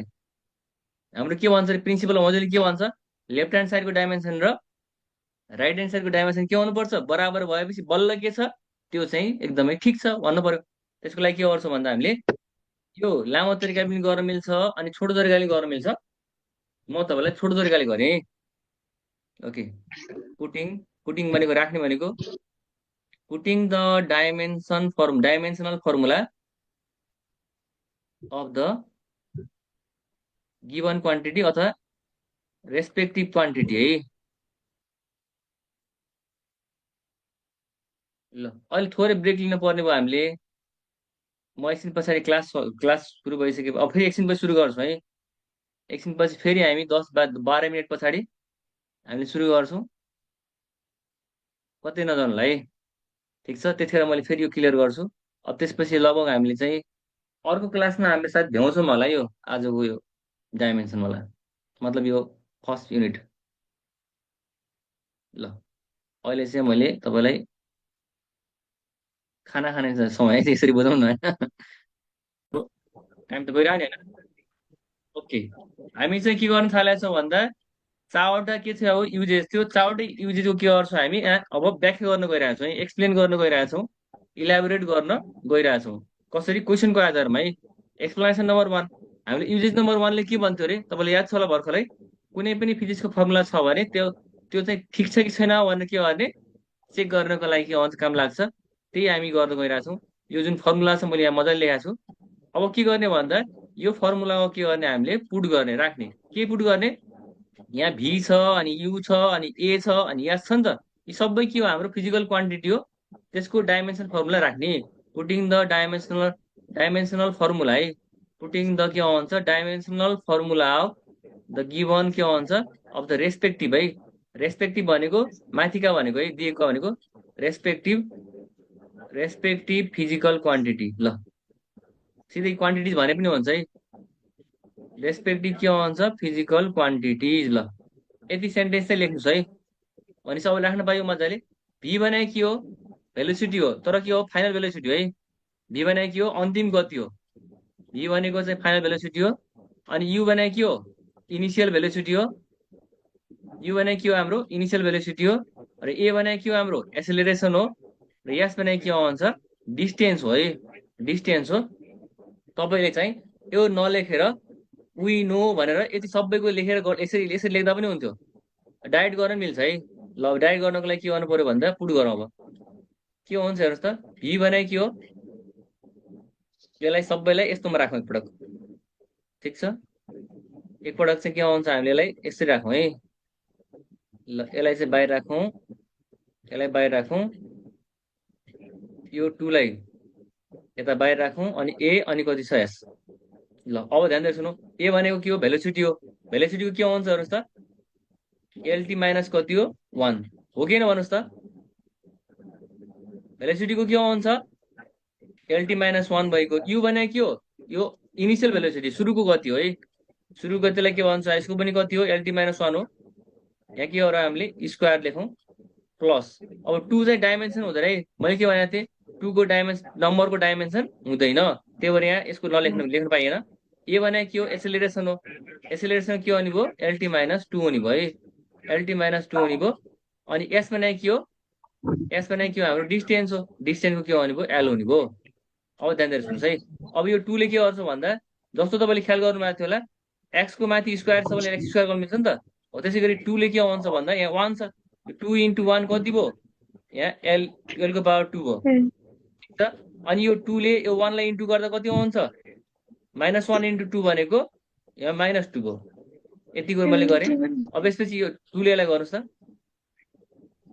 Speaker 1: हाम्रो के भन्छ प्रिन्सिपल मजाले के भन्छ, लेफ्ट ह्यान्ड साइडको डाइमेन्सन र राइट ह्यान्ड साइडको डाइमेन्सन के हुनुपर्छ, बराबर भएपछि बल्ल के छ त्यो चाहिँ एकदमै ठिक छ भन्नु पर्यो। त्यसको लागि के गर्छौँ भन्दा हामीले यो लामो तरिकाले पनि गर्न मिल्छ अनि छोटो तरिकाले गर्न मिल्छ। म तपाईँलाई छोटो तरिकाले गरेँ। ओके, पुटिङ भनेको राख्ने भनेको, putting the dimensional formula of the given quantity अथवा रेस्पेक्टिभ क्वान्टिटी है। ल अहिले थोरै ब्रेक लिनु पर्ने भयो हामीले। म एकछिन पछाडि क्लास सुरु भइसक्यो, अब फेरि एकछिन पछि सुरु गर्छौँ है। एकछिन पछि फेरि हामी 10-12 मिनट पछाडि हामीले सुरु गर्छौँ, कतै नजानुलाई है। ठिक छ, त्यतिखेर मैले फेरि यो क्लियर गर्छु। अब त्यसपछि लगभग हामीले चाहिँ अर्को क्लासमा हामीले सायद भ्याउँछौँ होला यो आजको यो डाइमेन्सनवाला, मतलब यो फर्स्ट युनिट। ल अहिले चाहिँ मैले तपाईँलाई खाना खाने समय यसरी बुझाउनु होइन, टाइम त गइरह्यो नि होइन। ओके, हामी चाहिँ के गर्न थालेको छौँ भन्दा 4वटा के थियो अब युजेस थियो, 4वटै युजेसको के गर्छौँ हामी अब व्याख्या गर्न गइरहेको छौँ है, एक्सप्लेन गर्न गइरहेको छौँ, इलाबोरेट गर्न गइरहेको छौँ। कसरी, क्वेसनको आधारमा है। एक्सप्लेनेसन नम्बर 1, हामीले युजेस नम्बर 1ले के भन्थ्यो अरे, तपाईँले याद छ होला भर्खरै, कुनै पनि फिजिक्सको फर्मुला छ भने त्यो त्यो चाहिँ ठिक छ कि छैन भनेर के गर्ने, चेक गर्नको लागि के भन्छ काम लाग्छ, त्यही हामी गर्न गइरहेको छौँ। यो जुन फर्मुला छ मैले यहाँ मजाले लेखाएको छु। अब के गर्ने भन्दा यो फर्मुलामा के गर्ने, हामीले पुट गर्ने, राख्ने। के पुट गर्ने, यहाँ भी छ अनि यु छ अनि ए छ अनि एस छ नि त, यी सबै के हो हाम्रो फिजिकल क्वान्टिटी हो, त्यसको डाइमेन्सन फर्मुला राख्ने। पुटिङ द डाइमेन्सनल फर्मुला है, पुटिङ द के भन्छ dimensional formula of the given के भन्छ अफ द रेस्पेक्टिभ है। रेस्पेक्टिभ भनेको माथिका भनेको है, दिएको भनेको रेस्पेक्टिभ फिजिकल क्वान्टिटी। ल सिधै क्वान्टिटिज भने पनि हुन्छ है, रेस्पेक्टिभ के भन्छ फिजिकल क्वान्टिटिज। ल यति सेन्टेन्स चाहिँ लेख्नुहोस् है, भने सबैले राख्न पाइयो मजाले। भी भने के हो, भेलोसिटी हो, तर के हो फाइनल भेलोसिटी है। भी भने के हो, अन्तिम गति हो। भी भनेको चाहिँ फाइनल भेलोसिटी हो। अनि यु भने के हो, इनिसियल भेलोसिटी हो। यु भने के हो हाम्रो इनिसियल भेलोसिटी हो। र ए भने के हो हाम्रो एसेलेरेसन हो। र यस भने के भन्छ डिस्टेन्स हो है, डिस्टेन्स हो। तपाईँले चाहिँ यो नलेखेर वी नो भनेर यति सबैको लेखेर यसरी लेख्दा पनि हुन्थ्यो, डाइरेक्ट गर्न मिल्छ है। ल डाइरेक्ट गर्नको लागि के गर्नु पर्यो भन्दा पुट गरौँ अब के हुन्छ हेर्नुहोस् त भी भने के हो यसलाई सबैलाई यस्तोमा राखौँ एकपटक ठिक छ एकपटक चाहिँ के आउँछ हामीले यसलाई यसरी राखौँ है ल यसलाई चाहिँ बाहिर राखौँ यसलाई बाहिर राखौँ यो 2 लाई यता बाहिर राखौँ अनि ए अनि कति छ एस ल अब ध्यान दिएर सुनौ ए भनेको के हो भेलोसिटी हो भेलोसिटीको के हुन्छ हेर्नुहोस् त एलटी माइनस कति हो 1 हो कि होइन भन्नुहोस् त भेलोसिटीको के हुन्छ एलटी माइनस 1 भएको यु भने के हो यो इनिसियल भेलोसिटी सुरुको गति हो है सुरुको गतिलाई के भन्छ यसको पनि कति हो एलटी माइनस 1 हो यहाँ के हो र हामीले स्क्वायर लेखौँ प्लस अब 2 चाहिँ डाइमेन्सन हुँदैन है मैले के भनेको थिएँ 2 को डाइमेन्सन नम्बरको डाइमेन्सन हुँदैन त्यही भएर यहाँ यसको लेख्नु पाइएन ए भने के हो एसेलेरेसन हो एसेलेरेसन के हुने भयो एलटी माइनस 2 हुने भयो है एलटी माइनस 2 हुने भयो अनि एस भने के हो एस भने के हो हाम्रो डिस्टेन्स हो डिस्टेन्सको के हुने भयो एल हुने भयो अब ध्यान दिएर सुन्नुहोस् है अब यो 2 ले के गर्छ भन्दा जस्तो तपाईँले ख्याल गर्नु भएको थियो होला एक्सको माथि स्क्वायर छ भने एक्स स्क्वायर गर्नु मिल्छ नि त हो त्यसै गरी 2 ले के हुन्छ भन्दा यहाँ 1 छ 2 into 1 कति भयो यहाँ एलको पावर 2 भयो ठिक छ अनि यो 2 ले यो 1 लाई इन्टु गर्दा कति हुन्छ -1 into 2 भनेको यहाँ -2 भयो यति कुरो मैले गरेँ अब यसपछि यो 2 ले यसलाई गर्नुहोस् त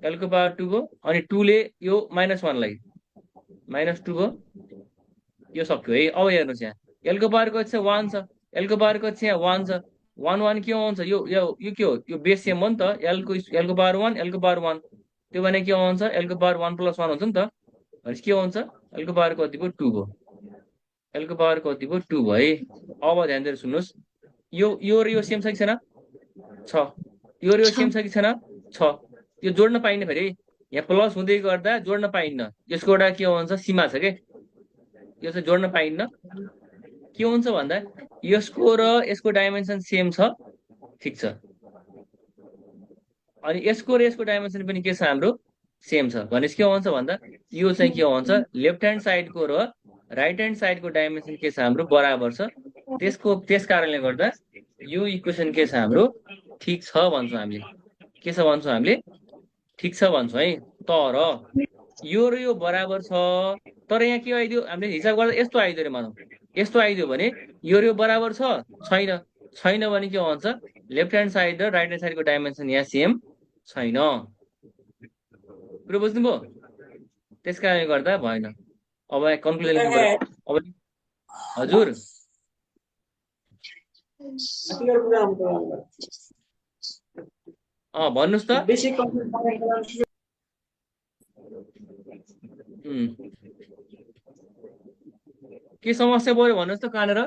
Speaker 1: एलको पावर 2 भयो अनि 2 ले यो -1 लाई -2 भयो यो सक्यो है अब हेर्नुहोस् यहाँ एलको पावर कति छ 1 छ एलको पावर कति छ यहाँ 1 छ 1 1 के हुन्छ यो के हो यो बेस सेम हो नि त एलको पावर 1 एलको पावर 1 त्यो भने के हुन्छ एलको पावर 1 + 1 हुन्छ नि त भनेपछि के हुन्छ एलको पावर कति भयो 2 भयो एलको पावर कति भयो 2 भयो है अब ध्यान दिएर सुन्नुहोस् यो र यो सेम छ कि छैन छ यो र यो सेम छ कि छैन छ यो जोड्न पाइन्न फेरि यहाँ प्लस हुँदै गर्दा जोड्न पाइन्न यसको एउटा के हुन्छ सीमा छ के यो चाहिँ जोड्न पाइन्न के हुन्छ भन्दा यसको र यसको डाइमेन्सन सेम छ ठिक छ अनि यसको र यसको डाइमेन्सन पनि के छ हाम्रो सेम छ भनेपछि के हुन्छ भन्दा यो चाहिँ के हुन्छ लेफ्ट ह्यान्ड साइडको र राइट ह्यान्ड साइडको डाइमेन्सन के छ हाम्रो बराबर छ त्यस कारणले गर्दा यो इक्वेसन के छ हाम्रो ठिक छ भन्छौँ हामीले के छ भन्छौँ हामीले ठिक छ भन्छौँ है तर यो र यो बराबर छ तर यहाँ के आइदियो हामीले हिसाब गर्दा यस्तो आइदियो अरे मानौँ यस्तो आइदियो भने यो र यो बराबर छ छैन छैन भने के भन्छ लेफ्ट ह्यान्ड साइड र राइट ह्यान्ड साइडको डाइमेन्सन यहाँ सेम छैन कुरो बुझ्नुभयो त्यस कारणले गर्दा भएन अब कन्क्लुजन लेख्नु पर्यो अब हजुर भन्नुहोस् त के समस्या पर्यो भन्नुहोस् त कहाँनिर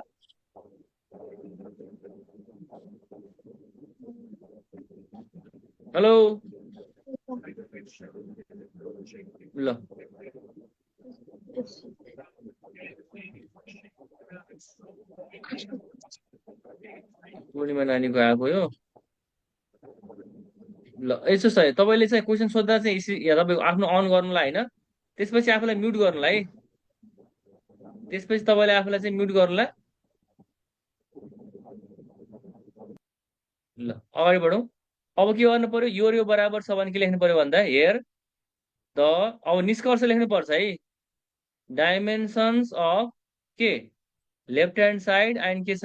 Speaker 1: हेलो ल पूर्णिमा नानीको आएको यो ल यसो छ तपाईँले चाहिँ क्वेसन सोद्धा चाहिँ तपाईँको आफ्नो अन गर्नुलाई होइन त्यसपछि आफूलाई म्युट गर्नुलाई त्यसपछि तपाईँले आफूलाई चाहिँ म्युट गर्नुलाई ल अगाडि बढौँ अब के गर्नु पर्यो यो र यो बराबर छ भने के लेख्नु पर्यो भन्दा हेयर द अब निष्कर्ष लेख्नु पर्छ है डाइमेन्सन्स अफ के लेफ्ट ह्यान्ड साइड एन्ड के छ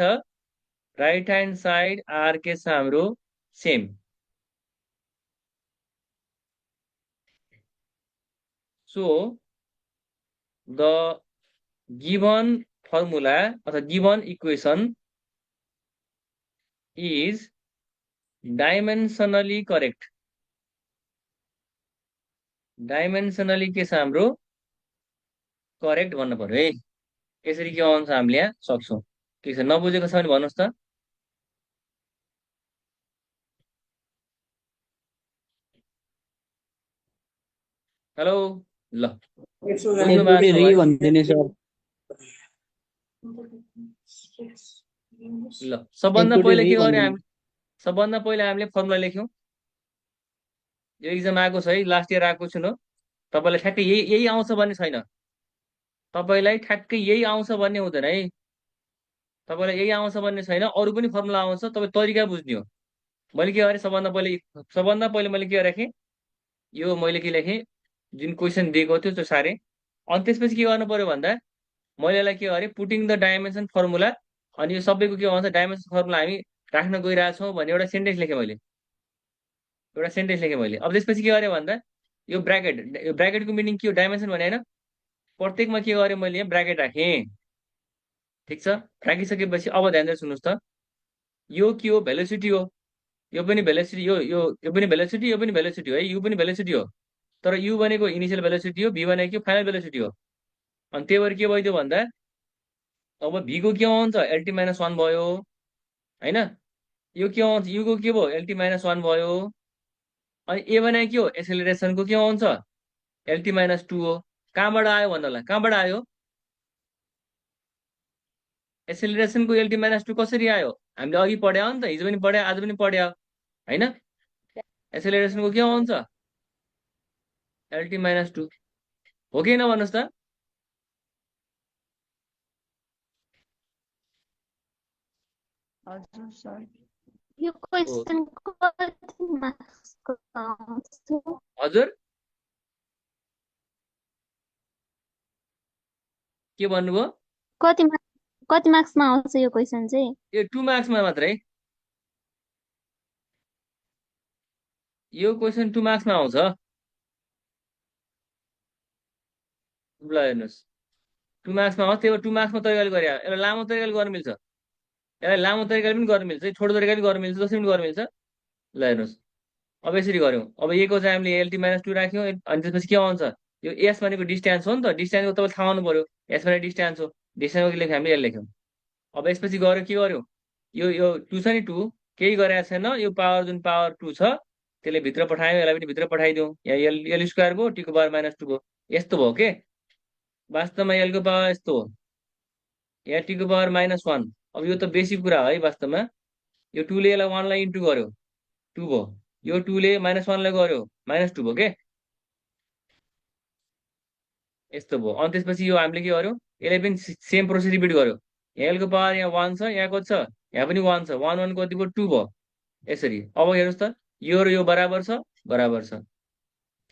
Speaker 1: राइट ह्यान्ड साइड आर के छ हाम्रो same so the given formula अथवा गिभन इक्वेसन इज डाइमेन्सनली करेक्ट डाइमेन्सनली के छ हाम्रो करेक्ट भन्नु पर्यो है यसरी के आउँछ हामीले यहाँ सक्छौँ ठिक छ नबुझेको छ भने भन्नुहोस् त हेलो ल ल सबभन्दा पहिले हामीले फर्मुला लेख्यौँ यो इक्जाम आएको छ है लास्ट इयर आएको छु न तपाईँलाई ठ्याक्कै यही आउँछ भन्ने छैन तपाईँलाई ठ्याक्कै यही आउँछ भन्ने हुँदैन है तपाईँलाई यही आउँछ भन्ने छैन अरू पनि फर्मुला आउँछ तपाईँ तरिका बुझ्ने हो मैले के गरेँ सबभन्दा पहिले मैले के राखेँ यो मैले के लेखेँ, जुन क्वेसन दिएको थियो त्यो सारे। अनि त्यसपछि के गर्नु पर्यो भन्दा मैले यसलाई के गरेँ, पुटिङ द डाइमेन्सन फर्मुला। अनि यो सबैको के भन्छ, डाइमेन्सन फर्मुला हामी राख्न गइरहेछौँ भने एउटा सेन्टेन्स लेखेँ मैले, अब त्यसपछि के गरेँ भन्दा यो ब्राकेटको मिनिङ के हो, डाइमेन्सन भने होइन, प्रत्येकमा के गरेँ मैले, यहाँ ब्राकेट राखेँ। ठिक छ, राखिसकेपछि अब ध्यान दिएर सुन्नुहोस् त, यो के हो, भेलोसिटी हो। यो पनि भेलोसिटी, यो पनि भेलोसिटी, यो पनि भेलोसिटी हो है, यु पनि भेलोसिटी हो। तर यु भनेको इनिसियल भेलोसिटी हो, भी भनेको के, फाइनल भेलोसिटी हो। अनि त्यही भएर के भइदियो भन्दा अब भीको के आउँछ, एलटी माइनस वान भयो होइन। यो के आउँछ, युको के भयो, एलटी माइनस वान भयो। अनि ए भनेको के हो, एसेलेरेसनको के आउँछ, एलटी माइनस टू हो। कहाँबाट आयो भन्दा कहाँबाट आयो, एसेलेरेसनको एलटी माइनस टू कसरी आयो, हामीले अघि पढ्यो नि त, हिजो पनि पढ्यो, आज पनि पढ्यो होइन। एसेलेरेसनको के आउँछ, एलटी माइनस टू, हो कि होइन भन्नुहोस् त।
Speaker 2: हजुर सर।
Speaker 5: यो
Speaker 1: हो
Speaker 5: क्वेसन कति मार्क्सको आउँछ?
Speaker 1: हजुर, के भन्नुभयो,
Speaker 5: कति मार्क्समा आउँछ यो क्वेसन चाहिँ?
Speaker 1: यो 2 मार्क्समा मात्रै, यो क्वेसन 2 मार्क्समा आउँछ। ल हेर्नुहोस्, 2 मार्क्समा आउँछ, त्यही भएर 2 मार्क्समा तरिकाले गरे, यसलाई लामो तरिकाले गर्न मिल्छ, यसलाई लामो तरिकाले पनि गर्न मिल्छ, छोटो तरिकाले गर्न मिल्छ, जसरी पनि गर्न मिल्छ। ल हेर्नुहोस्, अब यसरी गऱ्यौँ, अब ए को चाहिँ हामीले एलटी माइनस टू राख्यौँ। अनि त्यसपछि के आउँछ, यो एस भनेको डिस्टेन्स हो नि त, डिस्टेन्सको तपाईँले थाहा हुनु पर्यो, एस भनेको डिस्टेन्स हो, डिस्टेन्सको के लेख्यौँ हामीले, एल लेख्यौँ। अब यसपछि गऱ्यो के गर्यो, यो टू छ नि, टू केही गरेको छैन, यो पावर जुन पावर टू छ त्यसले भित्र पठायो, यसलाई पनि भित्र पठाइदिउँ, यहाँ एल स्क्वायर भयो, टीको पावर माइनस टू भयो, यस्तो भयो के। वास्तवमा एलको पावर यस्तो हो, यहाँ टीको पावर माइनस वान। अब यो त बेसिक कुरा हो है, वास्तवमा यो टूले यसलाई वानलाई इन्टु गर्यो, टू भयो, यो टूले माइनस वानलाई गर्यो, माइनस टू भयो के, यस्तो भयो। अनि त्यसपछि यो हामीले के गर्यो, यसलाई पनि सेम प्रोसेस रिपिट गर्यो, यहाँ एलको पावर यहाँ वान छ, यहाँ कति छ, यहाँ पनि वान छ, वान वान कति भयो, टू भयो, यसरी। अब हेर्नुहोस् त, यो र यो बराबर छ, बराबर छ,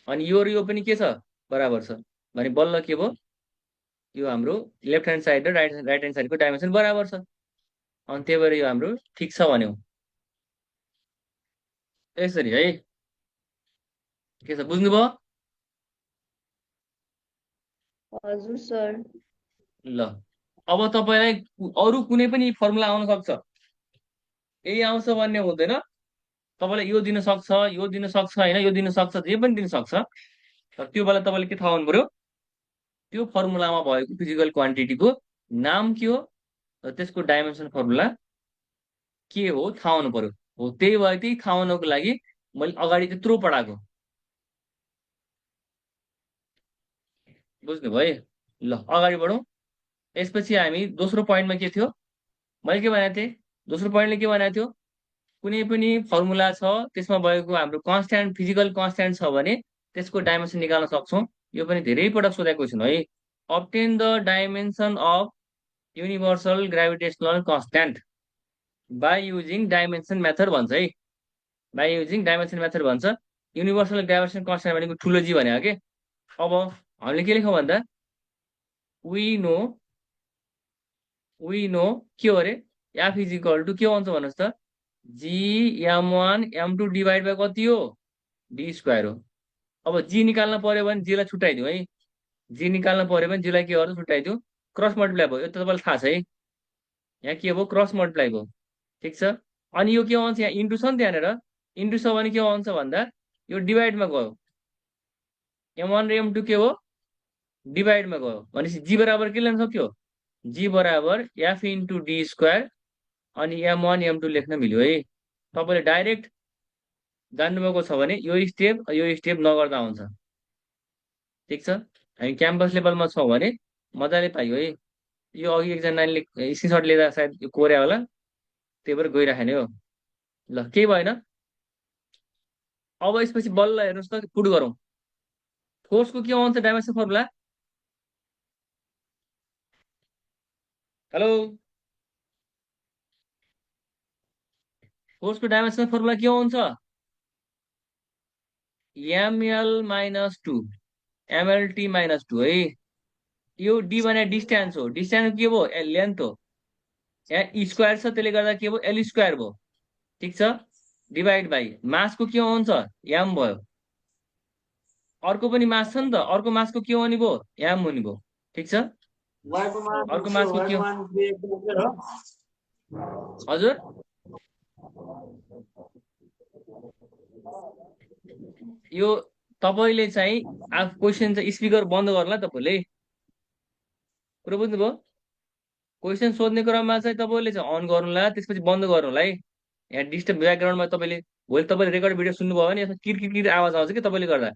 Speaker 1: अनि यो र यो पनि के छ, बराबर छ, भने बल्ल के भयो, यो हाम्रो लेफ्ट ह्यान्ड साइड र राइट ह्यान्ड साइडको डाइमेन्सन बराबर छ। अनि त्यही भएर यो हाम्रो ठिक छ भन्यौँ, यसरी है। के छ, बुझ्नुभयो।
Speaker 2: हजुर सर।
Speaker 1: ल अब तपाईँलाई अरू कुनै पनि फर्मुला आउन सक्छ, यही आउँछ भन्ने हुँदैन, तपाईँलाई यो दिन सक्छ, यो दिन सक्छ होइन, यो दिन सक्छ, जे पनि दिन सक्छ। तर त्यो बेला तपाईँले के थाहा हुनु पर्यो, त्यो फर्मुलामा भएको फिजिकल क्वान्टिटीको नाम के हो र त्यसको डाइमेन्सन फर्मुला के हो थाहा हुनु पर्यो। हो त्यही भएर त्यही थाहा हुनको लागि मैले अगाडि त्यत्रो पढाएको, बुझ्नुभयो है। ल अगाडि बढौँ। यसपछि हामी दोस्रो पोइन्टमा के थियो, मैले के भनेको थिएँ, दोस्रो पोइन्टले के भनेको थियो, कुनै पनि फर्मुला छ त्यसमा भएको हाम्रो कन्स्ट्यान्ट, फिजिकल कन्स्ट्यान्ट छ भने त्यसको डाइमेन्सन निकाल्न सक्छौँ। यो पनि धेरै पटक सोधेको क्वेसन है, obtain the dimension of universal gravitational constant by using dimension method भन्छ है, बाई युजिङ डाइमेन्सन मेथड भन्छ। युनिभर्सल ग्राभिटेसन कन्स्ट्यान्ट भनेको ठुलो जी भनेको के। अब हामीले के लेखौँ भन्दा वी नो के हो अरे, एफ इज इक्वल टु के भन्छ भन्नुहोस् त, G M one M two divide by कति हो, डी स्क्वायर हो। अब जी निकाल्न पर्यो भने जीलाई छुट्याइदिउँ है, जी निकाल्न पर्यो भने जीलाई के गर्छ, छुट्याइदिउँ, क्रस मल्टिप्लाई भयो, यो त तपाईँलाई थाहा छ है, यहाँ के भयो, क्रस मल्टिप्लाई भयो। ठिक छ, अनि यो के आउँछ, यहाँ इन्टु छ नि त्यहाँनिर, इन्टु छ भने के आउँछ भन्दा यो डिभाइडमा गयो, एम वान र एम टू के हो, डिभाइडमा गयो, भनेपछि जी बराबर के लेख्न सक्यो, जी बराबर एफ इन्टु डी स्क्वायर, अनि एम वान एम टू लेख्न मिल्यो है। तपाईँले डाइरेक्ट जान्नुभएको छ भने यो स्टेप नगर्दा हुन्छ। ठिक छ, हामी क्याम्पस लेभलमा छौँ भने मजाले पाइयो है। यो अघि एकजना नानीले स्क्रिनसट लिँदा सायद यो कोर्या होला, त्यही भएर गइराखेन हो। ल केही भएन। अब यसपछि बल्ल हेर्नुहोस् त, पुट गरौँ, फोर्सको के आउँछ डाइमेन्सन फर्मुला, हेलो, फोर्सको डाइमेन्सन फर्मुला के आउँछ, एमएल माइनस 2 एमएलटी माइनस 2 है। यो डी भने डिस्टेन्स हो, डिस्टेन्स के भयो लेन्थ हो, यहाँ स्क्वायर छ त्यसले गर्दा के भयो एल स्क्वायर भयो। ठिक छ, डिभाइड बाई मासको के हुन्छ एम भयो, अर्को पनि मास छ नि त, अर्को मासको के हुने भयो एम हुने भयो। ठिक छ, अर्को मासको के हजुर यो तपाईँले चाहिँ क्वेसन चाहिँ स्पिकर बन्द गर्नु ल तपाईँले, कुरो बुझ्नुभयो। क्वेसन सोध्ने क्रममा चाहिँ तपाईँले चाहिँ अन गर्नुला, त्यसपछि बन्द गर्नुला है। यहाँ डिस्टर्ब ब्याकग्राउन्डमा तपाईँले भोलि तपाईँले रेकर्ड भिडियो सुन्नुभयो भने यसमा किरकिर आवाज आउँछ कि तपाईँले गर्दा,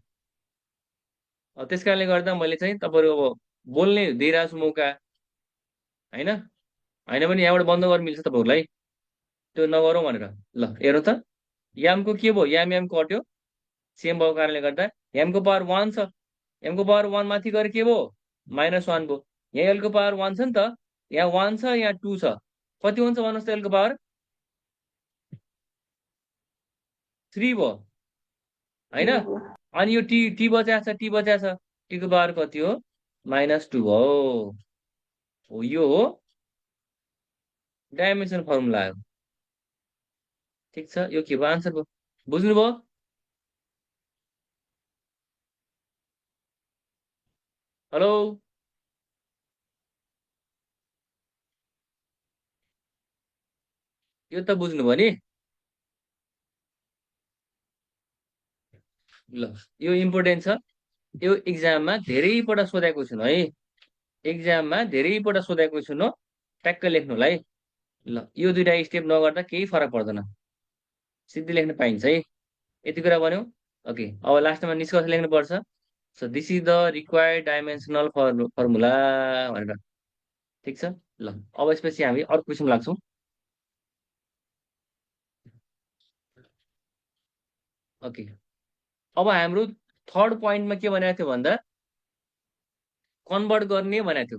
Speaker 1: त्यस कारणले गर्दा मैले चाहिँ तपाईँहरू अब बोल्ने दिइरहेको छु मौका होइन, होइन भने यहाँबाट बन्द गर्न मिल्छ तपाईँहरूलाई, त्यो नगरौँ भनेर। ल हेर्नु त, यामको के भयो, याम कट्यो सेम भएको कारणले गर्दा, एमको पावर 1 छ, एमको पावर 1 माथि गएर के भयो -1 भयो। यहाँ एलको पावर 1 छ नि त, यहाँ 1 छ यहाँ 2 छ, कति हुन्छ भन्नुहोस् त एलको पावर 3 भयो होइन। अनि यो टी टी बचाएको छ, टी बचाएको छ, टीको पावर कति हो -2 हो। यो हो डाइमेन्सन फर्मुला हो। ठिक छ, यो के भयो आन्सर भयो, बुझ्नुभयो। हेलो यो त बुझ्नुभयो नि। ल यो इम्पोर्टेन्ट छ, यो इक्जाममा धेरैपल्ट सोधेको छु है, इक्जाममा धेरैपल्ट सोधेको छु न, ट्याक्क लेख्नु है। ल यो दुइटा स्टेप नगर्दा केही फरक पर्दैन, सिधै लेख्न पाइन्छ है। यति कुरा भन्यो। ओके, अब लास्टमा निष्कर्ष लेख्नुपर्छ। So this is the required dimensional formula भनेर। ठिक छ, ल अब यसपछि हामी अर्को क्वेसन लाग्छौँ। ओके, अब हाम्रो थर्ड पोइन्टमा के भनेको थियो भन्दा कन्भर्ट गर्ने भनेको थियो,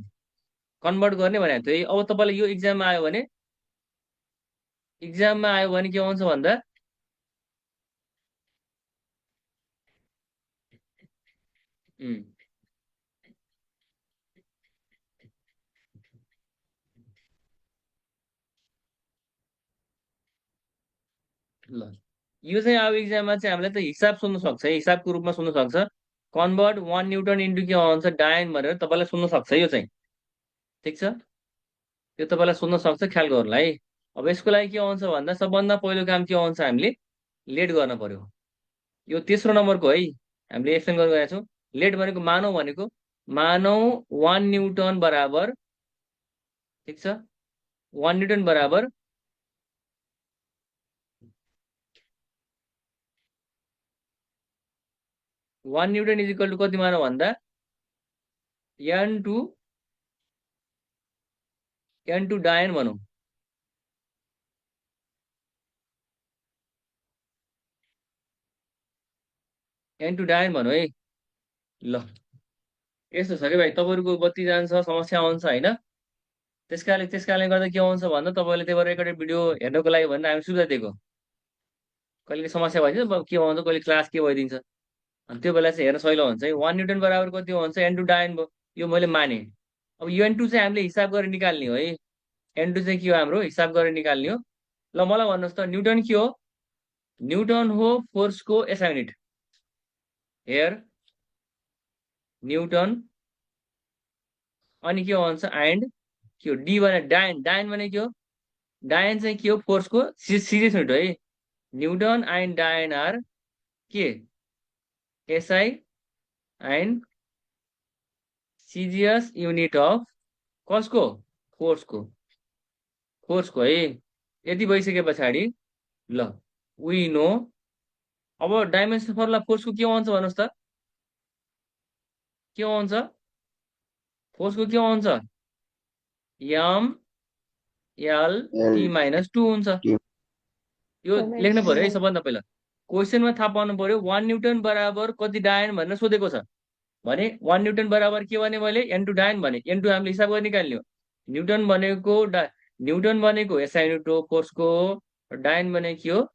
Speaker 1: कन्भर्ट गर्ने भनेको थियो है। अब तपाईँलाई यो इक्जाममा आयो भने, इक्जाममा आयो भने के हुन्छ भन्दा ल यो चाहिँ अब इक्जाममा चाहिँ हामीलाई त हिसाब सोध्न सक्छ है, हिसाबको रूपमा सोध्न सक्छ। कन्भर्ट 1 न्युटन इन्टु के हुन्छ डायन भनेर तपाईँलाई सोध्न सक्छ यो चाहिँ। ठिक छ, यो तपाईँलाई सोध्न सक्छ, ख्याल गर्नु है। अब यसको लागि के हुन्छ भन्दा सबभन्दा पहिलो काम के हुन्छ, हामीले लेट गर्न पर्यो। यो तेस्रो नम्बरको है, हामीले एक्सप्लेन गरेर गएका छौँ। लेट भनेको मानौ 1 न्युटन बराबर, ठिक छ, 1 न्युटन बराबर 1 न्युटन इज इक्वल टु कति मानौ भन्दा n2 डायन भनौँ। n2 डायन भनौँ है। ल यस्तो छ कि भाइ, तपाईँहरूको बत्ती जान्छ, समस्या आउँछ होइन, त्यस कारणले गर्दा के आउँछ भन्दा तपाईँले त्यही भएर रेकर्डेड भिडियो हेर्नको लागि भनेर हामी सुविधा दिएको। कहिले समस्या भइदिन्छ के भन्छ, कहिले क्लास के भइदिन्छ, अनि त्यो बेला चाहिँ हेर्न सहिलो हुन्छ है। 1 न्युटन बराबर कति हुन्छ n2 डायन भयो, यो मैले माने। अब यो n2 चाहिँ हामीले हिसाब गरेर निकाल्ने हो है, n2 चाहिँ के हो हाम्रो हिसाब गरेर निकाल्ने हो। ल मलाई भन्नुहोस् त न्युटन के हो, न्युटन हो फोर्सको एसआई युनिट। हेयर न्युटन, अनि के भन्छ एन्ड के हो डी भने डायन, डायन भने के हो, डायन चाहिँ के हो फोर्सको सिरियस युनिट हो है। न्युटन एन्ड डायन आर के एसआई एन्ड सिजियस युनिट अफ कसको फोर्सको है। यति भइसके पछाडि ल वी नो, अब डाइमेन्सन फर्मुला फोर्सको के हुन्छ भन्नुहोस् त, के हुन्छ फोर्सको के हुन्छ एम एल टी -2 हुन्छ। यो लेख्नु पर्यो है सबभन्दा पहिला, क्वेसनमा थाहा पाउनु पर्यो 1 न्युटन बराबर कति डायन भनेर सोधेको छ भने 1 न्युटन बराबर के भने मैले n2 डायन भने, n2 हामीले हिसाब गरेर निकाल्ने हो। न्युटन भनेको एसआई युनिट हो फोर्सको, डायन भनेको के हो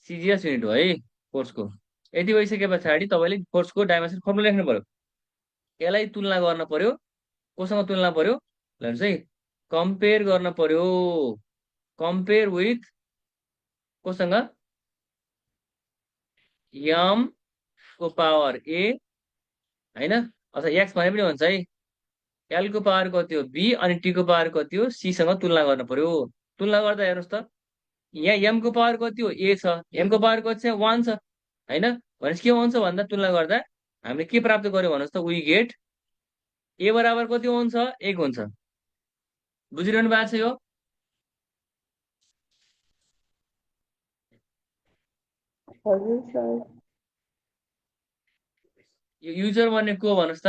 Speaker 1: सिजियस युनिट हो है फोर्सको। यति भइसके पछाडि तपाईँले फोर्सको डाइमेन्सन फर्मुला लेख्नु पर्यो। यसलाई तुलना गर्न पर्यो, कोसँग तुलना पर्यो ल हेर्नुहोस् है, कम्पेयर गर्न पर्यो, कम्पेयर विथ कोसँग, यम को पावर ए होइन, अथवा एक्स भने पनि हुन्छ है, एल को पावर कति हो बी अनि टी को पावर कति हो सी सँग तुलना गर्न पर्यो। तुलना गर्दा हेर्नुहोस् त, यहाँ एम को पावर कति हो ए छ, एम को पावर कति छ 1 छ होइन, भनेपछि के हुन्छ भन्दा तुलना गर्दा हामीले के प्राप्त गर्यो भन्नुहोस् त, वी गेट ए बराबर कति हुन्छ 1 हुन्छ। बुझिरहनु भएको छ यो?
Speaker 2: हजुर सर।
Speaker 1: यो युजर भन्ने को भन्नुहोस् त,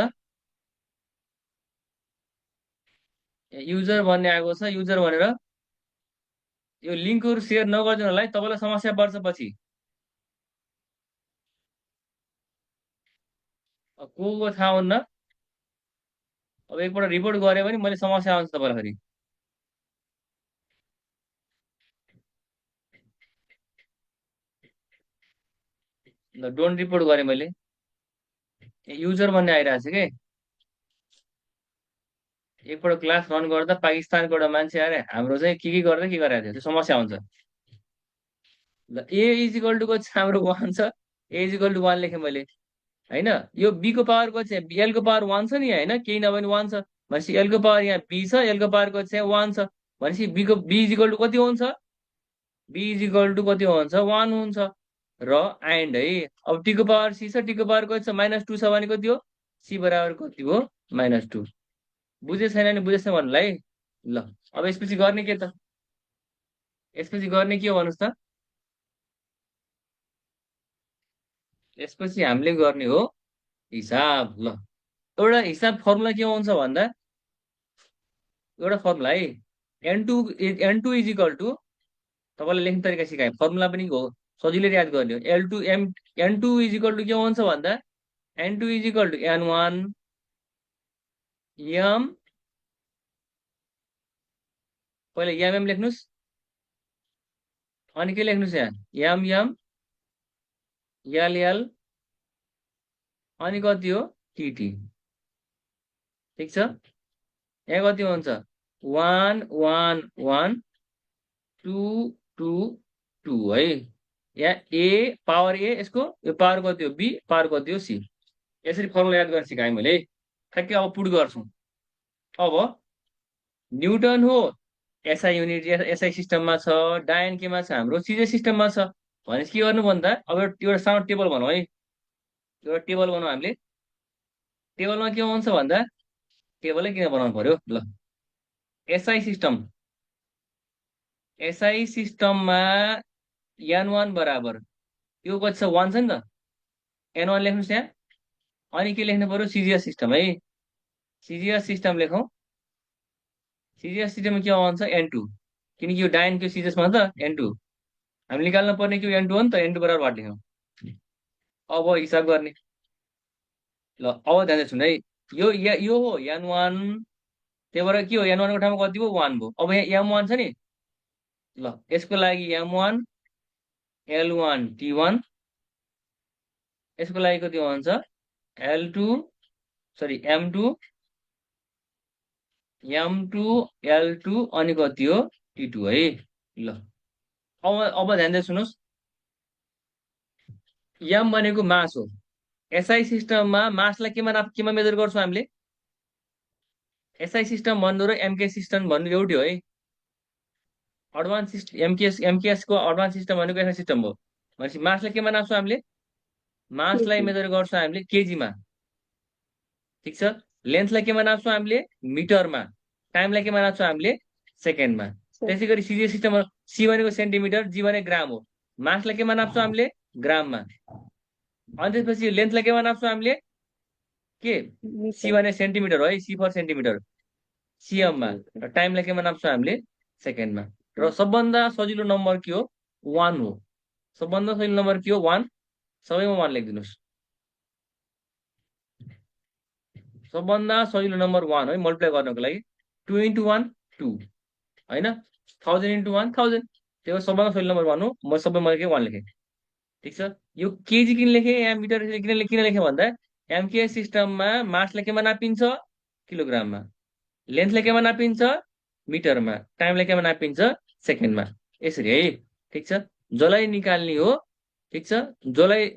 Speaker 1: युजर भन्ने आएको छ, युजर भनेर यो लिङ्कहरू सेयर नगरिदिनु होला है, तपाईँलाई समस्या पर्छ पछि। को थाहा हुन्न, अब एकपल्ट रिपोर्ट गऱ्यो भने मैले समस्या आउँछ तपाईँलाई फेरि। ल डोन्ट रिपोर्ट गरेँ मैले, युजर भन्ने आइरहेको छ कि एकपल्ट क्लास रन गर्दा पाकिस्तानको एउटा मान्छे आएर हाम्रो चाहिँ के गर्दै के गरेको थियो, त्यो समस्या आउँछ। ल ए इजिकल टुको हाम्रो 1 छ, ए इजिकल टु 1 लेखेँ मैले होइन, यो बी को पावर कति छ, एल को पावर 1 छ नि होइन, केही नभए पनि 1 छ भनेपछि एल को पावर यहाँ बी छ, एल को पावर कति छ 1 छ भनेपछि बी इजिकल टु कति हुन्छ, बी इजिकल टु कति हुन्छ 1 हुन्छ। र एन्ड है, अब टी को पावर सी छ, टी को पावर कति छ -2 छ भने कति हो, सी बराबर कति हो -2। बुझे छैन नि, बुझेछ भन्नुलाई। ल अब यसपछि गर्ने के त, यसपछि गर्ने के हो भन्नुहोस् त, यसपछि हामीले गर्ने हो हिसाब। ल एउटा हिसाब फर्मुला के हुन्छ भन्दा, एउटा फर्मुला है, n2 इजिकल टु, तपाईँलाई लेख्ने तरिका सिकाएँ, फर्मुला पनि हो सजिलै याद गर्ने हो। n2 इजिकल टु के हुन्छ भन्दा, n2 इजिकल टु n1 यम, पहिला एम लेख्नुहोस् अनि के लेख्नुहोस् यहाँ एम एल अनि कति हो टिटी। ठिक छ, यहाँ कति हुन्छ 1 1 1 2 2 2 है, यहाँ ए पावर ए, यसको यो पावर कति हो बी, पावर कति हो सी। यसरी फर्मुला याद गर्न सिकाएँ मैले। ठ्याक्कै अब पुट गर्छौँ। अब न्युटन हो एसआई युनिट, एसआई सिस्टममा छ, डायन केमा छ हाम्रो सिजे सिस्टममा छ भनेपछि के गर्नु भन्दा, अब एउटा सानो टेबल बनाऊ है, एउटा टेबल बनाऊ हामीले। टेबलमा के हुन्छ भन्दा, टेबलै किन बनाउनु पर्यो, ल एसआई सिस्टममा n1 बराबर यो कति छ 1 छ नि त, n1 लेख्नुहोस् यहाँ, अनि के लेख्नु पर्यो सिजिएस सिस्टम है, सिजिएस सिस्टम लेखौँ। सिजिएस सिस्टममा के आउँछ n2, किनकि यो डायनको सिजिएसमा त n2 हामी निकाल्नु पर्ने कि n2 हो नि त, n2 बराबर वाट लेख्यौँ। अब हिसाब गर्ने, ल अब ध्यान दिनुहोस् है, यो हो n1, त्यही भएर के हो n1 को ठाउँमा कति भयो 1 भयो। अब यहाँ m1 छ नि, ल यसको लागि m1 l1 t1, यसको लागि कति हुन्छ l2 सरी m2 l2 अनि कति हो t2 है। ल अब ध्यान दिएर सुन्नुहोस्, m भनेको मास हो। एसआई सिस्टममा मासलाई केमा मेजर गर्छौँ हामीले, एसआई सिस्टम भन्नु र एमके सिस्टम भन्नु एउटै हो है। एडभान्स सिस्टम एमकेएस को एडभान्स सिस्टम भनेको एसआई सिस्टम हो भनेपछि मासलाई केमा नाप्छौँ हामीले, मासलाई मेजर गर्छौँ हामीले केजीमा। ठिक छ, लेन्थलाई केमा नाप्छौँ हामीले मिटरमा, टाइमलाई केमा नाप्छौँ हामीले सेकेन्डमा। त्यसै गरी सिजिएस सिस्टममा सी भनेको सेन्टिमिटर, जी भनेको ग्राम हो, मासलाई केमा नाप्छौँ हामीले ग्राममा। अनि त्यसपछि लेन्थलाई केमा नाप्छौँ हामीले के, सी भने सेन्टिमिटर हो है, सी फर सेन्टिमिटर सिएममा, र टाइमलाई केमा नाप्छौँ हामीले सेकेन्डमा। र सबभन्दा सजिलो नम्बर के हो 1 हो, सबभन्दा सजिलो नम्बर के हो 1, सबैमा 1 लेखिदिनुहोस्। सबभन्दा सजिलो नम्बर 1 है मल्टिप्लाई गर्नको लागि, 2 × 1 2 होइन, 1000 × 1 1000, त्यो सबभन्दा सजिलो नम्बर 1 हो, म सबैमा 1 लेखेँ। ठिक छ। यो केजी किन लेखेँ, यहाँ मिटर किन लेखेँ भन्दा एमकेएस सिस्टममा मासलाई केमा नापिन्छ, किलोग्राममा, लेन्थलाई केमा नापिन्छ, मिटरमा, टाइमलाई केमा नापिन्छ, सेकेन्डमा, यसरी है। ठिक छ। जसलाई निकाल्ने हो, ठिक छ,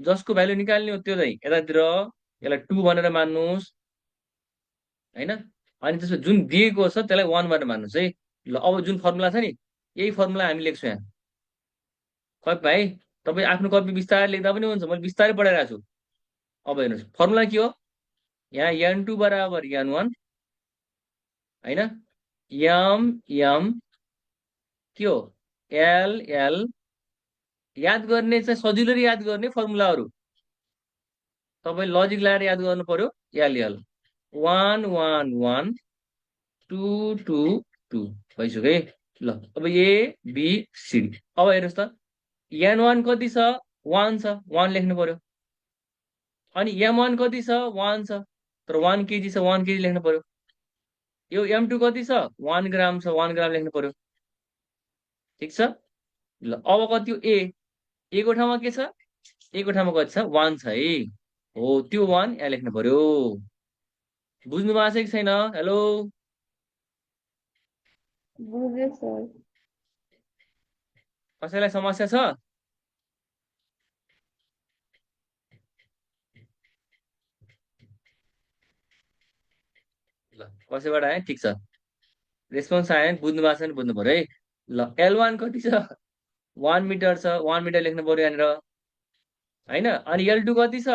Speaker 1: जसको भ्यालु निकाल्ने हो त्यो चाहिँ यतातिर यसलाई 2 भनेर मान्नुहोस् होइन। अनि त्यसमा जुन दिएको छ त्यसलाई 1 भनेर मान्नुहोस् है। ल अब जुन फर्मुला छ नि यही फर्मुला हामी लेख्छौँ यहाँ। खै भाइ तपाईँ आफ्नो कपी बिस्तारै लेख्दा पनि हुन्छ, मैले बिस्तारै पढाइरहेको छु। अब हेर्नुहोस् फर्मुला के हो, यहाँ n2 बराबर n1 होइन, m के हो l याद गर्ने चाहिँ सजिलो याद गर्ने फर्मुलाहरू तपाईँ लजिक लगाएर याद गर्नु पर्यो। l 1 1 1 2 2 2 भइसक्यो है। ल अब ABCD अब हेर्नुहोस् त n1 कति छ, 1 छ, 1 लेख्नु पर्यो। अनि m1 कति छ, 1 छ, तर 1 केजी छ, 1 केजी लेख्नु पर्यो। यो m2 कति छ, 1 ग्राम छ, 1 ग्राम लेख्नु पर्यो। ठिक छ। ल अब कति हो ए को ठाउँमा के छ, ए को ठाउँमा कति छ, 1 छ है। हो त्यो 1 यहाँ लेख्नु पर्यो। बुझ्नु भएको छ कि छैन? हेलो
Speaker 2: बुझेँ सर।
Speaker 1: कसैलाई समस्या छ? ल कसैबाट आयो? ठिक छ, रेस्पोन्स आयो भने बुझ्नु भएको छ भने बुझ्नु पर्यो है। ल L1 कति छ, 1 मिटर छ, 1 मिटर लेख्नु पर्यो यहाँनिर होइन। अनि L2 कति छ,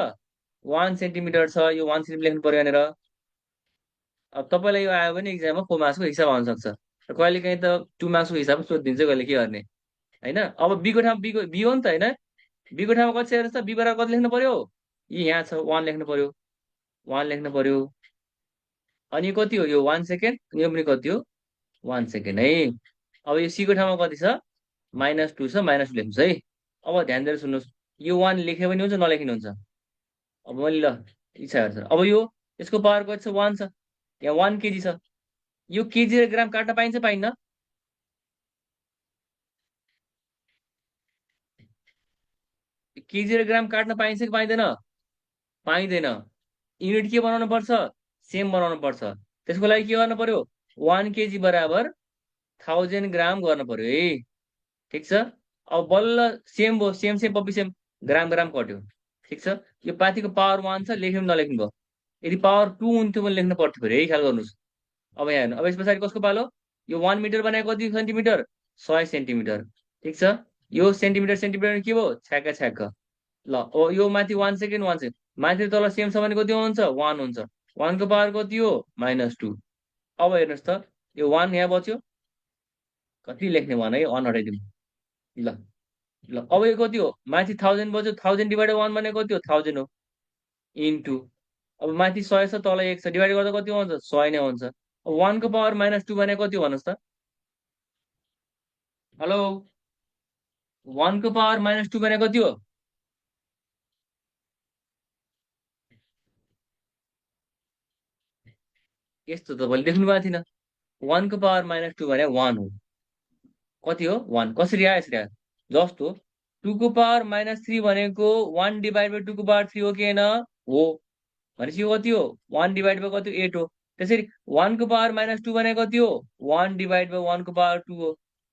Speaker 1: 1 सेन्टिमिटर छ, यो 1 सेन्टिमिटर लेख्नु पर्यो यहाँनिर। अब तपाईँलाई यो आयो भने इक्जाममा 4 मार्क्सको हिसाब आउन सक्छ, र कहिले काहीँ त 2 मार्क्सको हिसाब सोधिदिन्छ, कहिले के गर्ने होइन। अब बीको ठाउँ बी हो नि त होइन, बीको ठाउँमा कति छ हेर्नुहोस् त, बी बराबर कति लेख्नु पर्यो, यी यहाँ छ 1 लेख्नु पर्यो, 1 लेख्नु पर्यो। अनि यो कति हो, यो 1 सेकेन्ड, यो पनि कति हो, 1 सेकेन्ड है। अब यो सीको ठाउँमा कति छ, -2 छ, -2 लेख्नुहोस् है। अब ध्यान दिएर सुन्नुहोस्, यो 1 लेखे पनि हुन्छ नलेखे पनि हुन्छ। अब मैले ल इच्छा गर्छ, अब यो यसको पावर कति छ, 1 छ, यहाँ 1 केजी छ। यो केजी र ग्राम काट्न पाइन्छ पाइन्न? केजी र ग्राम काट्न पाइन्छ कि पाइँदैन? पाइँदैन। युनिट के बनाउनु पर्छ, सेम बनाउनु पर्छ। त्यसको लागि के गर्नु पर्यो, 1 केजी बराबर 1000 ग्राम गर्नु पर्यो है। ठिक छ। अब बल्ल सेम भयो, सेम सेम पपी सेम, ग्राम ग्राम कट्यो। ठिक छ। यो पाथीको पावर 1 छ, लेख्नु नलेख्नु भयो। यदि पावर 2 हुन्थ्यो भने लेख्नु पर्थ्यो फेरि है, ख्याल गर्नुहोस्। अब यहाँ हेर्नु, अब यस पछाडि कसको पालो, यो 1 मिटर बनाएको कति सेन्टिमिटर, 100 सेन्टिमिटर। ठिक छ। यो सेन्टिमिटर सेन्टिमिटर के भयो, छ्याक्क छ्याक्क। ल ओ यो माथि 1 सेकेन्ड 1 सेकेन्ड, माथि तल सेम छ भने कति हुन्छ, 1 हुन्छ। 1 को पावर कति हो, -2। अब हेर्नुहोस् त यो 1 यहाँ बच्यो, कति लेख्ने 1 है, 1 हटाइदिउँ। ल ल अब यो कति हो, माथि 1000 बज्यो, 1000 डिभाइडेड 1 भनेको कति हो, 1000 हो, इन्टु अब माथि 100 छ, तल 1 छ, डिभाइड गर्दा कति हुन्छ, 100 नै हुन्छ। अब 1 को पावर -2 भनेको कति हो भन्नुहोस् त, हेलो 1 को पावर -2 भनेको कति हो, यस्तो तपाईँले देख्नु भएको थिएन। 1 को पावर -2 भने 1 हो, कति हो, 1। कसरी आयो, यसरी आयो। जस्तो 2 को पावर -3 भनेको 1 डिभाइड बाई 2 को पावर 3 हो कि होइन, हो। भनेपछि यो कति हो, 1 डिभाइड बाई कति, 8 हो। त्यसरी 1 को पावर -2 भनेको कति हो, 1 डिभाइड बाई 1 को पावर 2 हो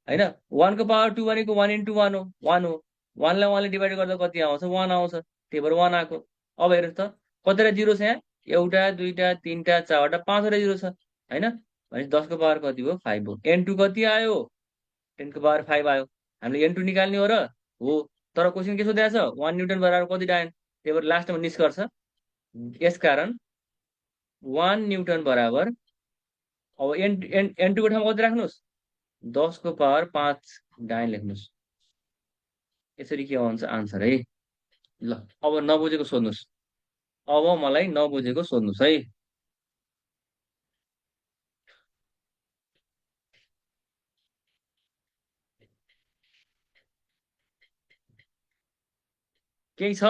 Speaker 1: होइन। 1 को पावर 2 भनेको 1 इन्टु 1 हो, 1 हो। 1 लाई 1 ले डिभाइड गर्दा कति आउँछ, 1 आउँछ, त्यही भएर 1 आएको। अब हेर्नुहोस् त कतिवटा जिरो छ यहाँ, एउटा दुईटा तिनवटा चारवटा 5वटा जिरो छ होइन। भनेपछि 10 को पावर कति हो, 5 हो। n2 कति आयो, 10 को पावर 5 आयो। हामीले n2 निकाल्ने हो र हो, तर क्वेसन के सोधेको छ, 1 न्युटन बराबर कति डायन, त्यही भएर लास्टमा निष्कर्ष यसकारण 1 न्युटन बराबर, अब n2 को ठाउँमा कति राख्नुहोस्, 10 को पावर 5 डायन लेख्नुहोस्। यसरी के आउँछ आन्सर है। ल अब नबुझेको सोध्नुहोस्, अब मलाई नबुझेको सोध्नुहोस् है। केही छ,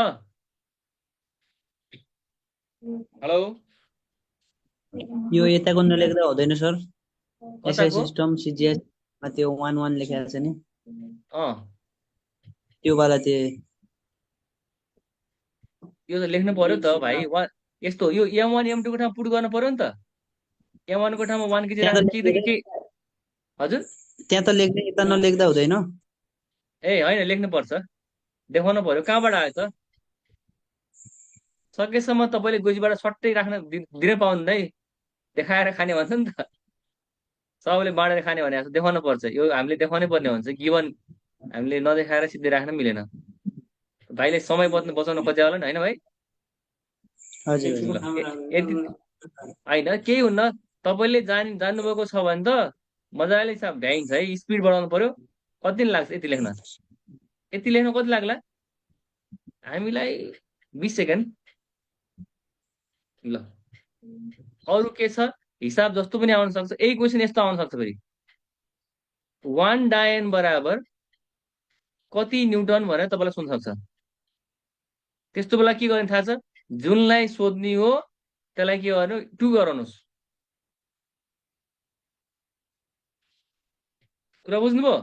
Speaker 1: हेलो
Speaker 6: यो यताको नलेख्दा हुँदैन सर, एसआई
Speaker 1: कताको,
Speaker 6: सिस्टम सिजिएस मा त्यो 1 1 लेखेको छ नि,
Speaker 1: अँ
Speaker 6: त्यो वाला चाहिँ
Speaker 1: यो त लेख्नु पर्यो नि त भाइ यस्तो यो M1 M2 को ठाउँमा पुट गर्नु पर्यो नि त M1 को ठाउँमा 1 केजी
Speaker 6: त्यहाँ त
Speaker 1: राख्नु के हजुर
Speaker 6: त्यहाँ त लेख्ने यता नलेख्दा हुँदैन
Speaker 1: ए होइन लेख्नुपर्छ देखाउनु पर्यो कहाँबाट आयो त सकेसम्म तपाईँले गोजीबाट सट्टै राख्न दिनै पाउनु है देखाएर खाने भन्छ नि त सबैले बाँडेर खाने भने जस्तो देखाउनु पर्छ यो हामीले देखाउनै पर्ने हुन्छ गिभन हामीले नदेखाएर सिधै राख्न मिलेन भाइले समय बचाउन खोज्यो होला नि होइन भाइ
Speaker 6: हजुर
Speaker 1: यति होइन केही हुन्न तपाईँले जान्नुभएको छ भने त मजाले भ्याइन्छ है स्पिड बढाउनु पर्यो कति दिन लाग्छ यति लेख्न कति लाग्ला हामीलाई 20 सेकेन्ड ल अरू के छ हिसाब जस्तो पनि आउन सक्छ यही क्वेसन यस्तो आउन सक्छ फेरि 1 डायन बराबर कति न्युटन भनेर तपाईँलाई सोध्न सक्छ त्यस्तो बेला के गर्ने थाहा छ जुनलाई सोध्ने हो त्यसलाई के गर्नु 2 गराउनुहोस् कुरा बुझ्नुभयो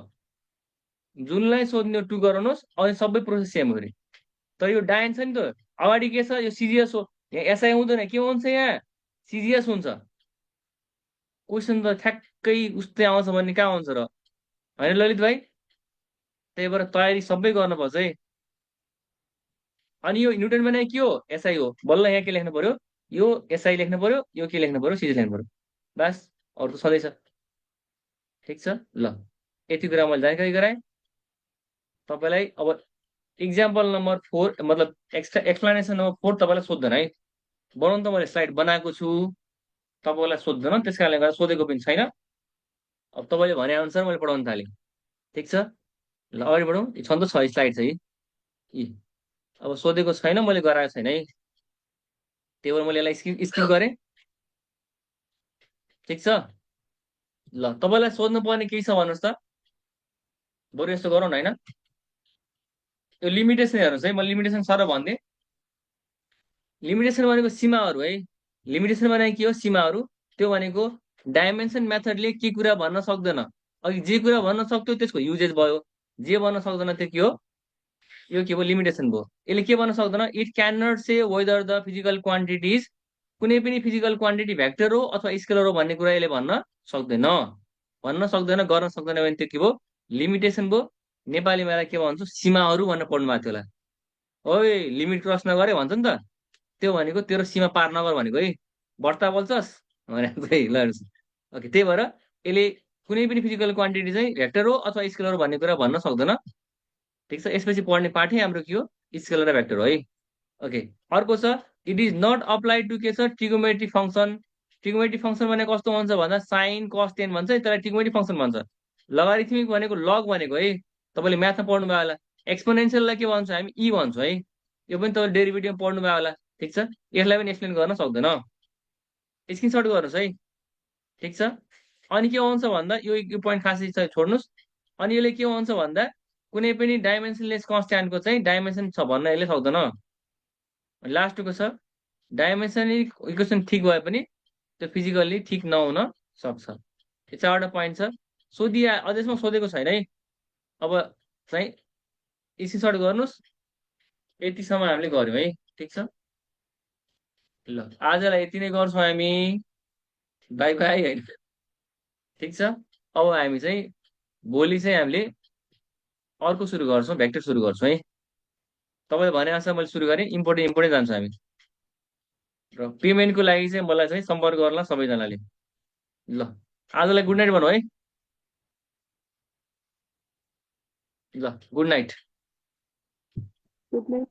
Speaker 1: जुनलाई सोध्ने हो 2 गराउनुहोस् अनि सबै प्रोसेस सेम हो फेरि तर यो डायन छ नि त अगाडि के छ यो सिजिएस हो यहाँ एसआई हुँदैन के हुन्छ यहाँ सिजिएस हुन्छ क्वेसन त ठ्याक्कै उस्तै आउँछ भन्ने कहाँ आउँछ र होइन ललित भाइ त्यही भएर तयारी सबै गर्नुपर्छ है अनि यो न्युटन बनाए के हो एसआई हो बल्ल यहाँ के लेख्नु पर्यो यो एसआई लेख्नु पर्यो यो के लेख्नु पर्यो सिजिएस लेख्नु पर्यो बस अरू त सधैँ छ ठिक छ ल यति कुरा मैले जानकारी गराएँ तपाईँलाई अब इक्जाम्पल नम्बर 4 मतलब एक्सप्लेनेसन नम्बर 4 तपाईँलाई सोध्दैन है बनाउनु त मैले स्लाइड बनाएको छु तपाईँलाई सोध्दैन त्यस कारणले गर्दा सोधेको पनि छैन अब तपाईँले भने अनुसार मैले पढाउन थालेँ ठिक छ ल अगाडि बढौँ छन् त 6 स्लाइड छ यी अब सोधेको छैन मैले गराएको छैन है त्यही भएर मैले यसलाई स्किप गरेँ ठिक छ ल तपाईँलाई सोध्नु पर्ने केही छ भन्नुहोस् त बरु यस्तो गरौँ न होइन यो लिमिटेसन हेर्नुहोस् है म लिमिटेसन सर भनिदिएँ लिमिटेसन भनेको सीमाहरू है लिमिटेसन भनेको के हो सीमाहरू त्यो भनेको डाइमेन्सन मेथडले के कुरा भन्न सक्दैन अघि जे कुरा भन्न सक्थ्यो त्यसको युजेज भयो जे भन्न सक्दैन त्यो के हो यो के भयो लिमिटेसन भयो यसले के भन्न सक्दैन it can not say whether the physical quantities कुनै पनि फिजिकल क्वान्टिटी भ्याक्टर हो अथवा स्केलर हो भन्ने कुरा यसले भन्न सक्दैन गर्न सक्दैन भने त्यो के भयो लिमिटेसन भयो नेपालीमा के भन्छ सीमाहरू भनेर पढ्नु भएको थियो होला ओए लिमिट क्रस नगरे भन्छ नि त त्यो भनेको तेरो सीमा पार नगर भनेको है बढ्ता बोल्छस् भनेको चाहिँ ल ओके त्यही भएर यसले कुनै पनि फिजिकल क्वान्टिटी चाहिँ भेक्टर हो अथवा स्केलर हो भन्ने कुरा भन्न सक्दैन ठिक छ यसपछि पढ्ने पाठै हाम्रो के हो स्केलर र भेक्टर हो है ओके अर्को छ it is not applied to के छ ट्रिगोमेट्रिक फङ्सन भनेको कस्तो हुन्छ भन्दा साइन कस टेन भन्छ त्यसलाई ट्रिगोमेट्रिक फङ्सन भन्छ लगारिथमिक भनेको लग भनेको है तपाईँले म्याथमा पढ्नु भयो होला एक्सपोनेन्सियललाई के भन्छ हामी ई भन्छौँ है यो पनि तपाईँले डेरिभेटिभमा पढ्नु भयो होला ठिक छ यसलाई पनि एक्सप्लेन गर्न सक्दैन स्क्रिनसट गर्नुहोस् है ठिक छ अनि के आउँछ भन्दा यो पोइन्ट खासै छ छोड्नुहोस् अनि यसले के आउँछ भन्दा कुनै पनि डाइमेन्सनलेस कन्स्ट्यान्टको चाहिँ डाइमेन्सन छ भन्न यसले सक्दैन लास्टको छ डाइमेन्सन इक्वेसन ठिक भए पनि त्यो फिजिकल्ली ठिक नहुन सक्छ यो 4वटा पोइन्ट छ सोधिया अझैसम्म सोधेको छैन है अब चाहिँ स्क्रिनसट गर्नुहोस् यतिसम्म हामीले गऱ्यौँ है ठिक छ ल आजलाई यति नै गर्छौँ हामी बाई बाई होइन ठिक छ अब हामी चाहिँ भोलि चाहिँ हामीले अर्को सुरु गर्छौँ भेक्टर सुरु गर्छौँ है तपाईँले भने अनुसार मैले सुरु गरेँ इम्पोर्टेन्ट जान्छौँ हामी र पेमेन्टको लागि चाहिँ मलाई चाहिँ सम्पर्क गर्ला सबैजनाले ल आजलाई गुड नाइट भनौँ है ल गुड नाइट
Speaker 2: Good night.